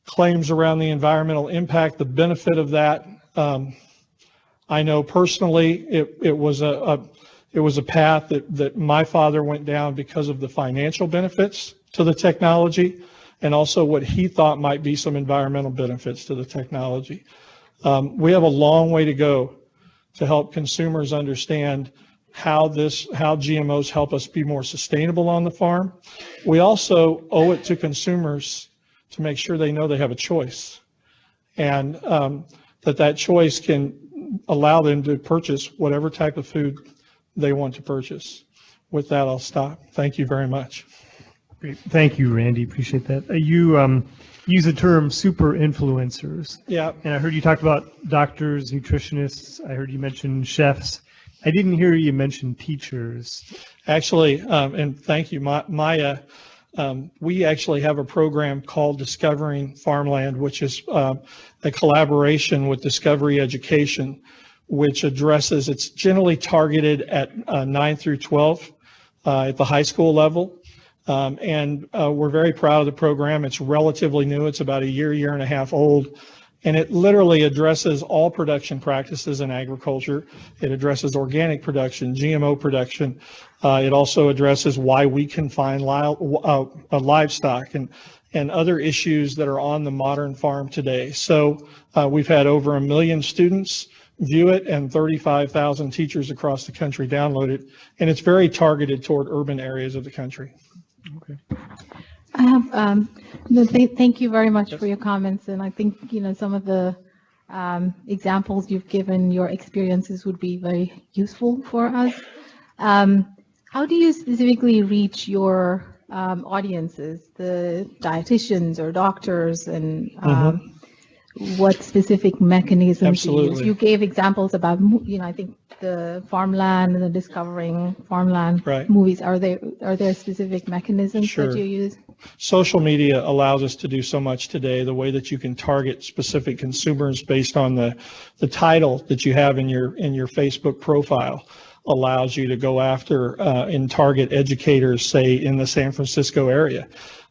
claims around the environmental impact, the benefit of that. I know personally it was a path that my father went down because of the financial benefits to the technology and also what he thought might be some environmental benefits to the technology. We have a long way to go to help consumers understand how GMOs help us be more sustainable on the farm. We also owe it to consumers to make sure they know they have a choice, and that choice can allow them to purchase whatever type of food they want to purchase. With that, I'll stop. Thank you very much. Great. Thank you, Randy. Appreciate that. You use the term super influencers. Yeah. And I heard you talk about doctors, nutritionists. I heard you mention chefs. I didn't hear you mention teachers. Actually, and thank you, Maya. We actually have a program called Discovering Farmland, which is a collaboration with Discovery Education, which addresses, it's generally targeted at 9 through 12 at the high school level. And we're very proud of the program. It's relatively new. It's about a year and a half old. And it literally addresses all production practices in agriculture. It addresses organic production, GMO production. It also addresses why we confine livestock and other issues that are on the modern farm today. So we've had over 1 million students view it and 35,000 teachers across the country download it. And it's very targeted toward urban areas of the country. Okay. I have, thank you very much for your comments. And I think, some of the examples you've given, your experiences would be very useful for us. How do you specifically reach your audiences, the dietitians or doctors, and what specific mechanisms do you use? You gave examples about, I think the Farmland and the Discovering Farmland movies. Are there specific mechanisms that you use? Social media allows us to do so much today. The way that you can target specific consumers based on the title that you have in your Facebook profile allows you to go after and target educators, say, in the San Francisco area.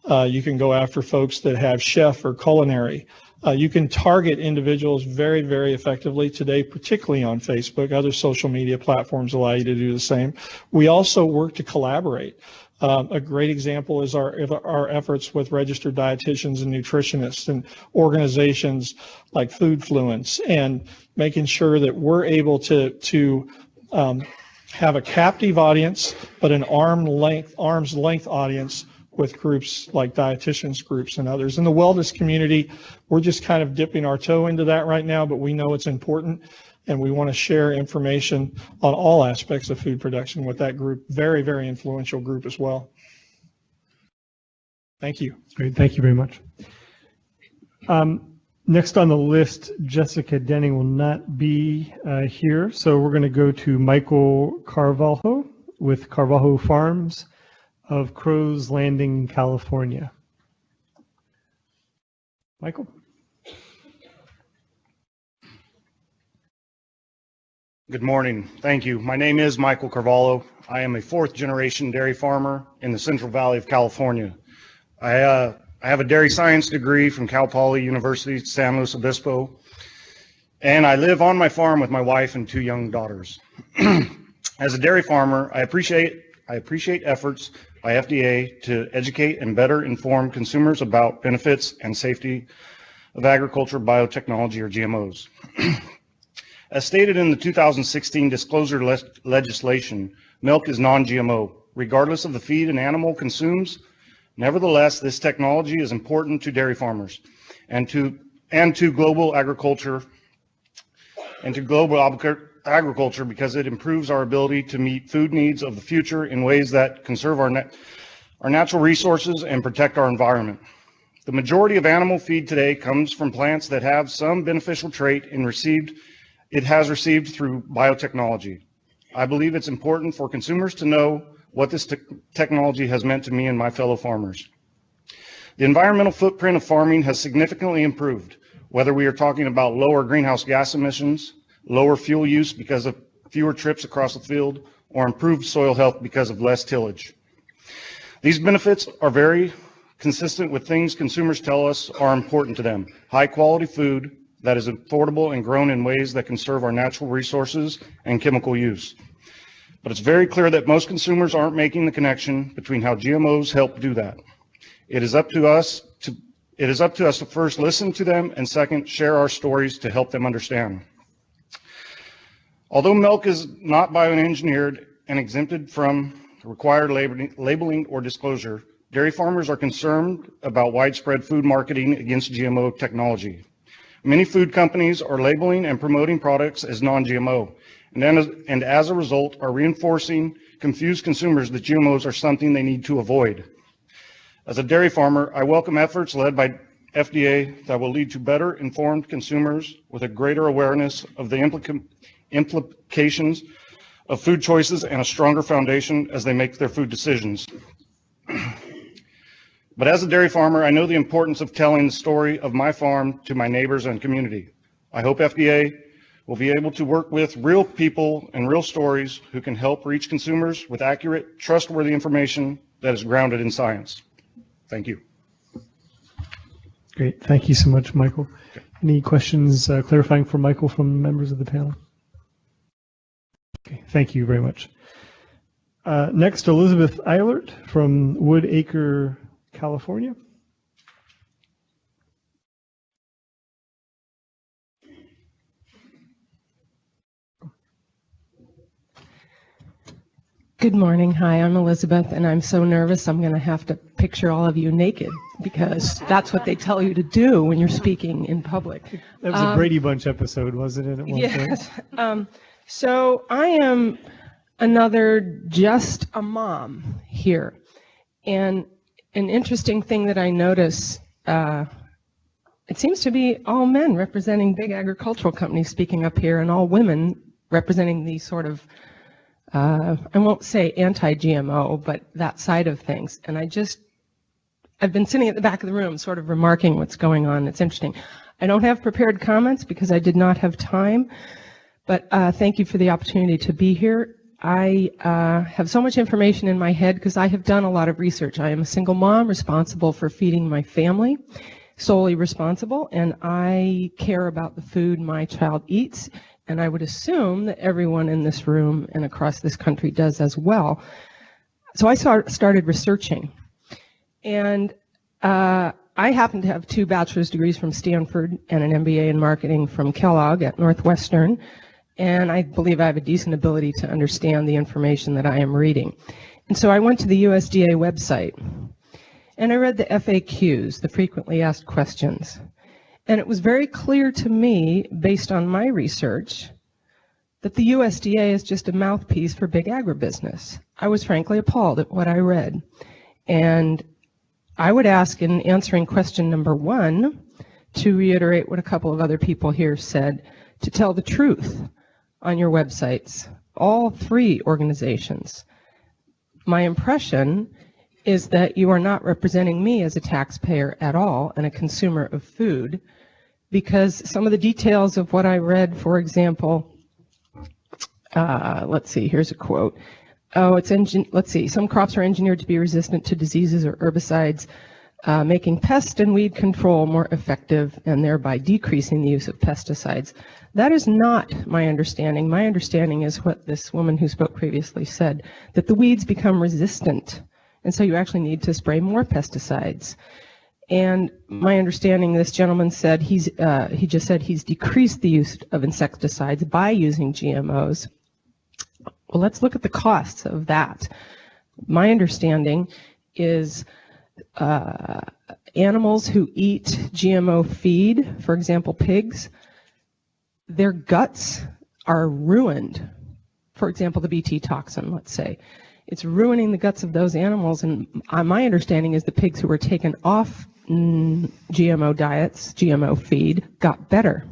You can go after folks that have chef or culinary. You can target individuals very, very effectively today, particularly on Facebook. Other social media platforms allow you to do the same. We also work to collaborate. A great example is our efforts with registered dietitians and nutritionists and organizations like Food Fluence, and making sure that we're able to have a captive audience, but an arm's length audience with groups like dietitians groups and others. In the wellness community, we're just kind of dipping our toe into that right now, but we know it's important, and we want to share information on all aspects of food production with that group. Very, very influential group as well. Thank you. Great, thank you very much. Next on the list, Jessica Denning will not be here, so we're going to go to Michael Carvalho with Carvalho Farms of Crow's Landing, California. Michael? Good morning. Thank you. My name is Michael Carvalho. I am a fourth-generation dairy farmer in the Central Valley of California. I have a dairy science degree from Cal Poly University, San Luis Obispo, and I live on my farm with my wife and 2 young daughters. As a dairy farmer, I appreciate efforts by FDA to educate and better inform consumers about benefits and safety of agriculture, biotechnology, or GMOs. As stated in the 2016 disclosure legislation, milk is non-GMO, regardless of the feed an animal consumes. Nevertheless, this technology is important to dairy farmers and to global agriculture because it improves our ability to meet food needs of the future in ways that conserve our natural resources and protect our environment. The majority of animal feed today comes from plants that have some beneficial trait it has received through biotechnology. I believe it's important for consumers to know what this technology has meant to me and my fellow farmers. The environmental footprint of farming has significantly improved, whether we are talking about lower greenhouse gas emissions, lower fuel use because of fewer trips across the field, or improved soil health because of less tillage. These benefits are very consistent with things consumers tell us are important to them. High quality food that is affordable and grown in ways that conserve our natural resources and chemical use. But it's very clear that most consumers aren't making the connection between how GMOs help do that. It is up to us to first listen to them and second, share our stories to help them understand. Although milk is not bioengineered and exempted from required labeling or disclosure, dairy farmers are concerned about widespread food marketing against GMO technology. Many food companies are labeling and promoting products as non-GMO, and as a result are reinforcing confused consumers that GMOs are something they need to avoid. As a dairy farmer, I welcome efforts led by FDA that will lead to better informed consumers with a greater awareness of the implications of food choices and a stronger foundation as they make their food decisions. But as a dairy farmer, I know the importance of telling the story of my farm to my neighbors and community. I hope FDA will be able to work with real people and real stories who can help reach consumers with accurate, trustworthy information that is grounded in science. Thank you. Great. Thank you so much, Michael. Any questions clarifying for Michael from members of the panel? Okay, thank you very much. Next, Elizabeth Eilert from Woodacre, California. Good morning. Hi, I'm Elizabeth, and I'm so nervous I'm going to have to picture all of you naked because that's what they tell you to do when you're speaking in public. That was a Brady Bunch episode, wasn't it, at one yes. point? So I am another just a mom here. And an interesting thing that I notice, it seems to be all men representing big agricultural companies speaking up here and all women representing these sort of I won't say anti-GMO, but that side of things. And I've been sitting at the back of the room sort of remarking what's going on. It's interesting. I don't have prepared comments because I did not have time, but thank you for the opportunity to be here. I have so much information in my head because I have done a lot of research. I am a single mom responsible for feeding my family, solely responsible, and I care about the food my child eats. And I would assume that everyone in this room and across this country does as well. So I started researching. And I happen to have 2 bachelor's degrees from Stanford and an MBA in marketing from Kellogg at Northwestern. And I believe I have a decent ability to understand the information that I am reading. And so I went to the USDA website. And I read the FAQs, the frequently asked questions. And it was very clear to me, based on my research, that the USDA is just a mouthpiece for big agribusiness. I was frankly appalled at what I read. And I would ask in answering question number 1, to reiterate what a couple of other people here said, to tell the truth on your websites, all 3 organizations. My impression is that you are not representing me as a taxpayer at all and a consumer of food, because some of the details of what I read, for example, let's see, here's a quote. Let's see, some crops are engineered to be resistant to diseases or herbicides, making pest and weed control more effective and thereby decreasing the use of pesticides. That is not my understanding. My understanding is what this woman who spoke previously said, that the weeds become resistant, and so you actually need to spray more pesticides. And my understanding, this gentleman said he just said he's decreased the use of insecticides by using GMOs. Well, let's look at the costs of that. My understanding is animals who eat GMO feed, for example, pigs, their guts are ruined. For example, the Bt toxin, let's say. It's ruining the guts of those animals, and my understanding is the pigs who were taken off GMO diets, GMO feed, got better.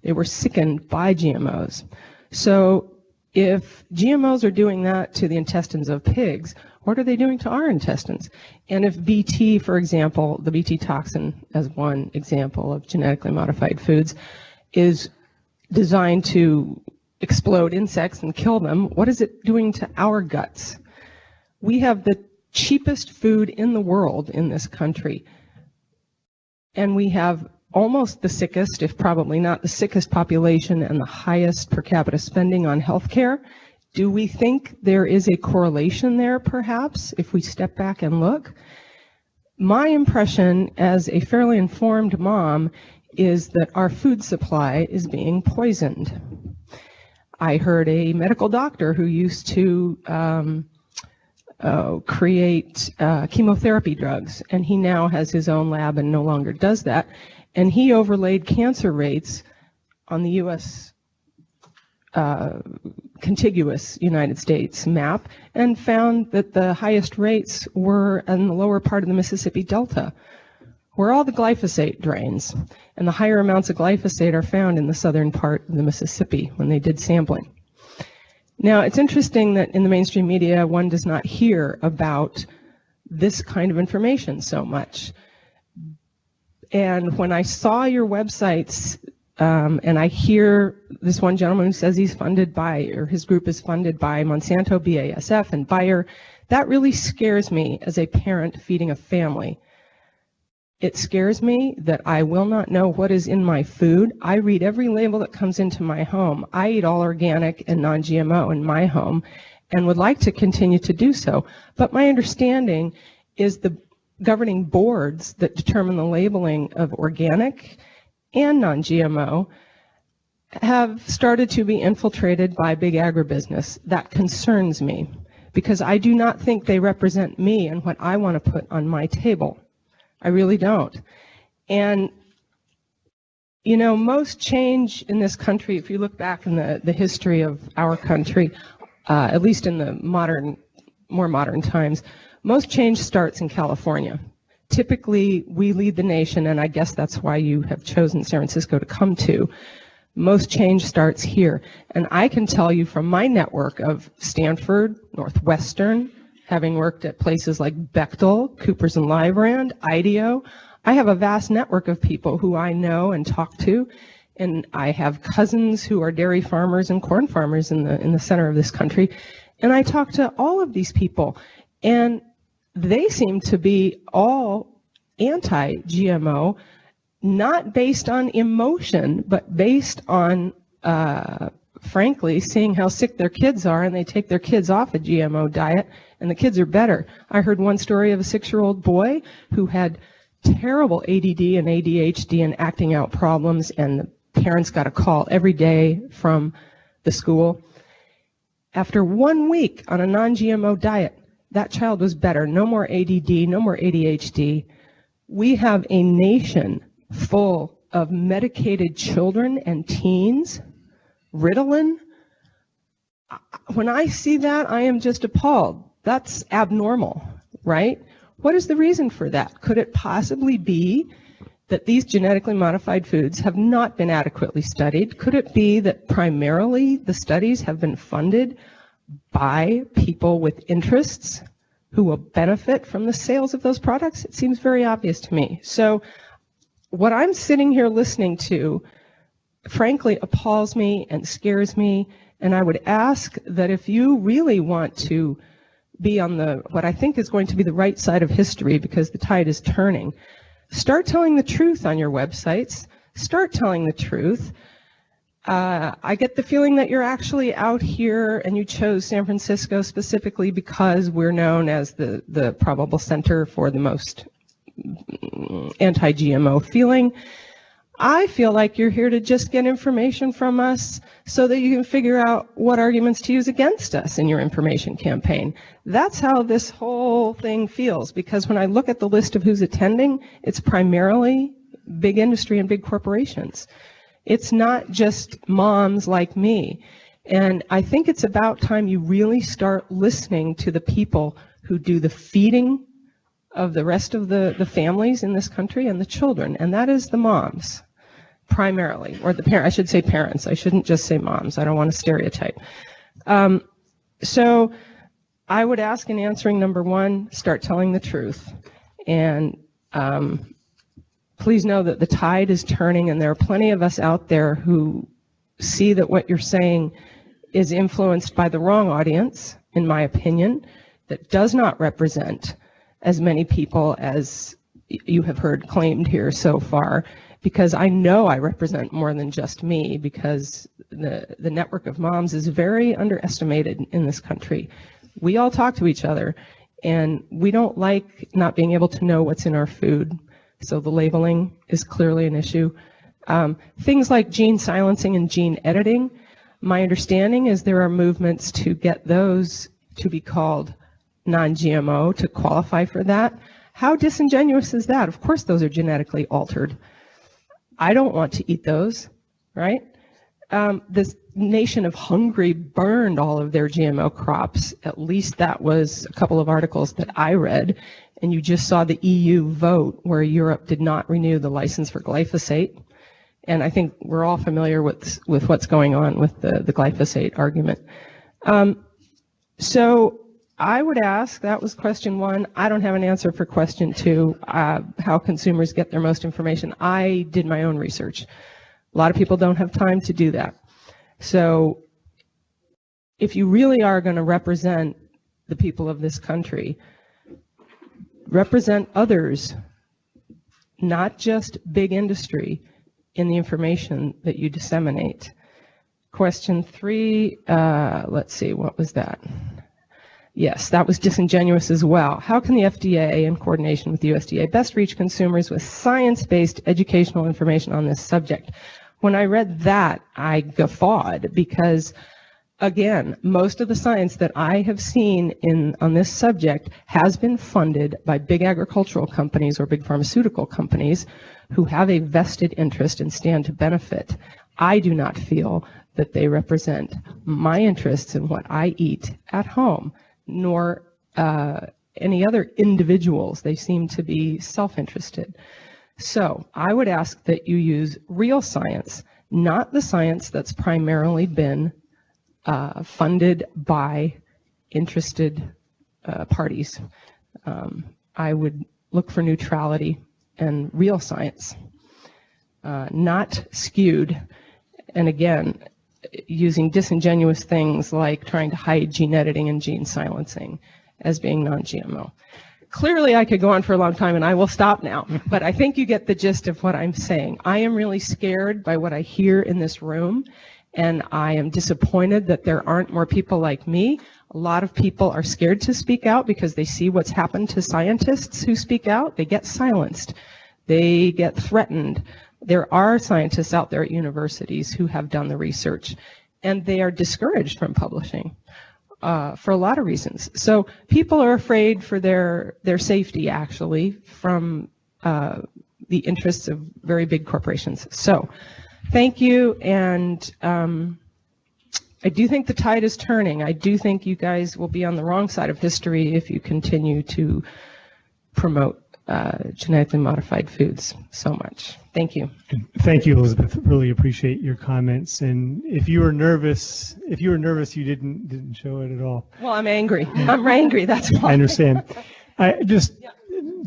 They were sickened by GMOs. So if GMOs are doing that to the intestines of pigs, what are they doing to our intestines? And if BT, for example, the BT toxin as one example of genetically modified foods, is designed to explode insects and kill them, what is it doing to our guts? We have the cheapest food in the world in this country, and we have almost the sickest, if probably not the sickest population, and the highest per capita spending on healthcare. Do we think there is a correlation there, perhaps, if we step back and look? My impression as a fairly informed mom is that our food supply is being poisoned. I heard a medical doctor who used to create chemotherapy drugs, and he now has his own lab and no longer does that. And he overlaid cancer rates on the U.S. Contiguous United States map and found that the highest rates were in the lower part of the Mississippi Delta, where all the glyphosate drains. And the higher amounts of glyphosate are found in the southern part of the Mississippi when they did sampling. Now, it's interesting that in the mainstream media, one does not hear about this kind of information so much. And when I saw your websites, and I hear this one gentleman who says he's funded by, or his group is funded by Monsanto, BASF, and Bayer, that really scares me as a parent feeding a family. It scares me that I will not know what is in my food. I read every label that comes into my home. I eat all organic and non-GMO in my home and would like to continue to do so. But my understanding is the governing boards that determine the labeling of organic and non-GMO have started to be infiltrated by big agribusiness. That concerns me because I do not think they represent me and what I want to put on my table. I really don't. And, you know, most change in this country, if you look back in the history of our country, at least in the more modern times, most change starts in California. Typically, we lead the nation, and I guess that's why you have chosen San Francisco to come to. Most change starts here. And I can tell you from my network of Stanford, Northwestern, having worked at places like Bechtel, Coopers and Lybrand, IDEO, I have a vast network of people who I know and talk to, and I have cousins who are dairy farmers and corn farmers in the center of this country, and I talk to all of these people, and they seem to be all anti-GMO, not based on emotion, but based on, frankly, seeing how sick their kids are, and they take their kids off a GMO diet, and the kids are better. I heard one story of a 6-year-old boy who had terrible ADD and ADHD and acting out problems, and the parents got a call every day from the school. After 1 week on a non-GMO diet, that child was better. No more ADD, no more ADHD. We have a nation full of medicated children and teens, Ritalin. When I see that, I am just appalled. That's abnormal, right? What is the reason for that? Could it possibly be that these genetically modified foods have not been adequately studied? Could it be that primarily the studies have been funded by people with interests who will benefit from the sales of those products? It seems very obvious to me. So what I'm sitting here listening to, frankly, appalls me and scares me. And I would ask that if you really want to be on what I think is going to be the right side of history, because the tide is turning, start telling the truth on your websites. Start telling the truth. I get the feeling that you're actually out here and you chose San Francisco specifically because we're known as the probable center for the most anti-GMO feeling. I feel like you're here to just get information from us so that you can figure out what arguments to use against us in your information campaign. That's how this whole thing feels, because when I look at the list of who's attending, it's primarily big industry and big corporations. It's not just moms like me. And I think it's about time you really start listening to the people who do the feeding of the rest of the families in this country and the children, and that is the moms, primarily, or the parents. I should say parents. I shouldn't just say moms. I don't want to stereotype. So I would ask in answering number one, start telling the truth. And please know that the tide is turning, and there are plenty of us out there who see that what you're saying is influenced by the wrong audience, in my opinion, that does not represent as many people as you have heard claimed here so far, because I know I represent more than just me, because the network of moms is very underestimated in this country. We all talk to each other, and we don't like not being able to know what's in our food. So the labeling is clearly an issue. Things like gene silencing and gene editing, my understanding is there are movements to get those to be called non-GMO to qualify for that. How disingenuous is that? Of course those are genetically altered. I don't want to eat those, right? This nation of Hungary burned all of their GMO crops. At least that was a couple of articles that I read. And you just saw the EU vote where Europe did not renew the license for glyphosate. And I think we're all familiar with what's going on with the glyphosate argument. So I would ask, that was question one. I don't have an answer for question two, how consumers get their most information. I did my own research. A lot of people don't have time to do that. So if you really are going to represent the people of this country, represent others, not just big industry, in the information that you disseminate. Question three, let's see, what was that? Yes, that was disingenuous as well. How can the FDA, in coordination with the USDA, best reach consumers with science-based educational information on this subject? When I read that, I guffawed because, again, most of the science that I have seen on this subject has been funded by big agricultural companies or big pharmaceutical companies who have a vested interest and stand to benefit. I do not feel that they represent my interests in what I eat at home, nor any other individuals. They seem to be self-interested. So I would ask that you use real science, not the science that's primarily been funded by interested parties. I would look for neutrality and real science, not skewed, and again, using disingenuous things like trying to hide gene editing and gene silencing as being non-GMO. Clearly, I could go on for a long time, and I will stop now, but I think you get the gist of what I'm saying. I am really scared by what I hear in this room, and I am disappointed that there aren't more people like me. A lot of people are scared to speak out because they see what's happened to scientists who speak out. They get silenced. They get threatened. There are scientists out there at universities who have done the research, and they are discouraged from publishing for a lot of reasons. So people are afraid for their safety, actually, from the interests of very big corporations. So thank you, and I do think the tide is turning. I do think you guys will be on the wrong side of history if you continue to promote genetically modified foods so much. Thank you. Thank you, Elizabeth. Really appreciate your comments. And if you were nervous, you didn't show it at all. Well, I'm angry. I'm angry. That's why. I understand. I just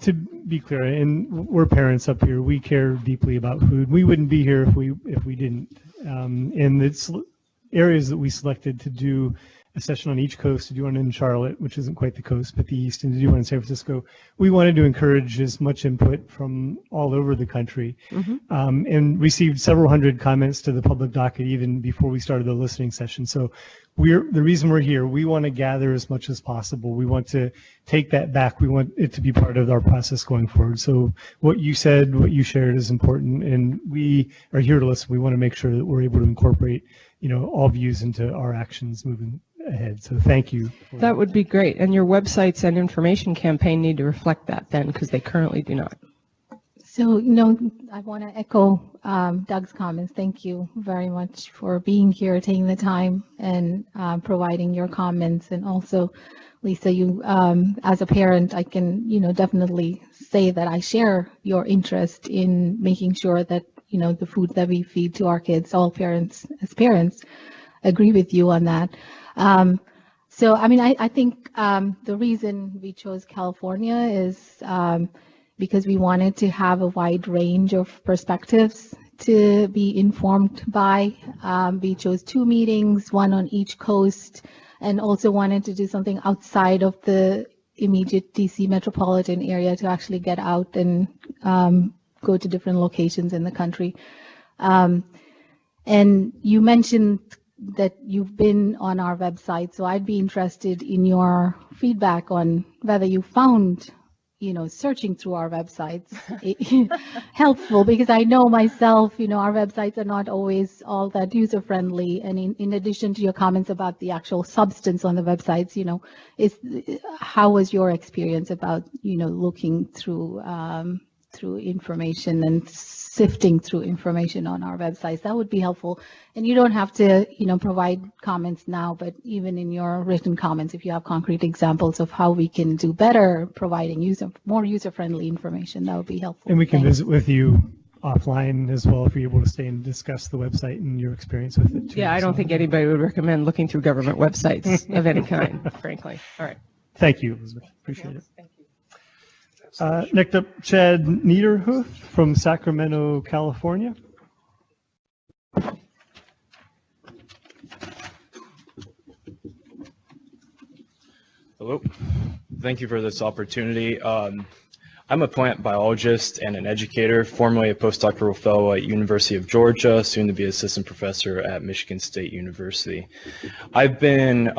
to be clear, and we're parents up here. We care deeply about food. We wouldn't be here if we didn't. And it's areas that we selected to do a session on each coast, to do one in Charlotte, which isn't quite the coast, but the east, and to do one in San Francisco. We wanted to encourage as much input from all over the country, and received several hundred comments to the public docket even before we started the listening session. So the reason we're here, we want to gather as much as possible. We want to take that back. We want it to be part of our process going forward. So what you said, what you shared is important, and we are here to listen. We want to make sure that we're able to incorporate, all views into our actions moving ahead. So thank you. That would be great. And your websites and information campaign need to reflect that then, because they currently do not. So, I want to echo Doug's comments. Thank you very much for being here, taking the time, and providing your comments. And also, Lisa, you, as a parent, I can, definitely say that I share your interest in making sure that, the food that we feed to our kids, all parents, as parents, agree with you on that. So, I mean, I think the reason we chose California is because we wanted to have a wide range of perspectives to be informed by. We chose 2 meetings, one on each coast, and also wanted to do something outside of the immediate DC metropolitan area to actually get out and go to different locations in the country. And you mentioned that you've been on our website, so I'd be interested in your feedback on whether you found, searching through our websites helpful, because I know myself, our websites are not always all that user-friendly. And in addition to your comments about the actual substance on the websites, how was your experience about, looking through information and sifting through information on our websites? That would be helpful. And you don't have to, provide comments now, but even in your written comments, if you have concrete examples of how we can do better providing more user-friendly information, that would be helpful. And we can visit with you offline as well if you're able to stay and discuss the website and your experience with it too. Yeah, I don't think anybody would recommend looking through government websites of any kind, frankly. All right. Thank you, Elizabeth. Appreciate it. Thank you. Next up, Chad Niederhuth from Sacramento, California. Hello. Thank you for this opportunity. I'm a plant biologist and an educator, formerly a postdoctoral fellow at University of Georgia, soon to be assistant professor at Michigan State University. I've been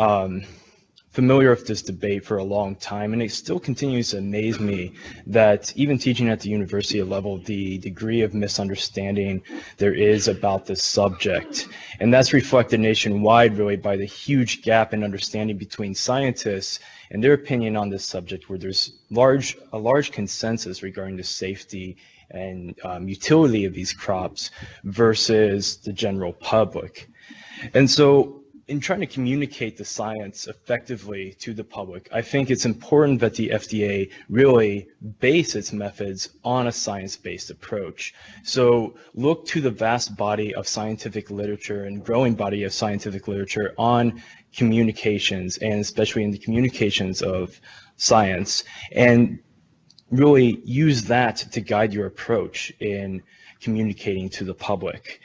familiar with this debate for a long time, and it still continues to amaze me that even teaching at the university level, the degree of misunderstanding there is about this subject. And that's reflected nationwide really by the huge gap in understanding between scientists and their opinion on this subject, where there's a large consensus regarding the safety and utility of these crops versus the general public. And so in trying to communicate the science effectively to the public, I think it's important that the FDA really base its methods on a science-based approach. So look to the vast body of scientific literature and growing body of scientific literature on communications, and especially in the communications of science, and really use that to guide your approach in communicating to the public.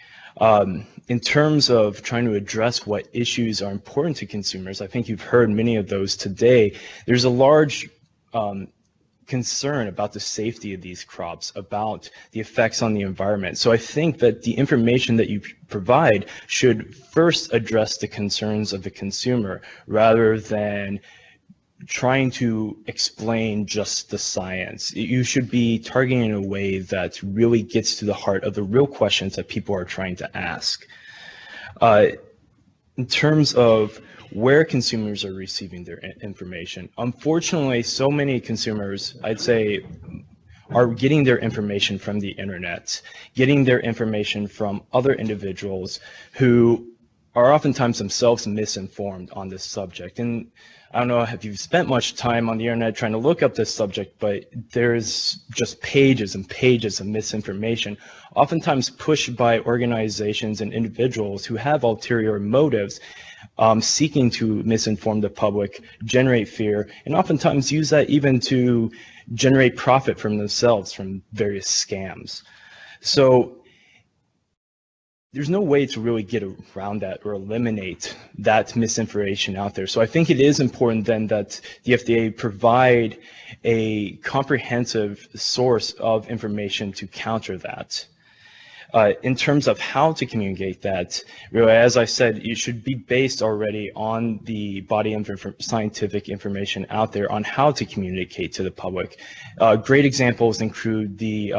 In terms of trying to address what issues are important to consumers, I think you've heard many of those today. There's a large concern about the safety of these crops, about the effects on the environment. So I think that the information that you provide should first address the concerns of the consumer rather than trying to explain just the science. You should be targeting in a way that really gets to the heart of the real questions that people are trying to ask. In terms of where consumers are receiving their information, unfortunately, so many consumers, I'd say, are getting their information from the internet, getting their information from other individuals who are oftentimes themselves misinformed on this subject. And I don't know if you've spent much time on the internet trying to look up this subject, but there's just pages and pages of misinformation, oftentimes pushed by organizations and individuals who have ulterior motives, seeking to misinform the public, generate fear, and oftentimes use that even to generate profit from themselves from various scams. So there's no way to really get around that or eliminate that misinformation out there. So I think it is important then that the FDA provide a comprehensive source of information to counter that. In terms of how to communicate that, really, as I said, it should be based already on the body of scientific information out there on how to communicate to the public. Great examples include the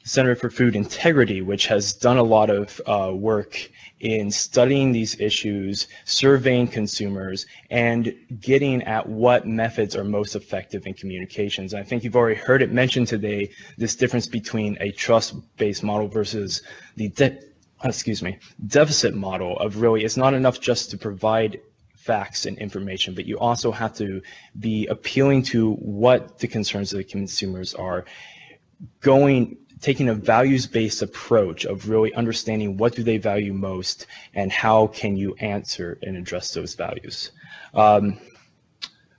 Center for Food Integrity, which has done a lot of work in studying these issues, surveying consumers, and getting at what methods are most effective in communications. And I think you've already heard it mentioned today, this difference between a trust-based model versus the deficit model of really, it's not enough just to provide facts and information, but you also have to be appealing to what the concerns of the consumers are, going taking a values-based approach of really understanding what do they value most and how can you answer and address those values.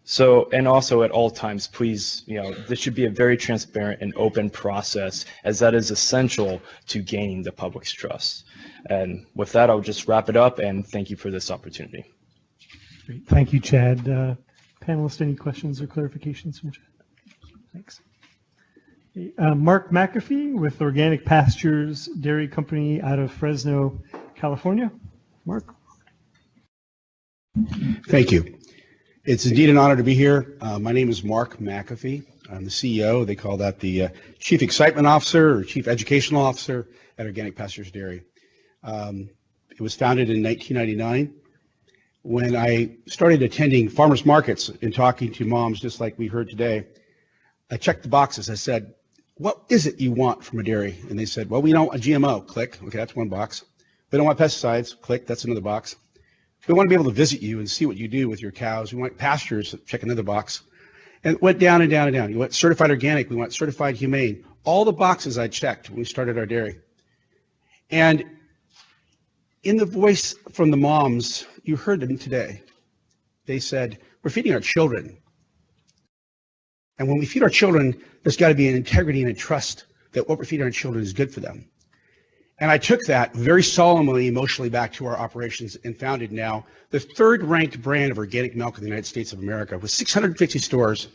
So, and also at all times, please, this should be a very transparent and open process, as that is essential to gaining the public's trust. And with that, I'll just wrap it up, and thank you for this opportunity. Great. Thank you, Chad. Panelists, any questions or clarifications from Chad? Thanks. Mark McAfee with Organic Pastures Dairy Company out of Fresno, California. Mark. Thank you. It's indeed an honor to be here. My name is Mark McAfee. I'm the CEO. They call that the Chief Excitement Officer or Chief Educational Officer at Organic Pastures Dairy. It was founded in 1999. When I started attending farmers markets and talking to moms just like we heard today, I checked the boxes. I said, what is it you want from a dairy? And they said, well, we don't want a GMO. Click. Okay, that's one box. We don't want pesticides. Click. That's another box. We want to be able to visit you and see what you do with your cows. We want pastures. Check another box. And it went down and down and down. You want certified organic. We want certified humane. All the boxes I checked when we started our dairy. And in the voice from the moms, you heard them today. They said, we're feeding our children. And when we feed our children, there's got to be an integrity and a trust that what we're feeding our children is good for them. And I took that very solemnly, emotionally back to our operations and founded now the third-ranked brand of organic milk in the United States of America with 650 stores,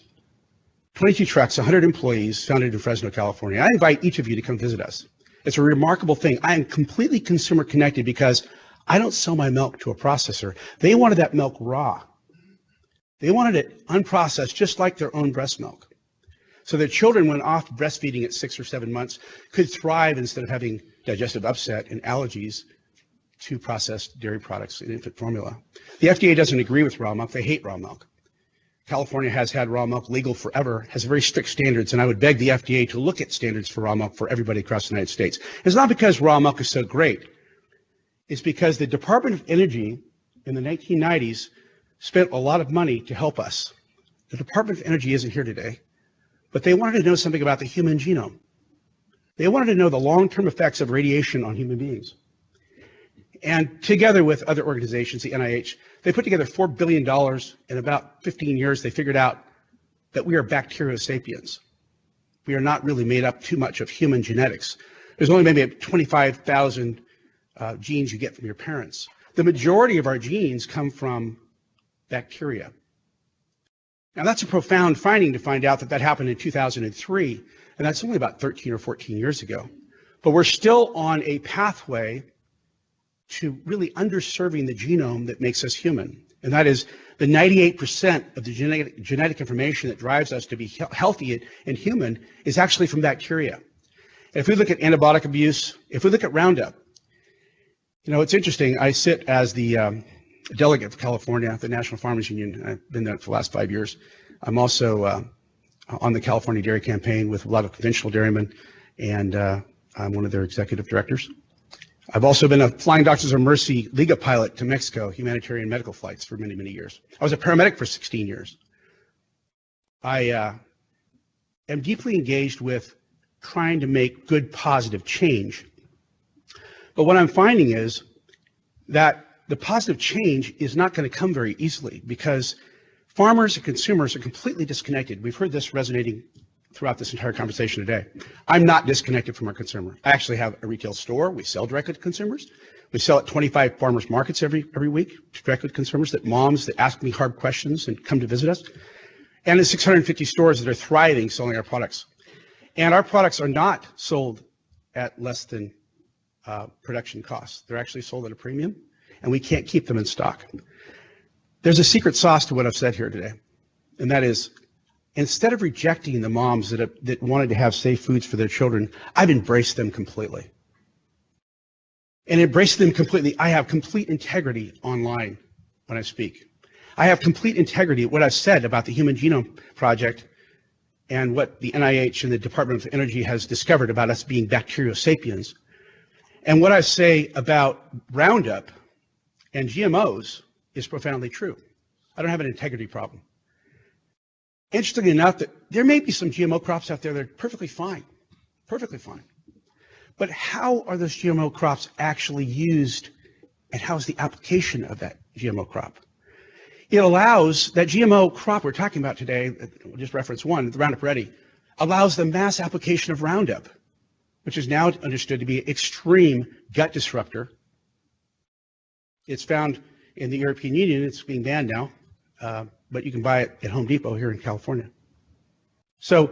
22 trucks, 100 employees, founded in Fresno, California. I invite each of you to come visit us. It's a remarkable thing. I am completely consumer connected because I don't sell my milk to a processor. They wanted that milk raw. They wanted it unprocessed, just like their own breast milk. So their children, when off breastfeeding at 6 or 7 months, could thrive instead of having digestive upset and allergies to processed dairy products and infant formula. The FDA doesn't agree with raw milk. They hate raw milk. California has had raw milk legal forever, has very strict standards, and I would beg the FDA to look at standards for raw milk for everybody across the United States. It's not because raw milk is so great. It's because the Department of Energy in the 1990s spent a lot of money to help us. The Department of Energy isn't here today, but they wanted to know something about the human genome. They wanted to know the long-term effects of radiation on human beings. And together with other organizations, the NIH, they put together $4 billion. In about 15 years, they figured out that we are bacteriosapiens. We are not really made up too much of human genetics. There's only maybe 25,000 genes you get from your parents. The majority of our genes come from bacteria. Now, that's a profound finding to find out that that happened in 2003, and that's only about 13 or 14 years ago. But we're still on a pathway to really underserving the genome that makes us human, and that is the 98% of the genetic information that drives us to be healthy and human is actually from bacteria. And if we look at antibiotic abuse, if we look at Roundup, it's interesting. I sit as the delegate for California, the National Farmers Union. I've been there for the last 5 years. I'm also on the California Dairy Campaign with a lot of conventional dairymen, and I'm one of their executive directors. I've also been a Flying Doctors of Mercy Liga pilot to Mexico, humanitarian medical flights for many, many years. I was a paramedic for 16 years. I am deeply engaged with trying to make good, positive change. But what I'm finding is that the positive change is not going to come very easily because farmers and consumers are completely disconnected. We've heard this resonating throughout this entire conversation today. I'm not disconnected from our consumer. I actually have a retail store. We sell directly to consumers. We sell at 25 farmers markets every week directly to consumers, that moms that ask me hard questions and come to visit us. And the 650 stores that are thriving selling our products. And our products are not sold at less than production costs. They're actually sold at a premium, and we can't keep them in stock. There's a secret sauce to what I've said here today, and that is, instead of rejecting the moms that wanted to have safe foods for their children, I've embraced them completely. And embracing them completely, I have complete integrity online when I speak. I have complete integrity what I've said about the Human Genome Project and what the NIH and the Department of Energy has discovered about us being bacteriosapiens. And what I say about Roundup and GMOs is profoundly true. I don't have an integrity problem. Interestingly enough, that there may be some GMO crops out there that are perfectly fine, But how are those GMO crops actually used, and how's the application of that GMO crop? It allows that GMO crop we're talking about today, we'll just reference one, the Roundup Ready, allows the mass application of Roundup, which is now understood to be an extreme gut disruptor. It's found in the European Union. It's being banned now, but you can buy it at Home Depot here in California. So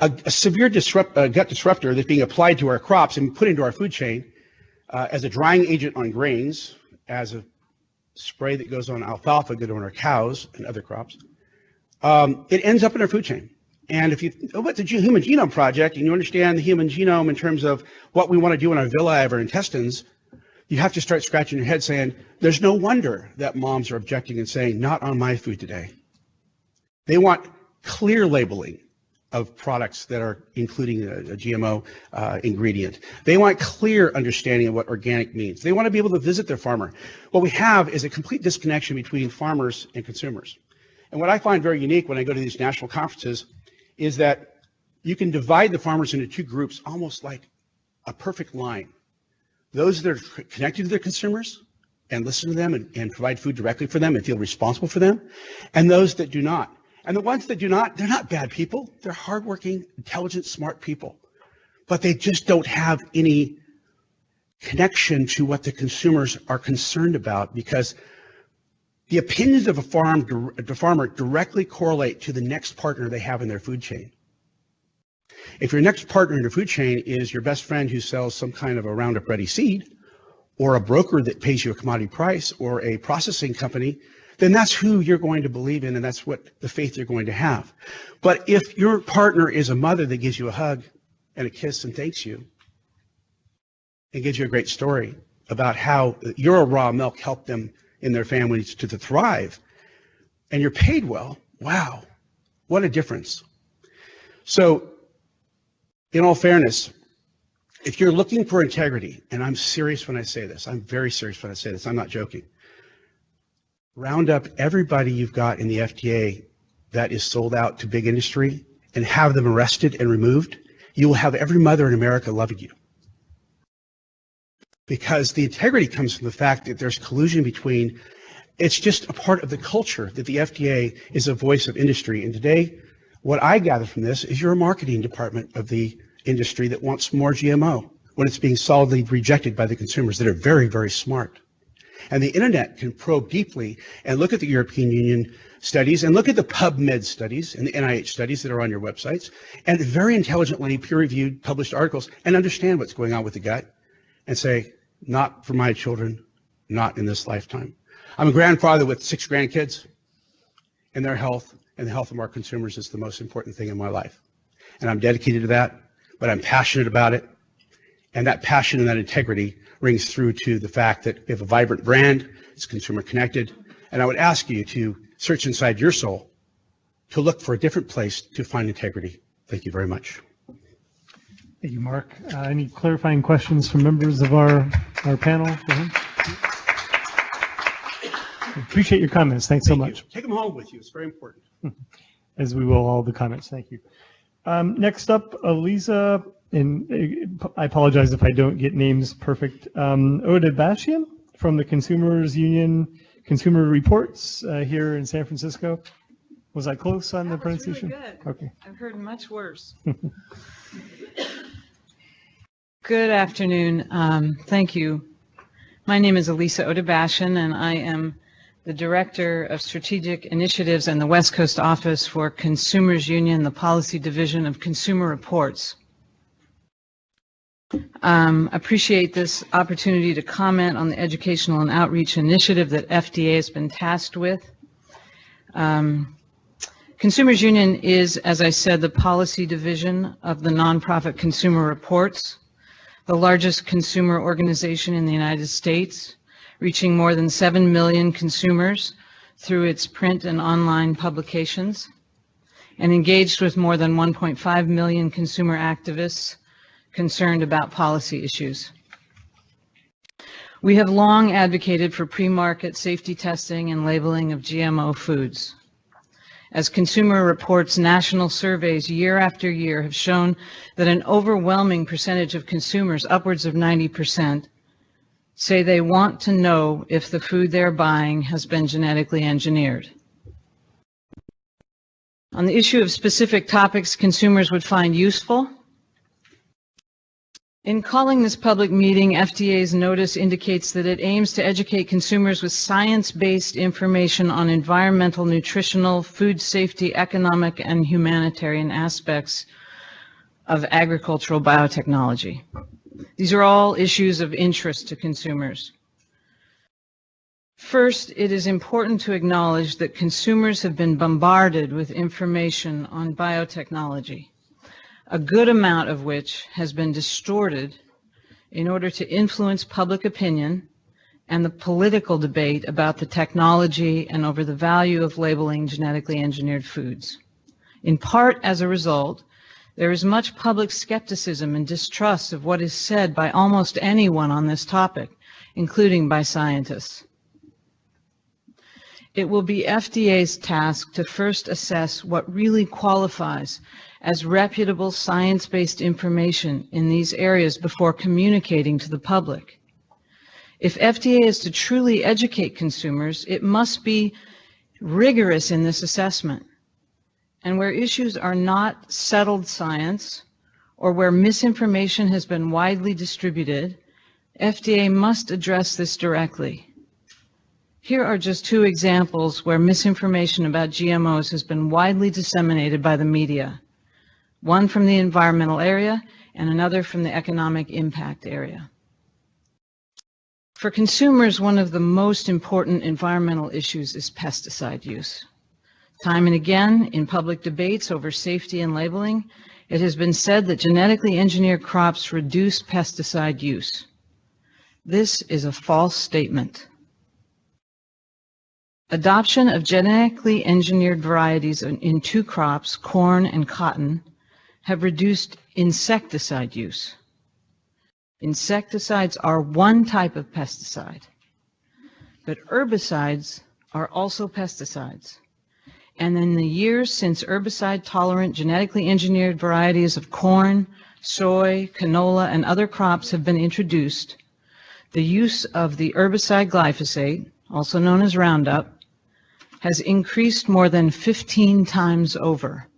a severe gut disruptor that's being applied to our crops and put into our food chain as a drying agent on grains, as a spray that goes on alfalfa, good on our cows and other crops, it ends up in our food chain. And if you look at the Human Genome Project and you understand the human genome in terms of what we want to do in our villi of our intestines, you have to start scratching your head saying, there's no wonder that moms are objecting and saying, not on my food today. They want clear labeling of products that are including a GMO ingredient. They want clear understanding of what organic means. They want to be able to visit their farmer. What we have is a complete disconnection between farmers and consumers. And what I find very unique when I go to these national conferences is that you can divide the farmers into two groups almost like a perfect line. Those that are connected to their consumers and listen to them and provide food directly for them and feel responsible for them, and those that do not. And the ones that do not, they're not bad people. They're hardworking, intelligent, smart people. But they just don't have any connection to what the consumers are concerned about, because the opinions of a farmer directly correlate to the next partner they have in their food chain. If your next partner in your food chain is your best friend who sells some kind of a Roundup Ready seed, or a broker that pays you a commodity price, or a processing company, then that's who you're going to believe in, and that's what the faith you're going to have. But if your partner is a mother that gives you a hug and a kiss and thanks you, and gives you a great story about how your raw milk helped them in their families to thrive, and you're paid well, wow, what a difference. So, in all fairness, if you're looking for integrity, and I'm serious when I say this, I'm very serious when I say this, I'm not joking. Round up everybody you've got in the FDA that is sold out to big industry and have them arrested and removed. You will have every mother in America loving you. Because the integrity comes from the fact that there's collusion between, it's just a part of the culture that the FDA is a voice of industry. And today, what I gather from this is you're a marketing department of the industry that wants more GMO when it's being solidly rejected by the consumers that are very, very smart. And the internet can probe deeply and look at the European Union studies and look at the PubMed studies and the NIH studies that are on your websites, and very intelligently peer-reviewed, published articles, and understand what's going on with the gut and say, not for my children, not in this lifetime. I'm a grandfather with 6 grandkids, and their health and the health of our consumers is the most important thing in my life. And I'm dedicated to that, but I'm passionate about it. And that passion and that integrity rings through to the fact that we have a vibrant brand, it's consumer connected, and I would ask you to search inside your soul to look for a different place to find integrity. Thank you very much. Thank you, Mark. Any clarifying questions from members of our panel? Appreciate your comments. Thanks so much. Take them home with you. It's very important. As we will all the comments. Thank you. Next up, Elisa, and I apologize if I don't get names perfect. Odebashian from the Consumers Union Consumer Reports here in San Francisco. Was I close on the pronunciation? Really good. Okay. I've heard much worse. Good afternoon. Thank you. My name is Elisa Odebashian, and I am the Director of Strategic Initiatives in the West Coast Office for Consumers Union, the Policy Division of Consumer Reports. Appreciate this opportunity to comment on the educational and outreach initiative that FDA has been tasked with. Consumers Union is, as I said, the policy division of the nonprofit Consumer Reports, the largest consumer organization in the United States, reaching more than 7 million consumers through its print and online publications, and engaged with more than 1.5 million consumer activists concerned about policy issues. We have long advocated for pre-market safety testing and labeling of GMO foods. as Consumer Reports national surveys year after year have shown that an overwhelming percentage of consumers, upwards of 90%, say they want to know if the food they're buying has been genetically engineered. On the issue of specific topics consumers would find useful, in calling this public meeting, FDA's notice indicates that it aims to educate consumers with science-based information on environmental, nutritional, food safety, economic, and humanitarian aspects of agricultural biotechnology. These are all issues of interest to consumers. First, it is important to acknowledge that consumers have been bombarded with information on biotechnology, a good amount of which has been distorted in order to influence public opinion and the political debate about the technology and over the value of labeling genetically engineered foods. In part as a result, there is much public skepticism and distrust of what is said by almost anyone on this topic, including by scientists. It will be FDA's task to first assess what really qualifies as reputable science-based information in these areas before communicating to the public. If FDA is to truly educate consumers, it must be rigorous in this assessment. And where issues are not settled science or where misinformation has been widely distributed, FDA must address this directly. Here are just two examples where misinformation about GMOs has been widely disseminated by the media. One from the environmental area and another from the economic impact area. For consumers, one of the most important environmental issues is pesticide use. Time and again, in public debates over safety and labeling, it has been said that genetically engineered crops reduce pesticide use. This is a false statement. Adoption of genetically engineered varieties in two crops, corn and cotton, have reduced insecticide use. Insecticides are one type of pesticide, but herbicides are also pesticides. And in the years since herbicide-tolerant genetically engineered varieties of corn, soy, canola, and other crops have been introduced, the use of the herbicide glyphosate, also known as Roundup, has increased more than 15 times over.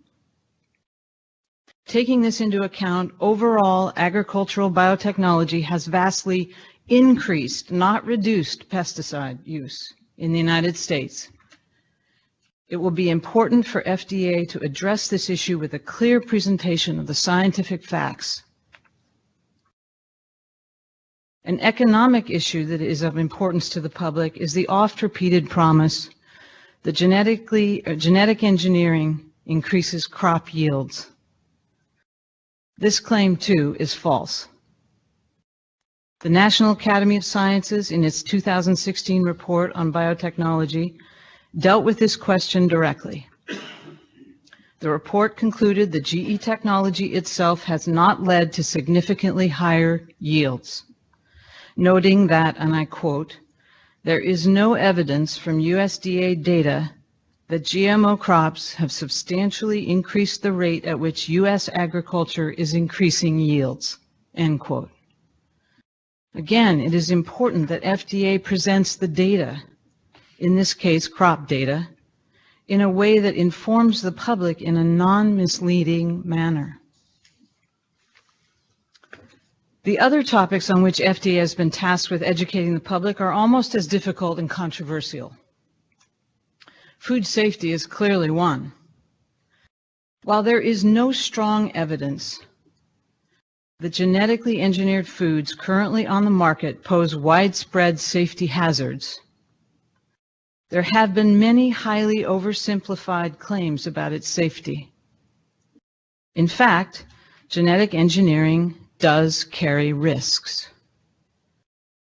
Taking this into account, overall agricultural biotechnology has vastly increased, not reduced, pesticide use in the United States. It will be important for FDA to address this issue with a clear presentation of the scientific facts. An economic issue that is of importance to the public is the oft-repeated promise that genetic engineering increases crop yields. This claim, too, is false. The National Academy of Sciences, in its 2016 report on biotechnology, dealt with this question directly. The report concluded that GE technology itself has not led to significantly higher yields, noting that, and I quote, "There is no evidence from USDA data that GMO crops have substantially increased the rate at which U.S. agriculture is increasing yields," end quote. Again, it is important that FDA presents the data, in this case crop data, in a way that informs the public in a non-misleading manner. The other topics on which FDA has been tasked with educating the public are almost as difficult and controversial. Food safety is clearly one. While there is no strong evidence that genetically engineered foods currently on the market pose widespread safety hazards, there have been many highly oversimplified claims about its safety. In fact, genetic engineering does carry risks.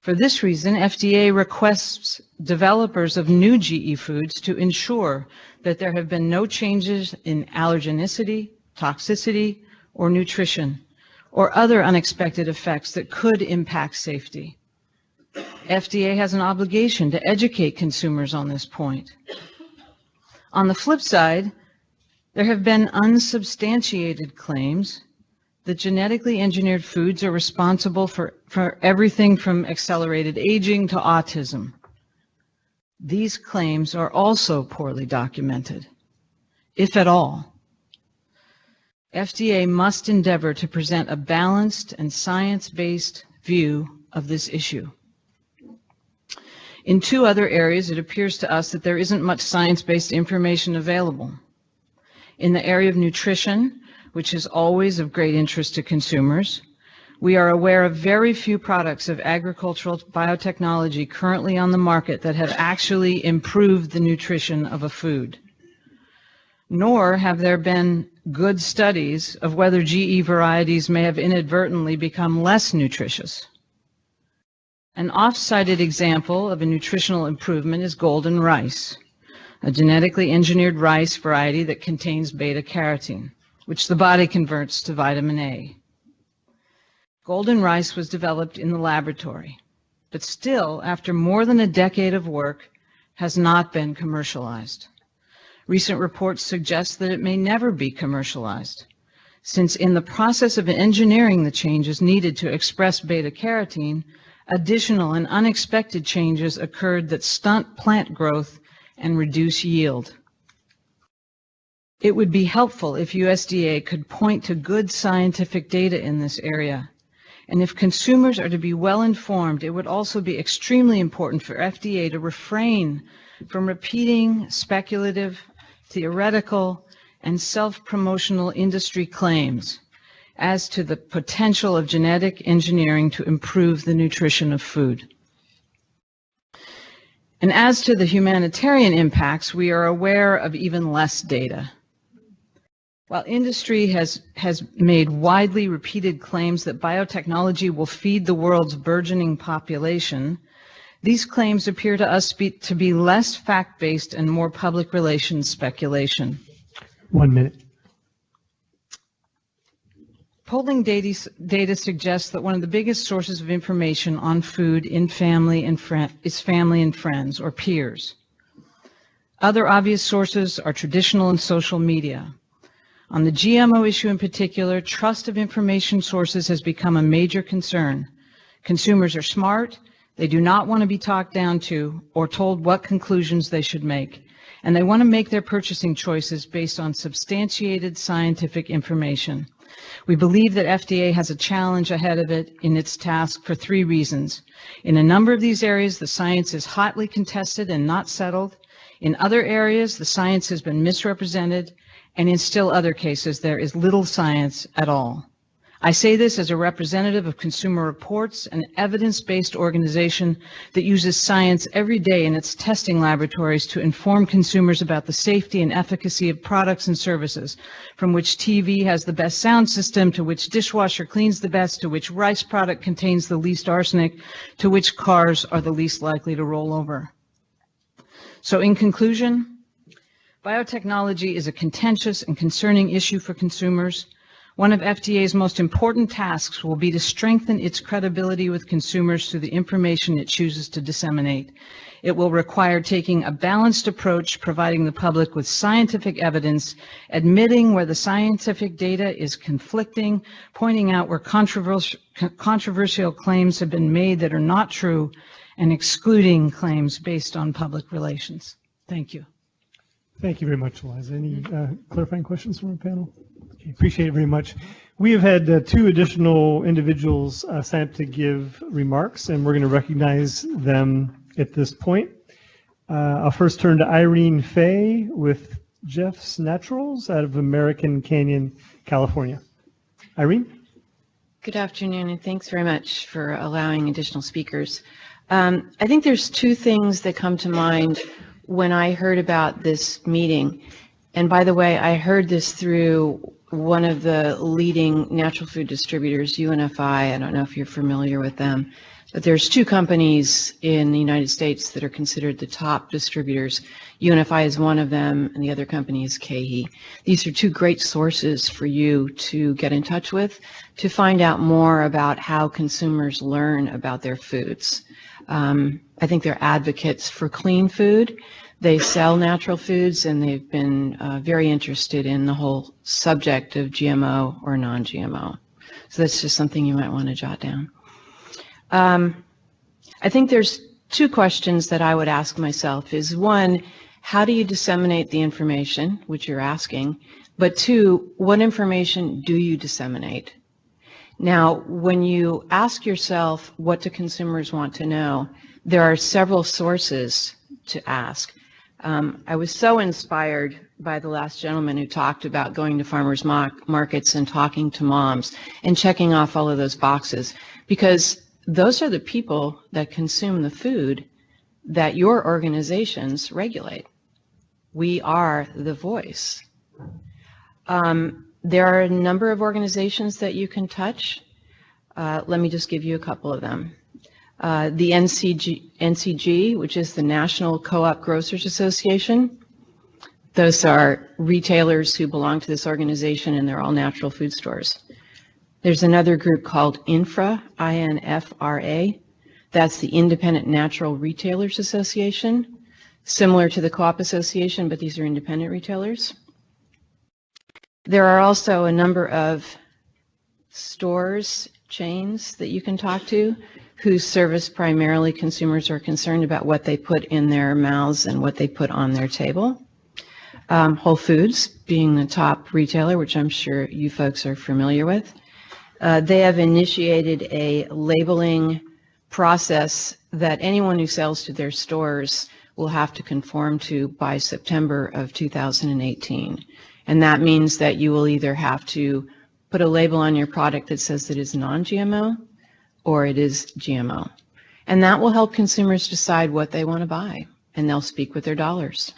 For this reason, FDA requests developers of new GE foods to ensure that there have been no changes in allergenicity, toxicity, or nutrition, or other unexpected effects that could impact safety. FDA has an obligation to educate consumers on this point. On the flip side, there have been unsubstantiated claims that genetically engineered foods are responsible for everything from accelerated aging to autism. These claims are also poorly documented, if at all. FDA must endeavor to present a balanced and science-based view of this issue. In two other areas, it appears to us that there isn't much science-based information available. In the area of nutrition, which is always of great interest to consumers, we are aware of very few products of agricultural biotechnology currently on the market that have actually improved the nutrition of a food. Nor have there been good studies of whether GE varieties may have inadvertently become less nutritious. An oft-cited example of a nutritional improvement is golden rice, a genetically engineered rice variety that contains beta-carotene, which the body converts to vitamin A. Golden rice was developed in the laboratory, but still, after more than a decade of work, has not been commercialized. Recent reports suggest that it may never be commercialized, since in the process of engineering the changes needed to express beta-carotene, additional and unexpected changes occurred that stunt plant growth and reduce yield. It would be helpful if USDA could point to good scientific data in this area. And if consumers are to be well informed, it would also be extremely important for FDA to refrain from repeating speculative, theoretical, and self-promotional industry claims as to the potential of genetic engineering to improve the nutrition of food. And as to the humanitarian impacts, we are aware of even less data. While industry has made widely repeated claims that biotechnology will feed the world's burgeoning population, these claims appear to us to be less fact-based and more public relations speculation. 1 minute. Polling data suggests that one of the biggest sources of information on food in family and is family and friends, or peers. Other obvious sources are traditional and social media. On the GMO issue in particular, trust of information sources has become a major concern. Consumers are smart, they do not want to be talked down to or told what conclusions they should make, and they want to make their purchasing choices based on substantiated scientific information. We believe that FDA has a challenge ahead of it in its task for 3 reasons. In a number of these areas, the science is hotly contested and not settled. In other areas, the science has been misrepresented, and in still other cases, there is little science at all. I say this as a representative of Consumer Reports, an evidence-based organization that uses science every day in its testing laboratories to inform consumers about the safety and efficacy of products and services, from which TV has the best sound system, to which dishwasher cleans the best, to which rice product contains the least arsenic, to which cars are the least likely to roll over. So in conclusion, biotechnology is a contentious and concerning issue for consumers. One of FDA's most important tasks will be to strengthen its credibility with consumers through the information it chooses to disseminate. It will require taking a balanced approach, providing the public with scientific evidence, admitting where the scientific data is conflicting, pointing out where controversial claims have been made that are not true, and excluding claims based on public relations. Thank you. Thank you very much, Eliza. Any clarifying questions from the panel? Okay, appreciate it very much. We have had 2 additional individuals sign up to give remarks, and we're going to recognize them at this point. I'll first turn to Irene Fay with Jeff's Naturals out of American Canyon, California. Irene? Good afternoon, and thanks very much for allowing additional speakers. I think there's 2 things that come to mind when I heard about this meeting. And by the way, I heard this through one of the leading natural food distributors, UNFI. I don't know if you're familiar with them, but there's 2 companies in the United States that are considered the top distributors. UNFI is one of them, and the other company is KeHE. These are 2 great sources for you to get in touch with to find out more about how consumers learn about their foods. I think they're advocates for clean food. They sell natural foods, and they've been very interested in the whole subject of GMO or non-GMO. So that's just something you might want to jot down. I think there's two questions that I would ask myself is, one, how do you disseminate the information, which you're asking? But two, what information do you disseminate? Now, when you ask yourself what do consumers want to know, there are several sources to ask. I was so inspired by the last gentleman who talked about going to farmers markets and talking to moms and checking off all of those boxes, because those are the people that consume the food that your organizations regulate. We are the voice. There are a number of organizations that you can touch. Let me just give you a couple of them. The NCG, which is the National Co-op Grocers Association. Those are retailers who belong to this organization, and they're all natural food stores. There's another group called INFRA, I-N-F-R-A. That's the Independent Natural Retailers Association, similar to the Co-op Association, but these are independent retailers. There are also a number of stores, chains that you can talk to whose service primarily consumers are concerned about what they put in their mouths and what they put on their table. Whole Foods being the top retailer, which I'm sure you folks are familiar with. They have initiated a labeling process that anyone who sells to their stores will have to conform to by September of 2018. And that means that you will either have to put a label on your product that says it is non-GMO or it is GMO. And that will help consumers decide what they want to buy, and they'll speak with their dollars.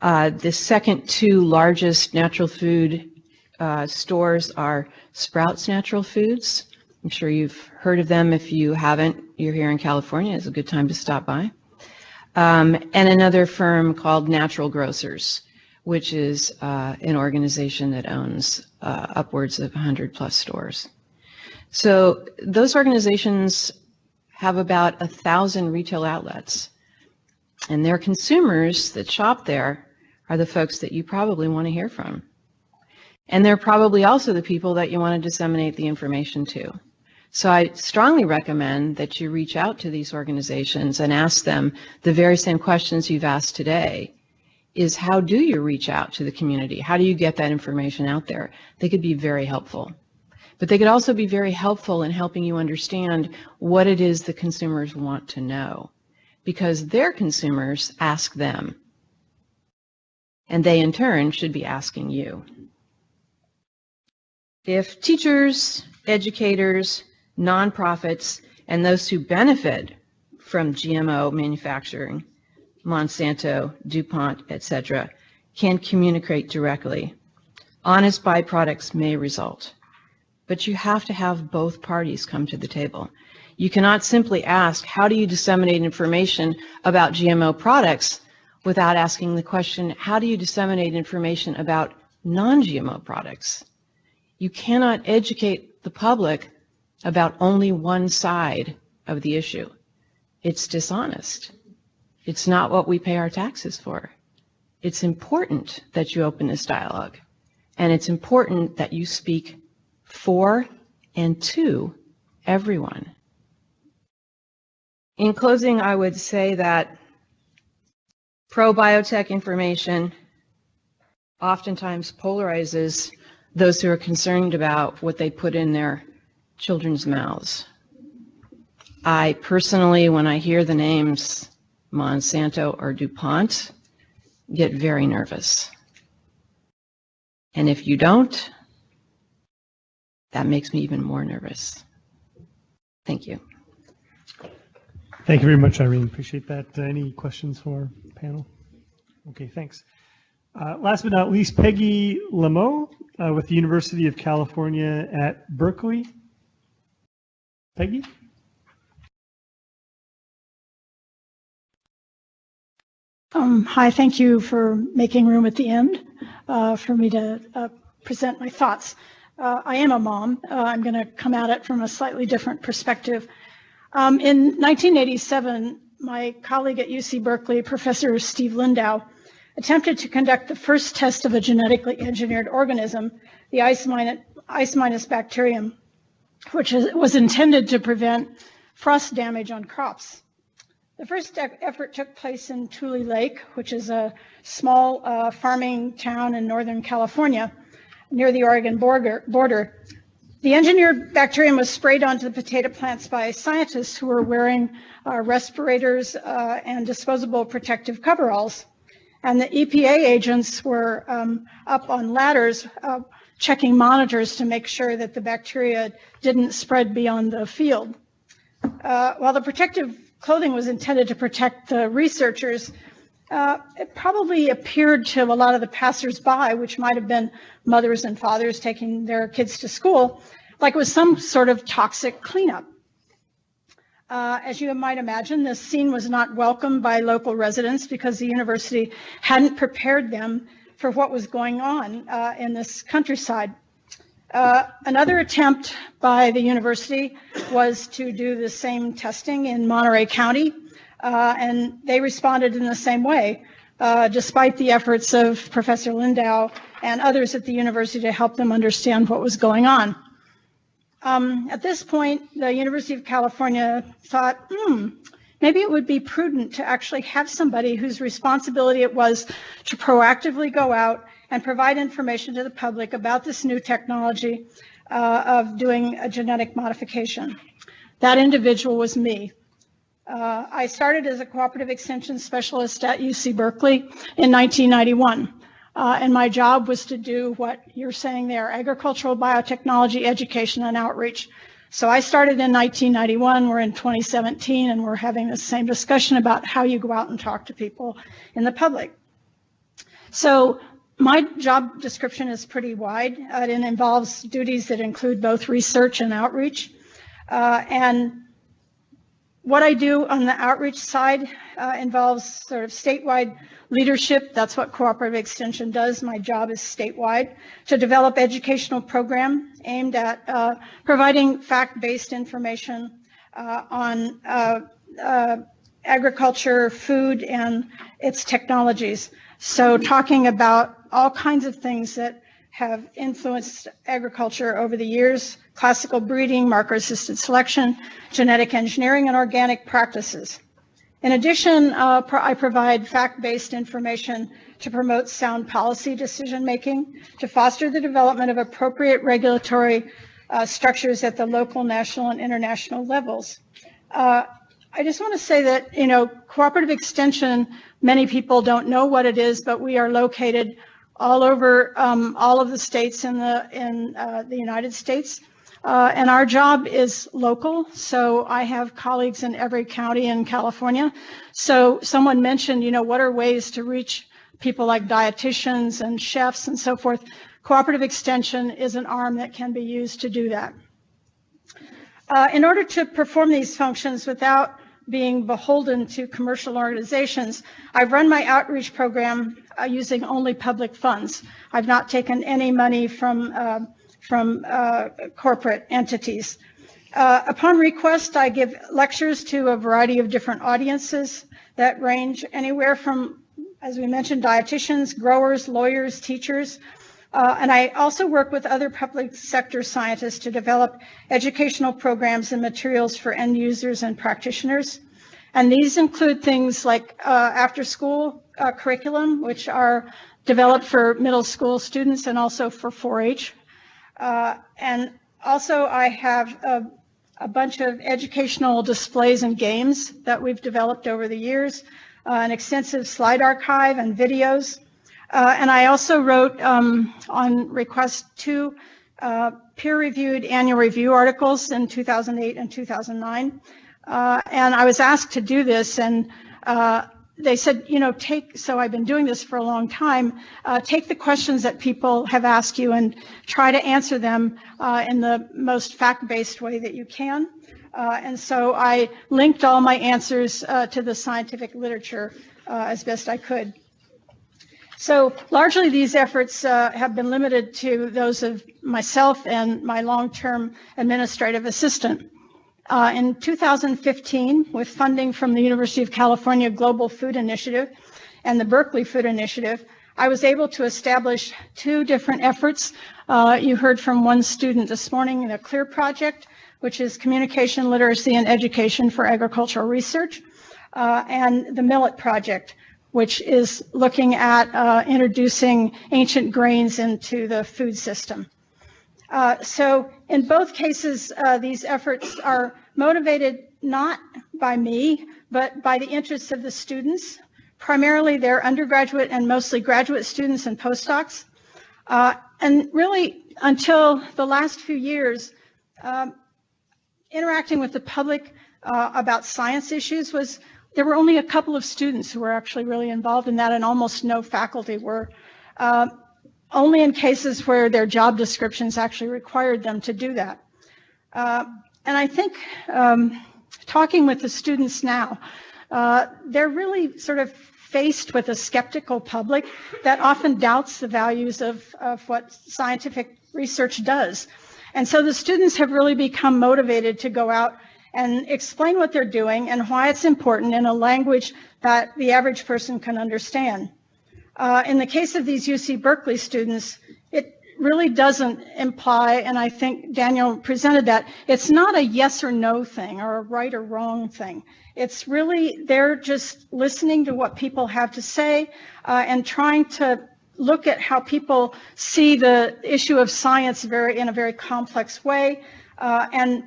The second two largest natural food stores are Sprouts Natural Foods. I'm sure you've heard of them. If you haven't, you're here in California, it's a good time to stop by. And another firm called Natural Grocers, which is an organization that owns upwards of 100 plus stores. So those organizations have about 1,000 retail outlets, and their consumers that shop there are the folks that you probably want to hear from. And they're probably also the people that you want to disseminate the information to. So I strongly recommend that you reach out to these organizations and ask them the very same questions you've asked today. Is how do you reach out to the community? How do you get that information out there? They could be very helpful. But they could also be very helpful in helping you understand what it is the consumers want to know, because their consumers ask them, and they in turn should be asking you. If teachers, educators, nonprofits, and those who benefit from GMO manufacturing, Monsanto, DuPont, etc., can communicate directly, honest byproducts may result. But you have to have both parties come to the table. You cannot simply ask, how do you disseminate information about GMO products without asking the question, how do you disseminate information about non-GMO products? You cannot educate the public about only one side of the issue. It's dishonest. It's not what we pay our taxes for. It's important that you open this dialogue, and it's important that you speak for and to everyone. In closing, I would say that pro-biotech information oftentimes polarizes those who are concerned about what they put in their children's mouths. I personally, when I hear the names Monsanto or DuPont, get very nervous. And if you don't, that makes me even more nervous. Thank you. Thank you very much, Irene. Appreciate that. Any questions for the panel? Okay, thanks. Last but not least, Peggy Lameau with the University of California at Berkeley. Peggy? Hi, thank you for making room at the end for me to present my thoughts. I am a mom. I'm going to come at it from a slightly different perspective. In 1987, my colleague at UC Berkeley, Professor Steve Lindau, attempted to conduct the first test of a genetically engineered organism, the ice minus bacterium, which was intended to prevent frost damage on crops. The first effort took place in Tule Lake, which is a small farming town in Northern California near the Oregon border. The engineered bacterium was sprayed onto the potato plants by scientists who were wearing respirators and disposable protective coveralls. And the EPA agents were up on ladders checking monitors to make sure that the bacteria didn't spread beyond the field. While the protective clothing was intended to protect the researchers, it probably appeared to a lot of the passersby, which might have been mothers and fathers taking their kids to school, like it was some sort of toxic cleanup. As you might imagine, this scene was not welcomed by local residents because the university hadn't prepared them for what was going on in this countryside. Another attempt by the university was to do the same testing in Monterey County, and they responded in the same way, despite the efforts of Professor Lindau and others at the university to help them understand what was going on. At this point, the University of California thought, maybe it would be prudent to actually have somebody whose responsibility it was to proactively go out and provide information to the public about this new technology of doing a genetic modification. That individual was me. I started as a cooperative extension specialist at UC Berkeley in 1991. And my job was to do what you're saying there, agricultural biotechnology, education, and outreach. So I started in 1991, we're in 2017, and we're having the same discussion about how you go out and talk to people in the public. So my job description is pretty wide. It involves duties that include both research and outreach. And what I do on the outreach side involves sort of statewide leadership. That's what cooperative extension does. My job is statewide to develop educational program aimed at providing fact-based information on agriculture, food, and its technologies. So talking about all kinds of things that have influenced agriculture over the years: classical breeding, marker-assisted selection, genetic engineering, and organic practices. In addition, I provide fact-based information to promote sound policy decision-making, to foster the development of appropriate regulatory structures at the local, national, and international levels. I just want to say that, you know, cooperative extension, many people don't know what it is, but we are located all over all of the states in the United States. And our job is local, so I have colleagues in every county in California. So someone mentioned, you know, what are ways to reach people like dietitians and chefs and so forth. Cooperative extension is an arm that can be used to do that. In order to perform these functions without being beholden to commercial organizations, I've run my outreach program using only public funds. I've not taken any money from corporate entities. Upon request, I give lectures to a variety of different audiences that range anywhere from, as we mentioned, dietitians, growers, lawyers, teachers. And I also work with other public sector scientists to develop educational programs and materials for end users and practitioners. And these include things like after-school curriculum, which are developed for middle school students and also for 4-H. And also I have a bunch of educational displays and games that we've developed over the years, an extensive slide archive and videos. And I also wrote on request 2 peer-reviewed annual review articles in 2008 and 2009. And I was asked to do this, and they said, you know, so I've been doing this for a long time, take the questions that people have asked you and try to answer them in the most fact-based way that you can. And so I linked all my answers to the scientific literature as best I could. So largely these efforts have been limited to those of myself and my long-term administrative assistant. In 2015, with funding from the University of California Global Food Initiative and the Berkeley Food Initiative, I was able to establish 2 different efforts. You heard from one student this morning, the CLEAR project, which is communication, literacy, and education for agricultural research, and the Millet project, which is looking at introducing ancient grains into the food system. So in both cases, these efforts are motivated not by me, but by the interests of the students. Primarily, they're undergraduate and mostly graduate students and postdocs. And really, until the last few years, interacting with the public about science issues there were only a couple of students who were actually really involved in that, and almost no faculty were. Only in cases where their job descriptions actually required them to do that. And I think talking with the students now, they're really sort of faced with a skeptical public that often doubts the values of what scientific research does. And so the students have really become motivated to go out and explain what they're doing and why it's important in a language that the average person can understand. In the case of these UC Berkeley students, it really doesn't imply, and I think Daniel presented that, it's not a yes or no thing or a right or wrong thing. It's really, they're just listening to what people have to say and trying to look at how people see the issue of science in a very complex way. And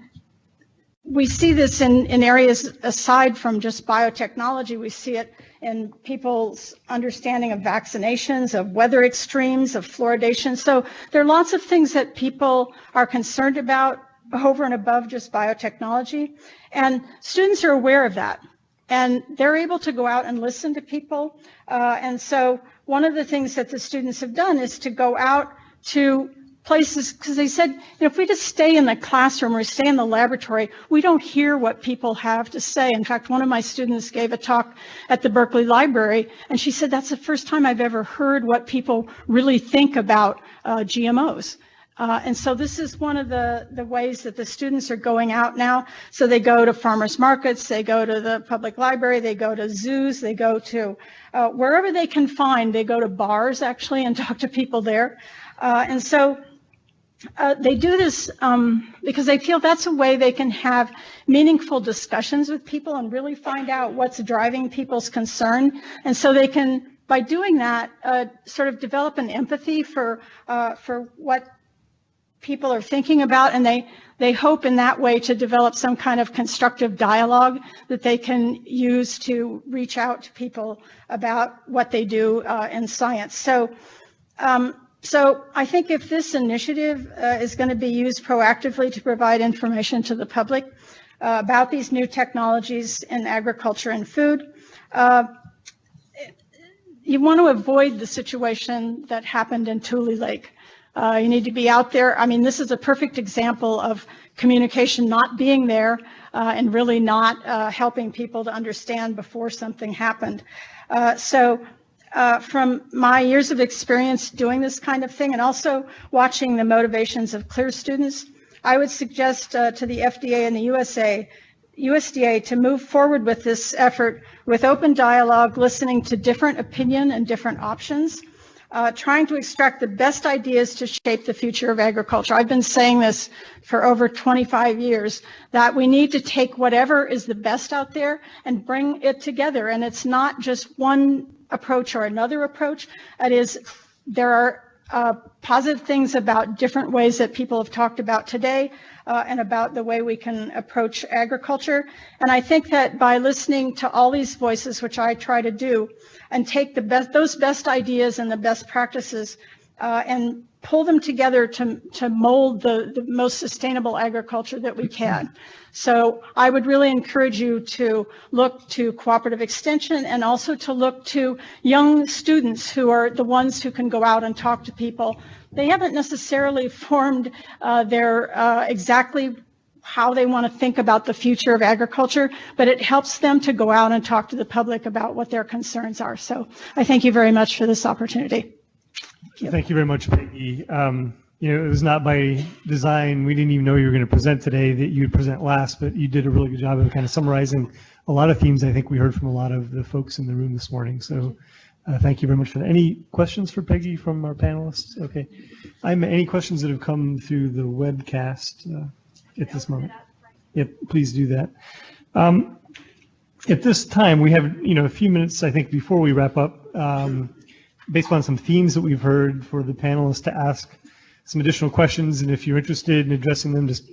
we see this in areas aside from just biotechnology. We see it in people's understanding of vaccinations, of weather extremes, of fluoridation. So there are lots of things that people are concerned about over and above just biotechnology. And students are aware of that. And they're able to go out and listen to people. And so one of the things that the students have done is to go out to places, because they said, if we just stay in the classroom or stay in the laboratory, we don't hear what people have to say. In fact, one of my students gave a talk at the Berkeley Library, and she said, that's the first time I've ever heard what people really think about GMOs. And so this is one of the ways that the students are going out now. So they go to farmers markets, they go to the public library, they go to zoos, they go to wherever they can find. They go to bars, actually, and talk to people there. And so they do this because they feel that's a way they can have meaningful discussions with people and really find out what's driving people's concern. And so they can, by doing that, sort of develop an empathy for what people are thinking about, and they hope in that way to develop some kind of constructive dialogue that they can use to reach out to people about what they do in science. So I think if this initiative is going to be used proactively to provide information to the public about these new technologies in agriculture and food, you want to avoid the situation that happened in Tule Lake. You need to be out there. I mean, this is a perfect example of communication not being there and really not helping people to understand before something happened. From my years of experience doing this kind of thing and also watching the motivations of CLEAR students, I would suggest to the FDA and the USDA to move forward with this effort with open dialogue, listening to different opinion and different options, trying to extract the best ideas to shape the future of agriculture. I've been saying this for over 25 years, that we need to take whatever is the best out there and bring it together. And it's not just one approach or another approach. It is, there are positive things about different ways that people have talked about today and about the way we can approach agriculture. And I think that by listening to all these voices, which I try to do, and take those best ideas and the best practices and pull them together to mold the most sustainable agriculture that we can. So I would really encourage you to look to cooperative extension and also to look to young students who are the ones who can go out and talk to people. They haven't necessarily formed their exactly how they want to think about the future of agriculture, but it helps them to go out and talk to the public about what their concerns are. So I thank you very much for this opportunity. Thank you very much, Peggy. it was not by design. We didn't even know you were going to present today, that you'd present last, but you did a really good job of kind of summarizing a lot of themes I think we heard from a lot of the folks in the room this morning. So thank you very much for that. Any questions for Peggy from our panelists? Okay. Any questions that have come through the webcast at this moment? Yep, please do that. At this time, we have a few minutes, I think, before we wrap up, based on some themes that we've heard, for the panelists to ask some additional questions. And if you're interested in addressing them, just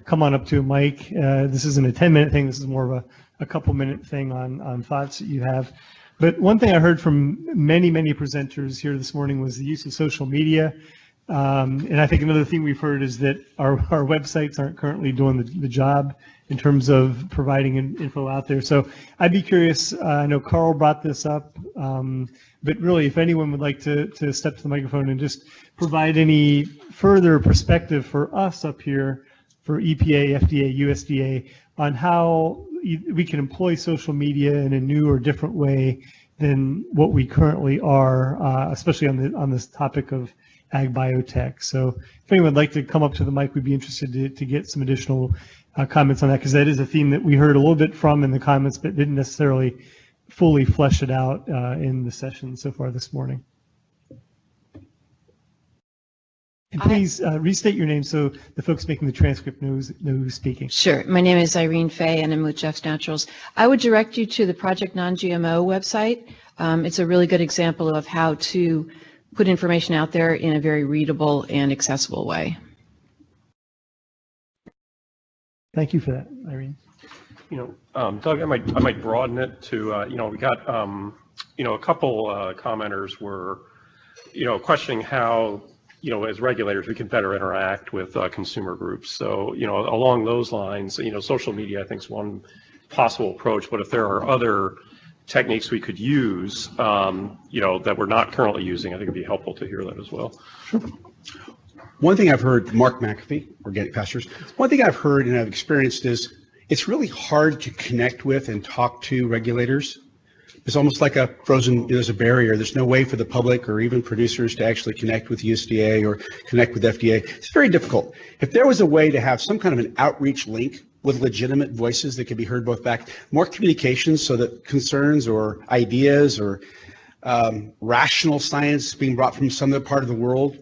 come on up to a mic. This isn't a 10-minute thing. This is more of a couple-minute thing on thoughts that you have. But one thing I heard from many presenters here this morning was the use of social media. And I think another thing we've heard is that our websites aren't currently doing the job in terms of providing info out there. So I'd be curious, I know Carl brought this up, but really if anyone would like to step to the microphone and just provide any further perspective for us up here, for EPA, FDA, USDA, on how we can employ social media in a new or different way than what we currently are, especially on this topic of ag biotech. So if anyone would like to come up to the mic, we'd be interested to get some additional comments on that, because that is a theme that we heard a little bit from in the comments, but didn't necessarily fully flesh it out in the session so far this morning. And please restate your name so the folks making the transcript know who's speaking. Sure. My name is Irene Fay, and I'm with Jeff's Naturals. I would direct you to the Project Non-GMO website. It's a really good example of how to put information out there in a very readable and accessible way. Thank you for that, Irene. Doug, I might broaden it to, we got, a couple commenters were, questioning how, as regulators, we can better interact with consumer groups. So, along those lines, social media, I think, is one possible approach. But if there are other techniques we could use, that we're not currently using, I think it'd be helpful to hear that as well. Sure. One thing I've heard, Mark McAfee, Organic Pastures, one thing I've heard and I've experienced is it's really hard to connect with and talk to regulators. It's almost like a frozen, there's a barrier. There's no way for the public or even producers to actually connect with USDA or connect with FDA. It's very difficult. If there was a way to have some kind of an outreach link with legitimate voices that could be heard both back, more communications so that concerns or ideas or rational science being brought from some other part of the world,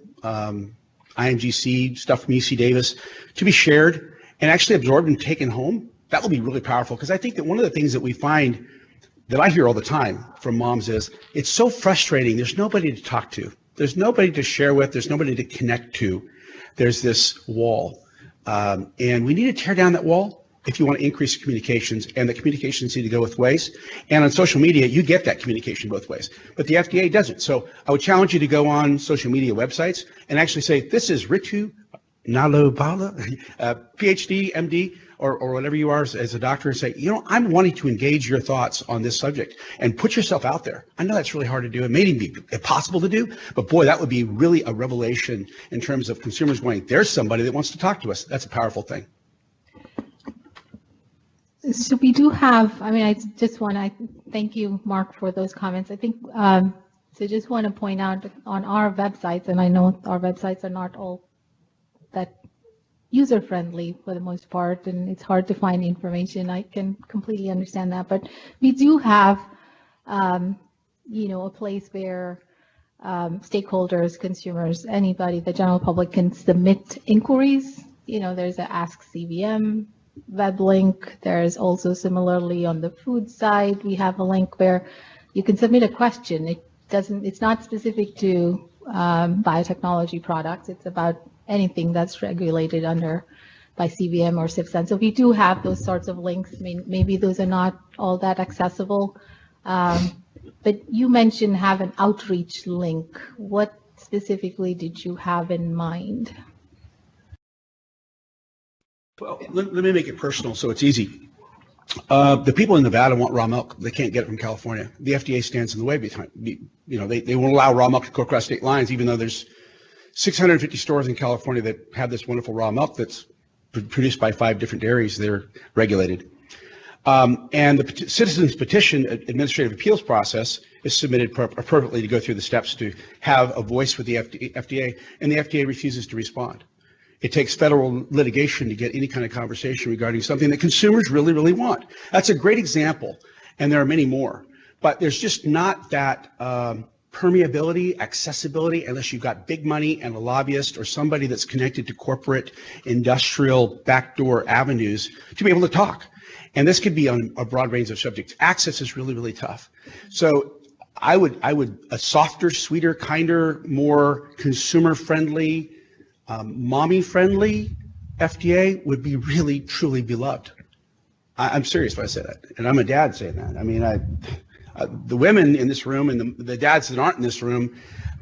IMGC, stuff from UC Davis, to be shared and actually absorbed and taken home, that will be really powerful. Because I think that one of the things that we find that I hear all the time from moms is it's so frustrating. There's nobody to talk to. There's nobody to share with. There's nobody to connect to. There's this wall. And we need to tear down that wall if you want to increase communications, and the communications need to go both ways. And on social media, you get that communication both ways, but the FDA doesn't. So I would challenge you to go on social media websites and actually say, this is Ritu Nalobala, PhD, MD, or whatever you are as a doctor, and say, I'm wanting to engage your thoughts on this subject and put yourself out there. I know that's really hard to do. It may even be impossible to do, but boy, that would be really a revelation in terms of consumers going, there's somebody that wants to talk to us. That's a powerful thing. So we do have, I just want to thank you, Mark, for those comments. I think, so just want to point out on our websites, and I know our websites are not all that user-friendly for the most part, and it's hard to find information. I can completely understand that, but we do have, a place where stakeholders, consumers, anybody, the general public can submit inquiries. There's a Ask CVM web link. There's also similarly on the food side, we have a link where you can submit a question. It's not specific to biotechnology products. It's about anything that's regulated by CVM or CIFSEN. So we do have those sorts of links. Maybe those are not all that accessible. But you mentioned have an outreach link. What specifically did you have in mind? Well, let me make it personal so it's easy. The people in Nevada want raw milk. They can't get it from California. The FDA stands in the way behind. They won't allow raw milk to go across state lines, even though there's 650 stores in California that have this wonderful raw milk that's produced by 5 different dairies that are regulated. And the citizens petition administrative appeals process is submitted appropriately to go through the steps to have a voice with the FDA, and the FDA refuses to respond. It takes federal litigation to get any kind of conversation regarding something that consumers really, really want. That's a great example, and there are many more. But there's just not that permeability, accessibility, unless you've got big money and a lobbyist or somebody that's connected to corporate, industrial, backdoor avenues to be able to talk. And this could be on a broad range of subjects. Access is really, really tough. So I would a softer, sweeter, kinder, more consumer-friendly, mommy-friendly FDA would be really, truly beloved. I'm serious when I say that, and I'm a dad saying that. I mean, the women in this room and the dads that aren't in this room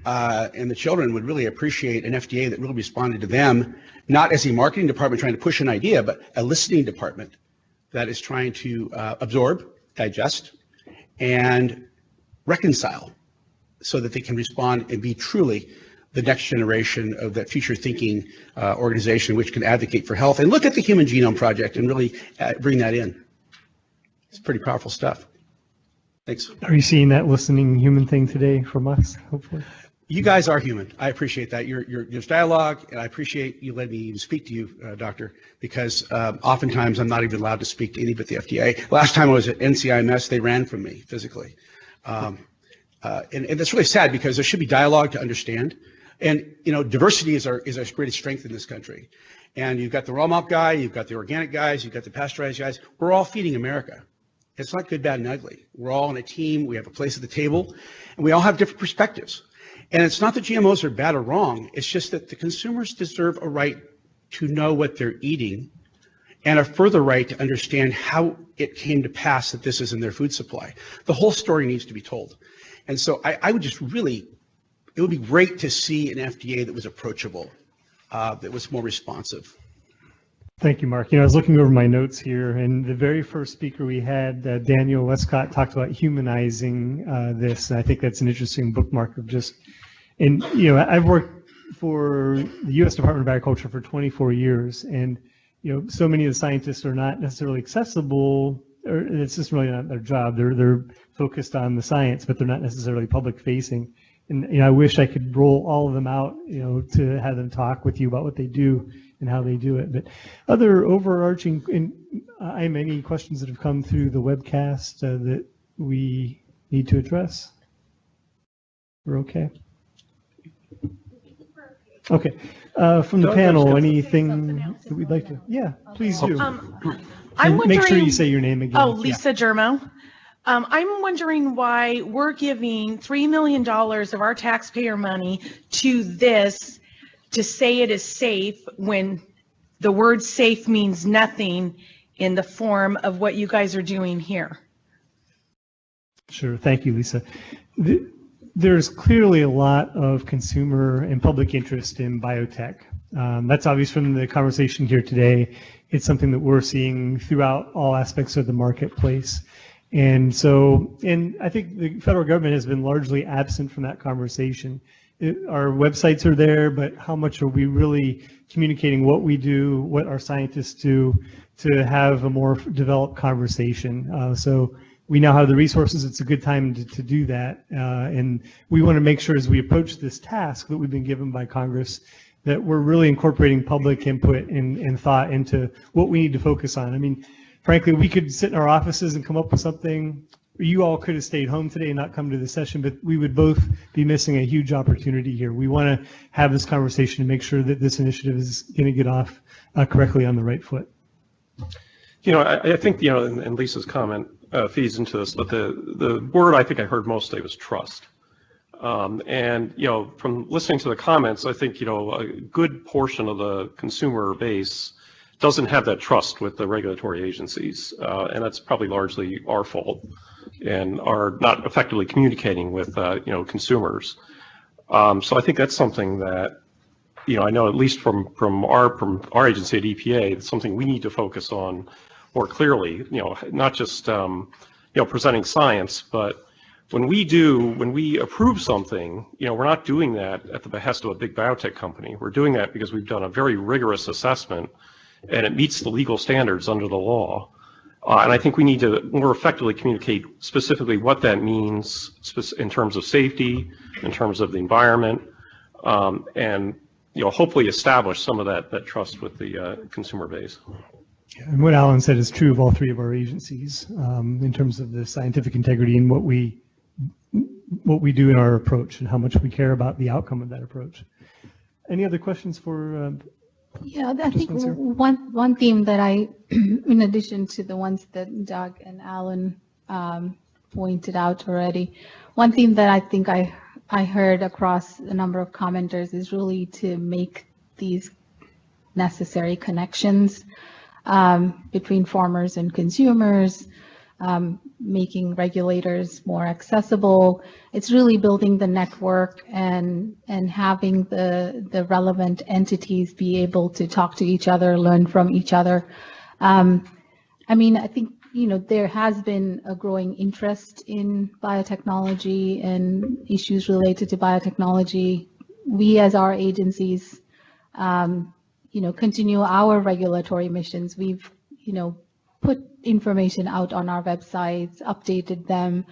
and the children would really appreciate an FDA that really responded to them, not as a marketing department trying to push an idea, but a listening department that is trying to absorb, digest, and reconcile so that they can respond and be truly the next generation of that future thinking organization which can advocate for health and look at the Human Genome Project and really bring that in. It's pretty powerful stuff. Thanks. Are you seeing that listening human thing today from us, hopefully? You guys are human. I appreciate that. There's dialogue, and I appreciate you letting me even speak to you, Doctor, because oftentimes I'm not even allowed to speak to any but the FDA. Last time I was at NCIMS, they ran from me physically. And that's really sad because there should be dialogue to understand. And, you know, diversity is our greatest strength in this country. And you've got the raw milk guy, you've got the organic guys, you've got the pasteurized guys. We're all feeding America. It's not good, bad, and ugly. We're all on a team. We have a place at the table, and we all have different perspectives. And it's not that GMOs are bad or wrong. It's just that the consumers deserve a right to know what they're eating and a further right to understand how it came to pass that this is in their food supply. The whole story needs to be told. And so I would just really, it would be great to see an FDA that was approachable, that was more responsive. Thank you, Mark. You know, I was looking over my notes here, and the very first speaker we had, Daniel Westcott, talked about humanizing this. And I think that's an interesting bookmark of just, and you know, I've worked for the U.S. Department of Agriculture for 24 years, and you know, so many of the scientists are not necessarily accessible, or it's just really not their job. They're focused on the science, but they're not necessarily public facing. And you know, I wish I could roll all of them out, you know, to have them talk with you about what they do and how they do it. But other overarching, and I have any questions that have come through the webcast that we need to address? We're okay. Okay. From the panel, anything that we'd like to? Yeah, please do. I'm wondering, make sure you say your name again. Oh, Lisa Germo. I'm wondering why we're giving $3 million of our taxpayer money to this to say it is safe when the word safe means nothing in the form of what you guys are doing here. Sure. Thank you, Lisa. There's clearly a lot of consumer and public interest in biotech. That's obvious from the conversation here today. It's something that we're seeing throughout all aspects of the marketplace. And so, and I think the federal government has been largely absent from that conversation. Our websites are there, but how much are we really communicating what we do, what our scientists do to have a more developed conversation? So we now have the resources. It's a good time to do that. And we want to make sure as we approach this task that we've been given by Congress that we're really incorporating public input and thought into what we need to focus on. I mean, frankly, we could sit in our offices and come up with something. You all could have stayed home today and not come to the session, but we would both be missing a huge opportunity here. We want to have this conversation to make sure that this initiative is going to get off correctly on the right foot. You know, I think, you know, and Lisa's comment feeds into this, but the word I think I heard most today was trust. And, you know, from listening to the comments, I think, you know, a good portion of the consumer base doesn't have that trust with the regulatory agencies, and that's probably largely our fault, and are not effectively communicating with you know, consumers. So I think that's something that, you know, I know at least from our agency at EPA, it's something we need to focus on more clearly. You know, not just you know, presenting science, but when we approve something, you know, we're not doing that at the behest of a big biotech company. We're doing that because we've done a very rigorous assessment and it meets the legal standards under the law. And I think we need to more effectively communicate specifically what that means in terms of safety, in terms of the environment, and hopefully establish some of that trust with the consumer base. And what Alan said is true of all three of our agencies in terms of the scientific integrity and what we do in our approach and how much we care about the outcome of that approach. Any other questions for? Yeah, I think one theme that in addition to the ones that Doug and Alan pointed out already, one theme that I think I heard across a number of commenters is really to make these necessary connections between farmers and consumers, making regulators more accessible. It's really building the network and having the relevant entities be able to talk to each other, learn from each other. I mean, I think, there has been a growing interest in biotechnology and issues related to biotechnology. We as our agencies, continue our regulatory missions. We've, put information out on our websites, updated them.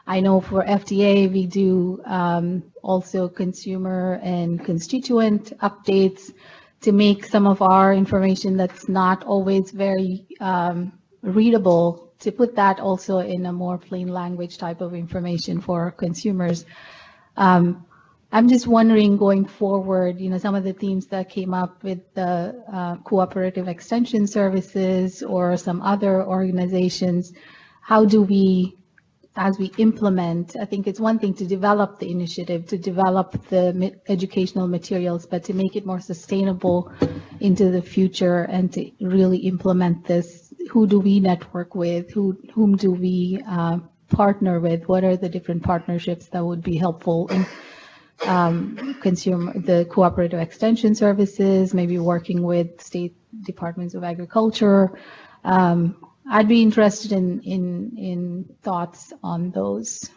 I know for FDA, we do also consumer and constituent updates to make some of our information that's not always very readable, to put that also in a more plain language type of information for consumers. I'm just wondering going forward, some of the themes that came up with the cooperative extension services or some other organizations, how do we, as we implement, I think it's one thing to develop the initiative, to develop the educational materials, but to make it more sustainable into the future and to really implement this, who do we network with, whom do we partner with, what are the different partnerships that would be helpful in the cooperative extension services, maybe working with state departments of agriculture. I'd be interested in thoughts on those.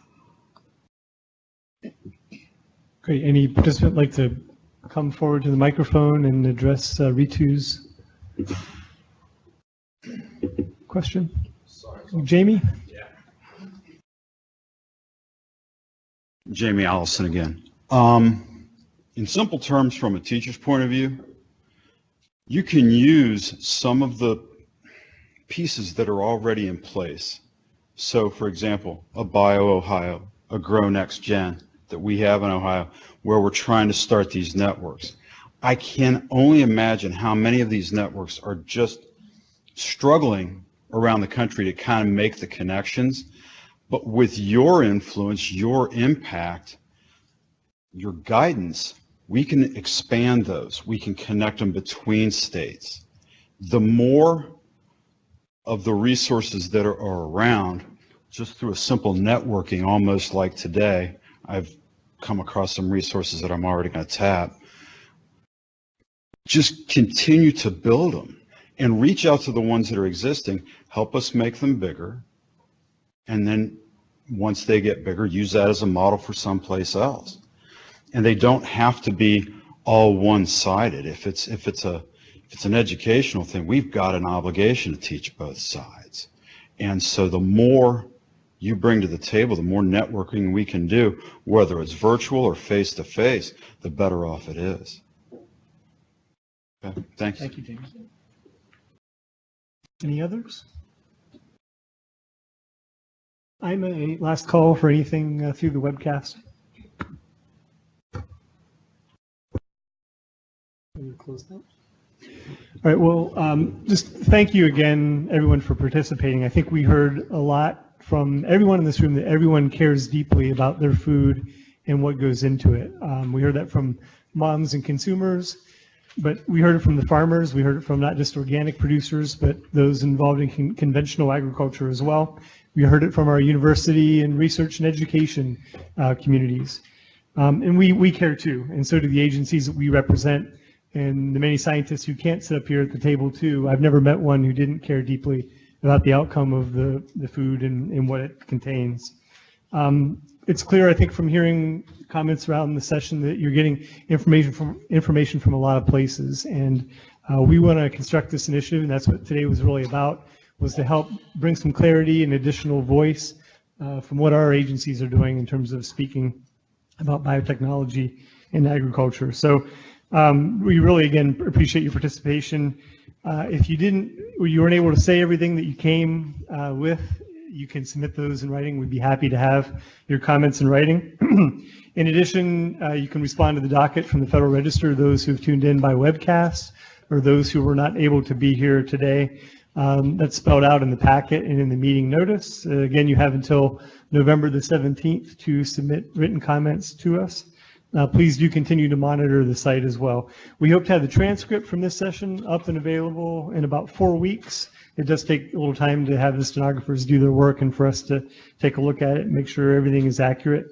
Great. Any participant like to come forward to the microphone and address Ritu's question? Jamie? Jamie Allison again. In simple terms, from a teacher's point of view, you can use some of the pieces that are already in place. So, for example, a BioOhio, a Grow Next Gen that we have in Ohio, where we're trying to start these networks. I can only imagine how many of these networks are just struggling around the country to kind of make the connections. But with your influence, your impact, your guidance, we can expand those. We can connect them between states. The more of the resources that are around, just through a simple networking, almost like today, I've come across some resources that I'm already going to tap. Just continue to build them and reach out to the ones that are existing, help us make them bigger, and then once they get bigger, use that as a model for someplace else. And they don't have to be all one-sided. If it's an educational thing, we've got an obligation to teach both sides. And so the more you bring to the table, the more networking we can do, whether it's virtual or face-to-face, the better off it is. Okay, thanks. Thank you, James. Any others? I'm a last call for anything through the webcast. Close that. All right, well, just thank you again, everyone, for participating. I think we heard a lot from everyone in this room that everyone cares deeply about their food and what goes into it. We heard that from moms and consumers, but we heard it from the farmers. We heard it from not just organic producers, but those involved in conventional agriculture as well. We heard it from our university and research and education communities. And we care too, and so do the agencies that we represent and the many scientists who can't sit up here at the table too. I've never met one who didn't care deeply about the outcome of the food and what it contains. It's clear, I think, from hearing comments around the session that you're getting information from a lot of places, and we want to construct this initiative, and that's what today was really about. was to help bring some clarity and additional voice from what our agencies are doing in terms of speaking about biotechnology in agriculture. So we really, again, appreciate your participation. If you weren't able to say everything that you came with, you can submit those in writing. We'd be happy to have your comments in writing. In addition, you can respond to the docket from the Federal Register, those who've tuned in by webcast or those who were not able to be here today. That's spelled out in the packet and in the meeting notice. Again, you have until November the 17th to submit written comments to us. Please do continue to monitor the site as well. We hope to have the transcript from this session up and available in about 4 weeks. It does take a little time to have the stenographers do their work and for us to take a look at it and make sure everything is accurate.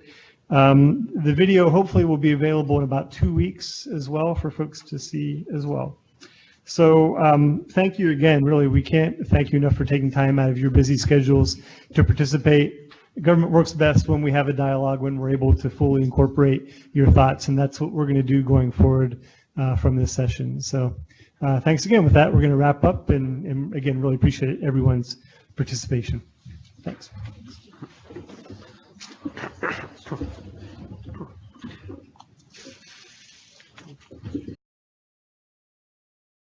The video hopefully will be available in about 2 weeks as well for folks to see as well. So thank you again. Really, we can't thank you enough for taking time out of your busy schedules to participate. Government works best when we have a dialogue, when we're able to fully incorporate your thoughts, and that's what we're going to do going forward from this session. So thanks again. With that, we're going to wrap up, and again, really appreciate everyone's participation. Thanks.